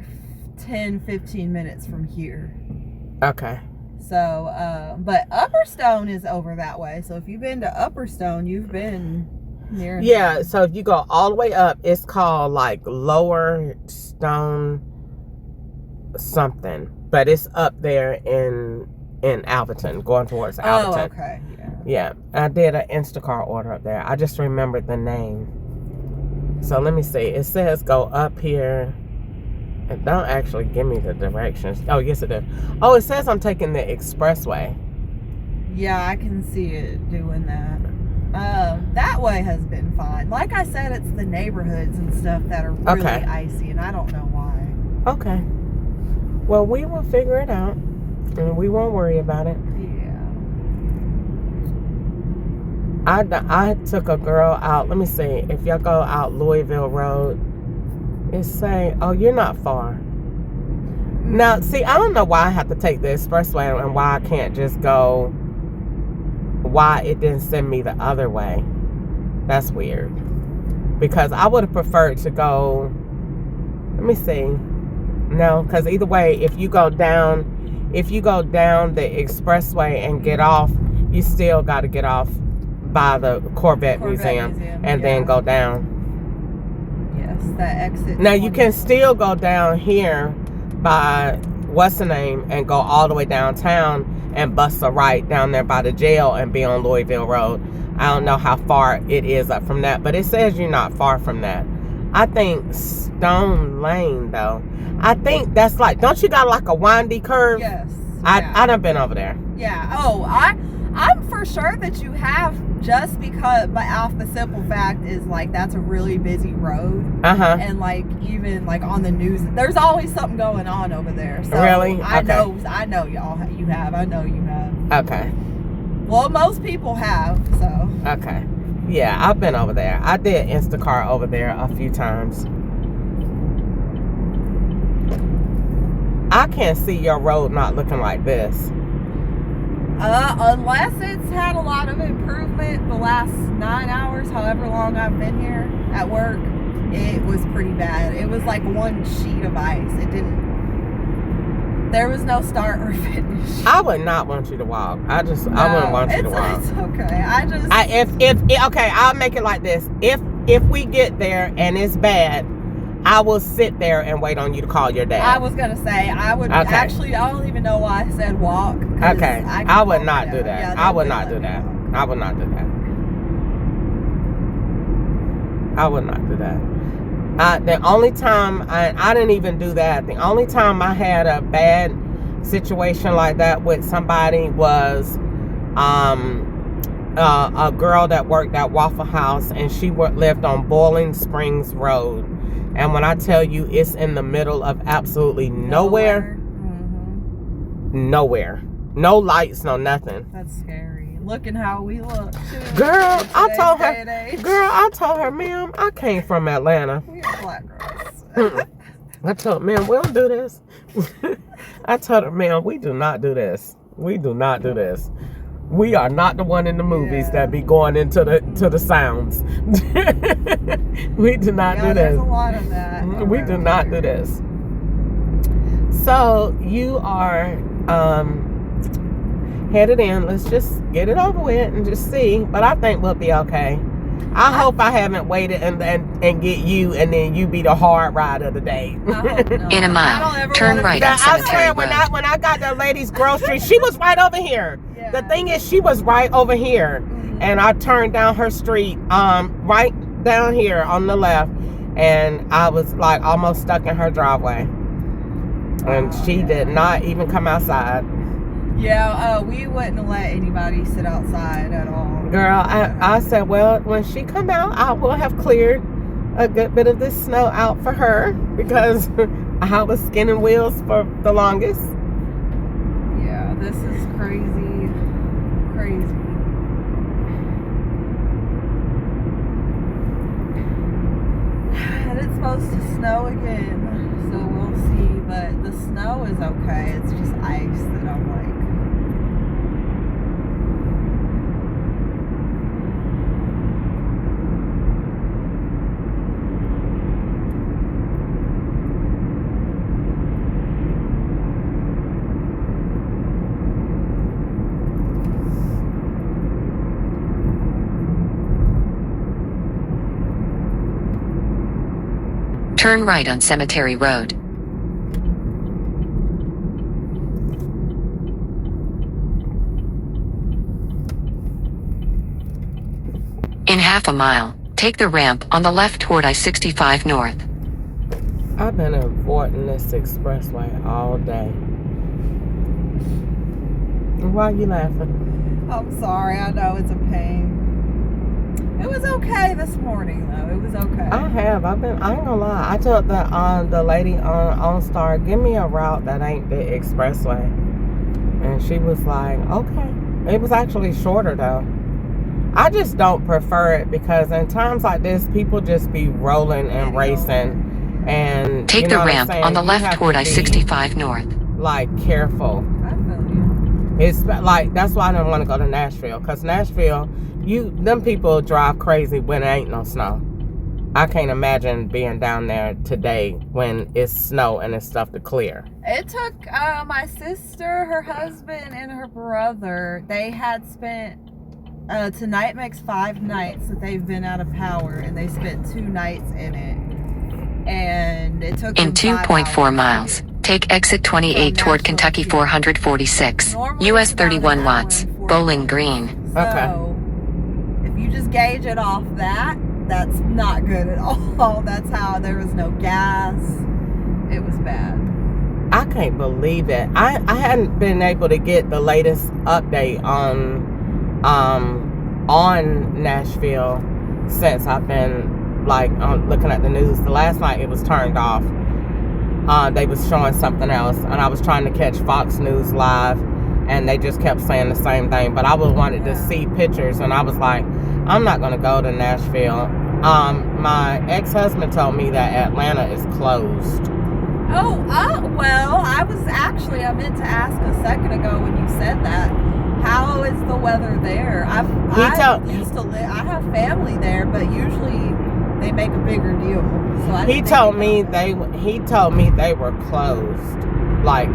10-15 minutes from here. Okay. So, but Upper Stone is over that way. So if you've been to Upper Stone, you've been near. Yeah, so if you go all the way up, it's called like Lower Stone something, but it's up there in Alberton, going towards Alberton. Oh, okay. Yeah, I did an Instacart order up there. I just remembered the name. So let me see. It says go up here. It don't actually give me the directions. Oh, yes it did. Oh, it says I'm taking the expressway. Yeah, I can see it doing that. That way has been fine. Like I said, it's the neighborhoods and stuff that are really icy, and I don't know why. Okay. Well, we will figure it out, and we won't worry about it. Yeah. I took a girl out. Let me see. If y'all go out Louisville Road, it's saying, oh, you're not far. Now, see, I don't know why I have to take the expressway and why I can't just go, why it didn't send me the other way. That's weird. Because I would have preferred to go, let me see. No, because either way, if you go down the expressway and get off, you still got to get off by the Corvette Museum and then go down. Yes, that exit. Now you can still go down here by what's the name and go all the way downtown and bust a right down there by the jail and be on Louisville Road. I don't know how far it is up from that, but it says you're not far from that. I think Stone Lane though. I think that's like, don't you got like a windy curve? Yes. I done been over there. Yeah. Oh, I'm for sure that you have, just because, but off the simple fact is like that's a really busy road. And like even like on the news, there's always something going on over there. So really? I know you have. I know you have. Okay. Well, most people have. So. Okay. Yeah, I've been over there. I did Instacart over there a few times. I can't see your road not looking like this. Unless it's had a lot of improvement the last 9 hours, however long I've been here at work, it was pretty bad. It was like one sheet of ice. There was no start or finish. I would not want you to walk. I wouldn't want you to walk. It's okay. Okay, I'll make it like this. If we get there and it's bad, I will sit there and wait on you to call your dad. I was gonna say I would actually. I don't even know why I said walk. Okay, I would not do that. Yeah, I would not do that. I would not do that. I would not do that. The only time I didn't even do that. The only time I had a bad situation like that with somebody was a girl that worked at Waffle House, and she lived on Boiling Springs Road. And when I tell you, it's in the middle of absolutely nowhere. Mm-hmm. Nowhere. No lights, no nothing. That's scary. Looking how we look, too. Girl, I told her, ma'am, I came from Atlanta. We are black girls. I told her, ma'am, we don't do this. I told her, ma'am, we do not do this. We do not do this. We are not the one in the movies that be going into the sounds. We do not do this. There's a lot of that. We do not do this. So you are headed in. Let's just get it over with and just see. But I think we'll be okay. I hope I haven't waited and get you, and then you be the hard ride of the day. In a mile, turn right on I Cemetery swear, Road. when I got the lady's grocery, she was right over here. Yeah. The thing is, she was right over here, and I turned down her street, right down here on the left, and I was like almost stuck in her driveway, and she did not even come outside. Yeah, we wouldn't let anybody sit outside at all. Girl, I said, well, when she come out, I will have cleared a good bit of this snow out for her, because I was skinning wheels for the longest. Yeah, this is crazy. And it's supposed to snow again, so we'll see. But the snow is okay. It's just ice that I'm like. Turn right on Cemetery Road. In half a mile, take the ramp on the left toward I-65 North. I've been avoiding this expressway all day. Why are you laughing? I'm sorry. I know it's a pain. It was okay this morning, though. It was okay. I ain't gonna lie. I told the lady on OnStar, give me a route that ain't the expressway. And she was like, okay. It was actually shorter, though. I just don't prefer it, because in times like this, people just be rolling and racing. And take the ramp on the left toward I-65 North. Like, careful. I feel you. It's like, that's why I don't want to go to Nashville, because Nashville, them people drive crazy when there ain't no snow. I can't imagine being down there today when it's snow and it's stuff to clear. It took my sister, her husband, and her brother. They had spent tonight makes 5 nights that they've been out of power, and they spent 2 nights in it. And it took in 2.4 miles. Take exit 28 toward Kentucky 446, US 31 watts, Bowling Green. So, okay. If you just gauge it off that's not good at all. That's how there was no gas. It was bad. I can't believe it. I hadn't been able to get the latest update on Nashville since I've been looking at the news. The last night it was turned off. They was showing something else, and I was trying to catch Fox News Live, and they just kept saying the same thing. But I wanted to see pictures, and I was like, I'm not gonna go to Nashville. My ex-husband told me that Atlanta is closed. Well, I meant to ask a second ago when you said that. How is the weather there? I have family there, but usually they make a bigger deal. So he told me they were closed, like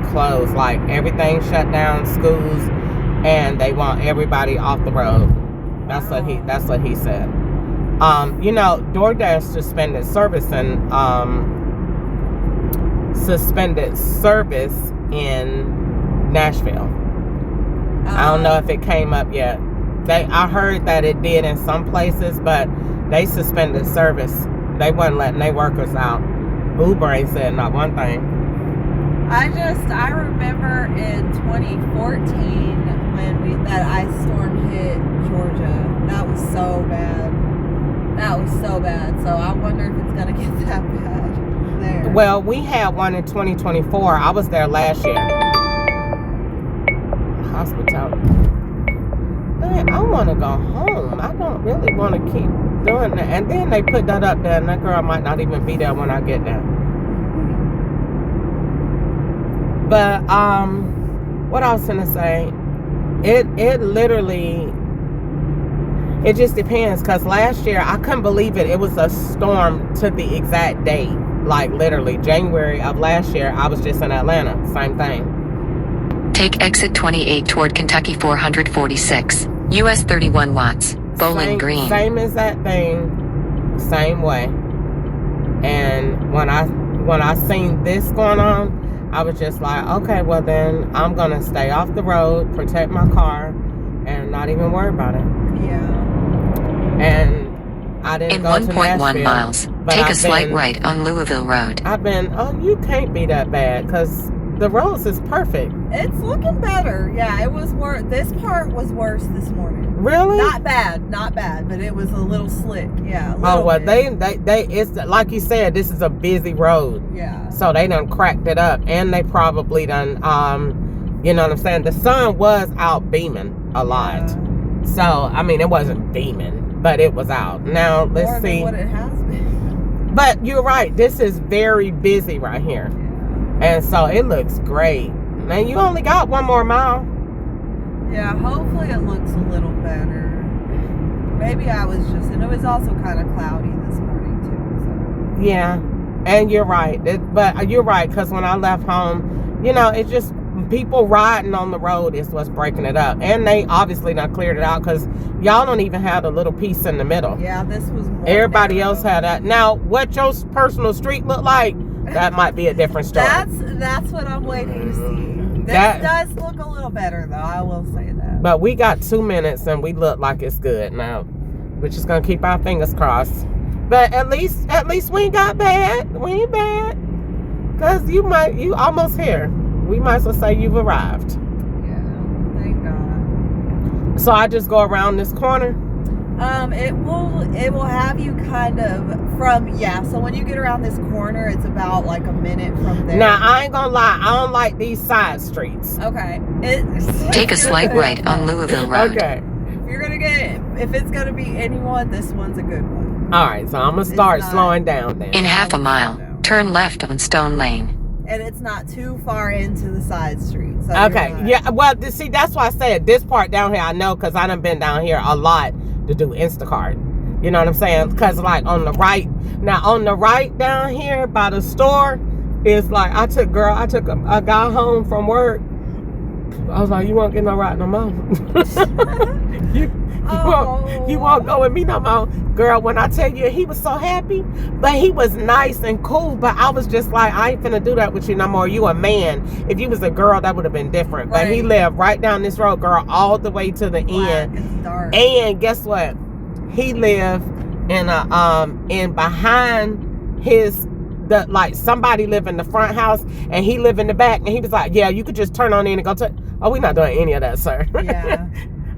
everything shut down, schools, and they want everybody off the road. That's what he said. DoorDash suspended service in Nashville. I don't know if it came up yet. I heard that it did in some places, but they suspended service. They wasn't letting their workers out. Uber ain't said not one thing. I remember in 2014 when that ice storm hit Georgia. That was so bad. So I wonder if it's gonna get that bad there. Well, we had one in 2024. I was there last year. Hospitality. Man, I want to go home. I don't really want to keep doing that. And then they put that up there, and that girl might not even be there when I get there. But what I was gonna say, it literally, it just depends. Cause last year I couldn't believe it. It was a storm to the exact date. Like literally January of last year, I was just in Atlanta. Same thing. Take exit 28 toward Kentucky 446. US 31 watts. Bowling Green. Same as that thing. Same way. And when I seen this going on, I was just like, okay, well then I'm gonna stay off the road, protect my car, and not even worry about it. Yeah. And I didn't In go to 1.1 Nashville, miles, take a slight right on Louisville Road. You can't be that bad, because the roads is perfect. It's looking better. Yeah, it was worse. This part was worse this morning. Really? Not bad, but it was a little slick. Yeah. They it's like you said, this is a busy road. Yeah. So they done cracked it up, and they probably done, you know what I'm saying? The sun was out beaming a lot. Yeah. So, I mean, it wasn't beaming, but it was out. Now, let's More see. than what it has been. But you're right. This is very busy right here. Yeah. And so it looks great. Man, you only got 1 more mile. Yeah, hopefully it looks a little better. Maybe and it was also kind of cloudy this morning too. So. Yeah, and you're right. But you're right, because when I left home, it's just people riding on the road is what's breaking it up. And they obviously not cleared it out, because y'all don't even have a little piece in the middle. Yeah, this was more Everybody narrow. else had that. Now, what your personal street look like, that might be a different story. That's what I'm waiting to see. This does look a little better, though. I will say that. But we got 2 minutes, and we look like it's good. Now, we're just gonna keep our fingers crossed. But at least we ain't got bad. We ain't bad, cause you almost here. We might as well say you've arrived. Yeah, thank God. So I just go around this corner. It will have you kind of so when you get around this corner, it's about like a minute from there. Now, I ain't gonna lie, I don't like these side streets. Okay. Take a slight right on Louisville Road. Okay. If it's gonna be anyone, this one's a good one. All right, so I'm gonna start slowing down then. In half a mile, turn left on Stone Lane. And it's not too far into the side street. So Okay, yeah, well, see, that's why I said this part down here I know, because I done been down here a lot to do Instacart. You know what I'm saying? Because like on the right down here by the store, it's like I took a guy home from work. I was like, you won't get no ride no more. you won't go with me no more. Girl, when I tell you, he was so happy, but he was nice and cool, but I was just like, I ain't finna do that with you no more. You a man. If you was a girl, that would have been different. But he lived right down this road, girl, all the way to the end. It's dark. And guess what? He lived in behind somebody lived in the front house, and he lived in the back, and he was like, yeah, you could just turn on in and go to. Oh, we're not doing any of that, sir. Yeah.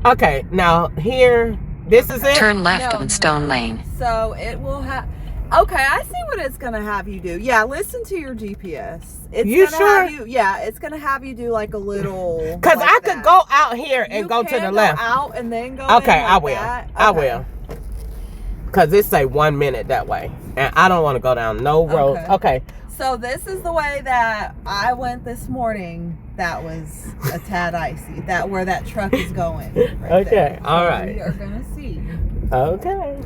Okay, now here, this is it. Turn left on Stone Lane. So it will have. Okay, I see what it's gonna have you do. Yeah, listen to your GPS. It's gonna have it's gonna have you do like a little. Cause I could go out here and go to the left. Out and then go. Okay, in I like will. that. I Okay. will. Cause it say 1 minute that way, and I don't want to go down no road. Okay, So this is the way that I went this morning. That was a tad icy. That where that truck is going. Right Okay, there. all So right. We are gonna see. Okay.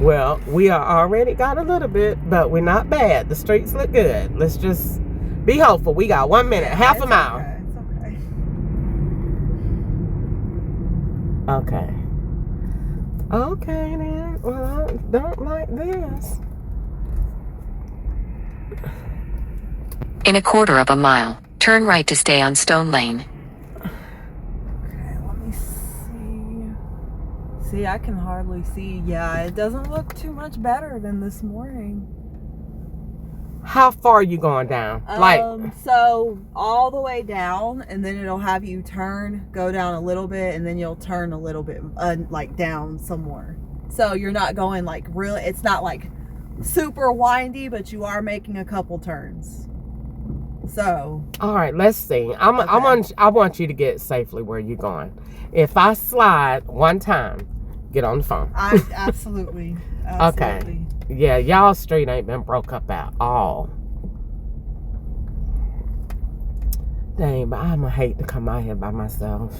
Well, we are already got a little bit, but we're not bad. The streets look good. Let's just be hopeful. We got 1 minute, half a It's mile. Okay. It's okay. Okay. Okay then. Well, I don't like this. In a quarter of a mile, turn right to stay on Stone Lane. Okay, let me see. See, I can hardly see. Yeah, it doesn't look too much better than this morning. How far are you going down? So all the way down, and then it'll have you go down a little bit, and then you'll turn a little bit, like down some more. So you're not going like really. It's not like super windy, but you are making a couple turns. So. All right, let's see. I want you to get safely where you're going. If I slide one time, get on the phone. Absolutely. Okay. Yeah, y'all street ain't been broke up at all. Dang, but I'ma hate to come out here by myself.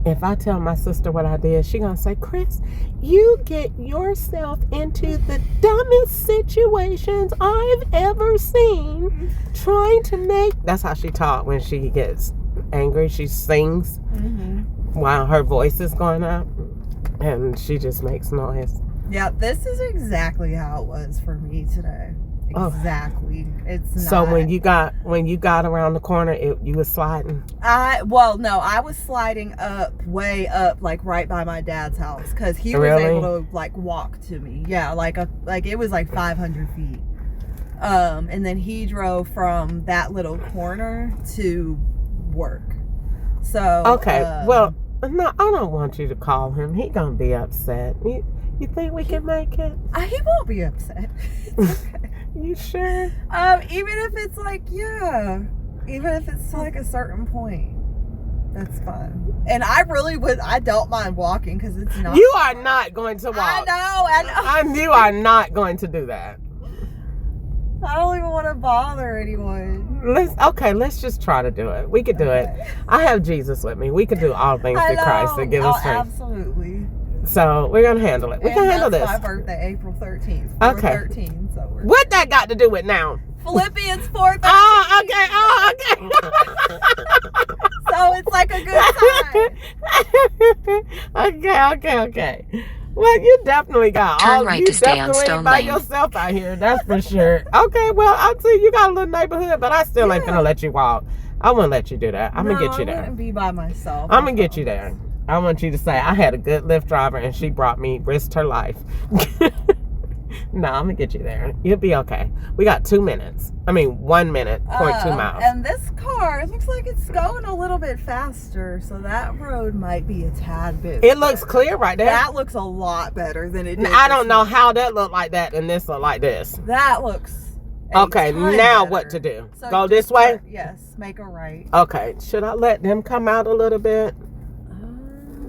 If I tell my sister what I did, she gonna say, Chris, you get yourself into the dumbest situations I've ever seen trying to make... That's how she talk when she gets angry. She sings while her voice is going up, and she just makes noise. Yeah, this is exactly how it was for me today. Exactly. It's not. So when you got around the corner, you was sliding? I was sliding way up, like right by my dad's house, because he was able to like walk to me. Yeah, like it was like 500 feet. And then he drove from that little corner to work. So okay, well, no, I don't want you to call him. He gonna be upset. You think we can make it? He won't be upset. It's okay. You sure? Even if it's like, even if it's to like a certain point, that's fine. And I don't mind walking because it's not. You are not going to walk. I know. You are not going to do that. I don't even want to bother anyone. Let's just try to do it. We could do it. I have Jesus with me. We could do all things through Christ that give us strength. Absolutely. So we're gonna handle it. We can handle this. That's my birthday, April 13th. Okay. 13. So what that got to do with now? Philippians 4:13. Oh, okay. So it's like a good time. Okay. Well, you definitely got Turn right to stay on Stone by Lane. yourself out here. That's for sure. Okay. Well, I see you got a little neighborhood, but I still ain't gonna let you walk. I wouldn't let you do that. I'm gonna get you there. I wouldn't be by myself. I'm gonna get you there. I want you to say, I had a good Lyft driver and she risked her life. No, I'm gonna get you there. You'll be okay. We got 2 minutes. 1 minute, 0.2 miles. And this car, it looks like it's going a little bit faster, so that road might be a tad bit It looks clear right there. That looks a lot better than it did. I don't know how that looked like that and this looked like this. That looks okay, now better. what to do? So go this way? Yes, make a right. Okay, should I let them come out a little bit?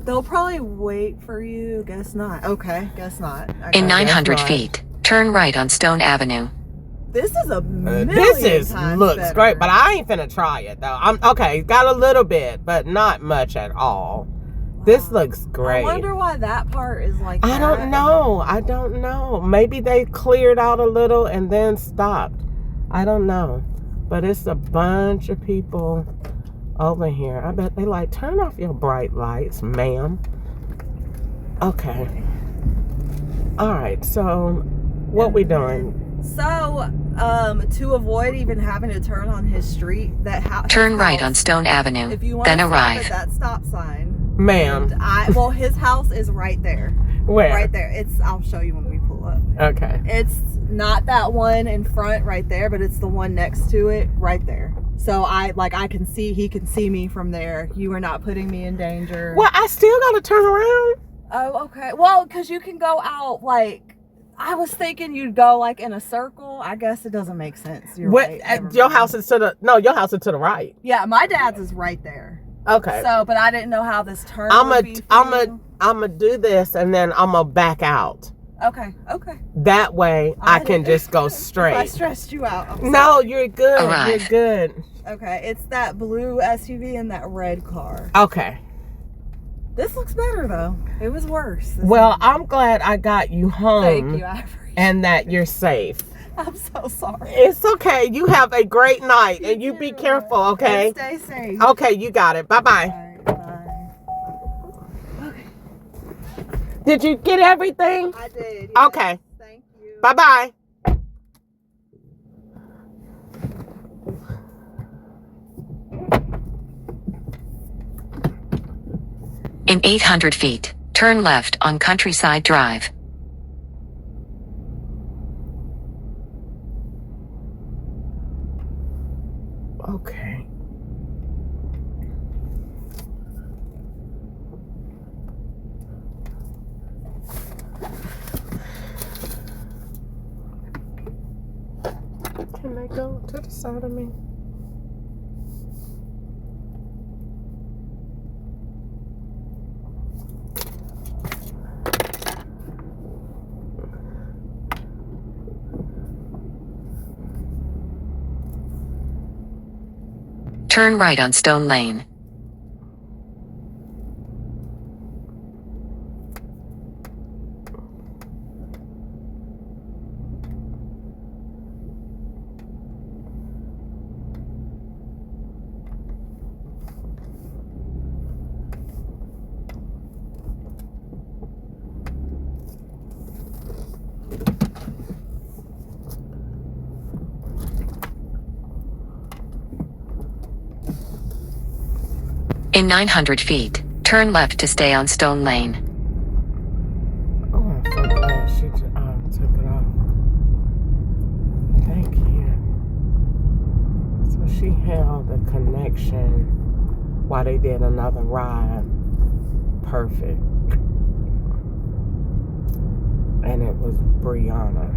They'll probably wait for you. Guess not. Okay, guess not. In 900 feet, turn right on Stone Avenue. This is a million times looks better. great, but I ain't finna try it though. I'm okay. Got a little bit, but not much at all. Wow. This looks great. I wonder why that part is like that. I don't know. Maybe they cleared out a little and then stopped. I don't know. But it's a bunch of people over here. I bet they like, turn off your bright lights, ma'am. Okay. All right. So, what we doing? So, to avoid even having to turn on his street, turn right on Stone Avenue, if you want then to arrive stop at that stop sign, ma'am. His house is right there. Where? Right there. I'll show you when we pull up. Okay. It's not that one in front right there, but it's the one next to it right there. So he can see me from there. You are not putting me in danger. Well, I still gotta turn around. Oh, okay. Well, because you can go out I was thinking you'd go in a circle. I guess it doesn't make sense. You're right. Your house is to the right. Yeah, my dad's is right there. Okay. So, but I didn't know how this turn would be. I'm gonna do this and then I'm gonna back out Okay. Okay. That way I can just go If I straight. stressed you out. I'm No, you're good. Arrive. You're good. Okay, it's that blue SUV and that red car. Okay. This looks better though. It was worse. This Well, one. I'm glad I got you home. Thank you. I appreciate And that you're safe. I'm so sorry. It's okay. You have a great night and you be careful, okay? And stay safe. Okay, you got it. Bye-bye. All right, bye. Okay. Did you get everything? I did. Yes. Okay. Thank you. Bye-bye. In 800 feet, turn left on Countryside Drive. Okay. Can they go to the side of me? Turn right on Stone Lane. In 900 feet, turn left to stay on Stone Lane. Oh, I'm so glad she took it off. Thank you. So she held the connection while they did another ride. Perfect. And it was Brianna.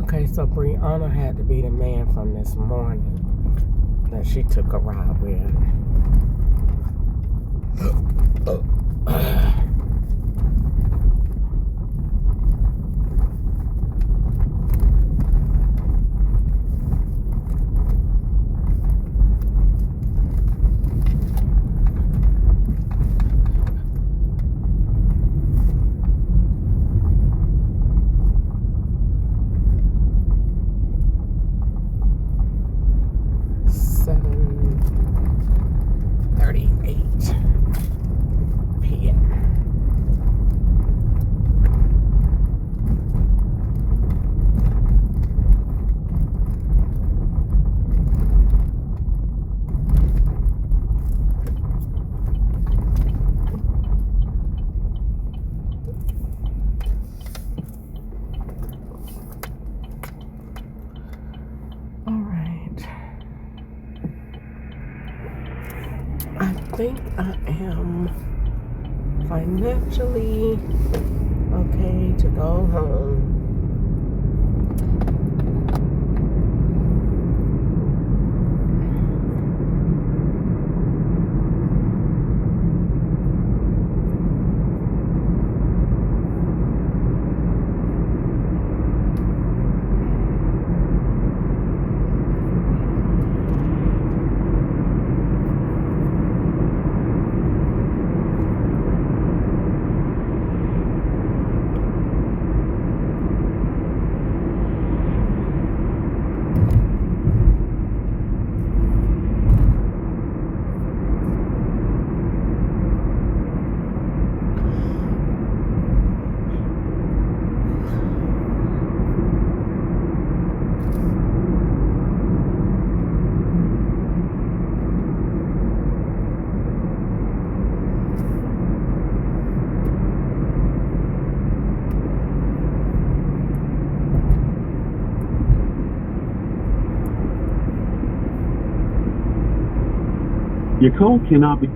Okay, so Brianna had to be the man from this morning that she took a ride with. I think I am financially okay to go home. Your call cannot be...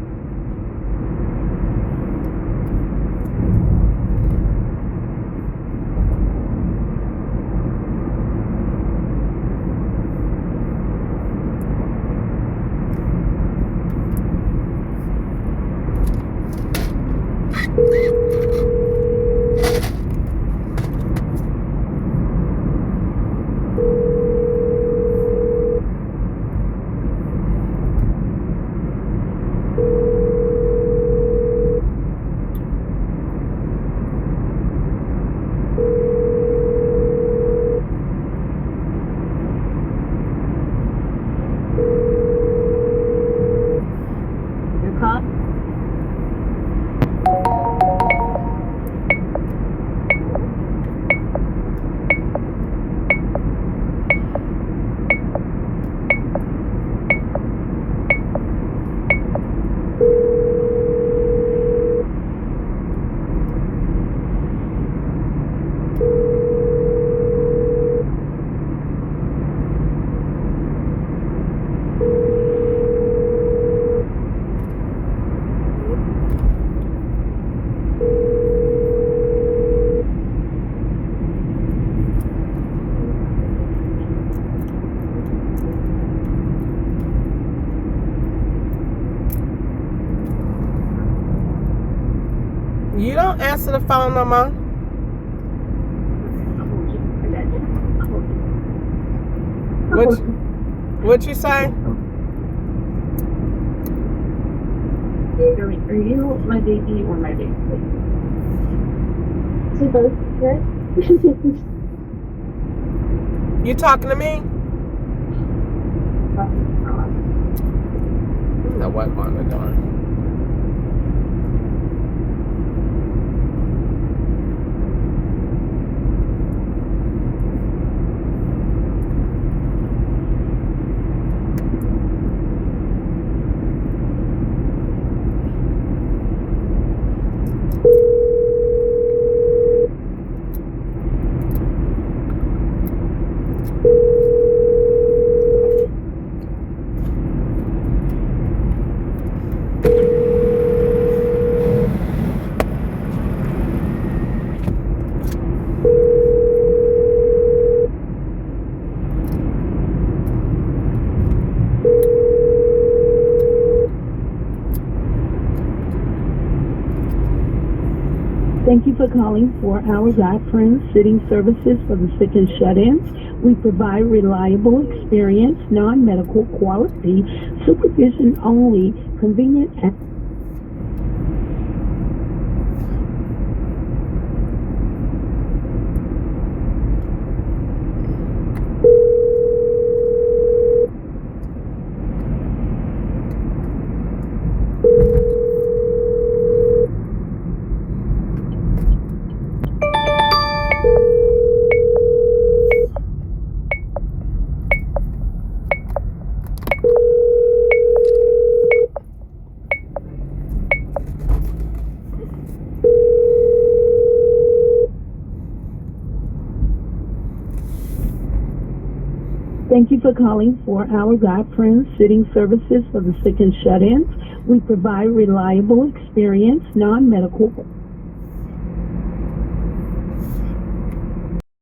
You don't answer the phone no more. What you say? Are you my baby or my baby? Say both, right? You talking to me? No, what am I doing? Thank you for calling for our God Friends Sitting Services for the Sick and Shut-ins. We provide reliable experience, non-medical quality, supervision only, convenient and Thank you for calling for our God Friends Sitting Services for the Sick and Shut-ins. We provide reliable experience, non-medical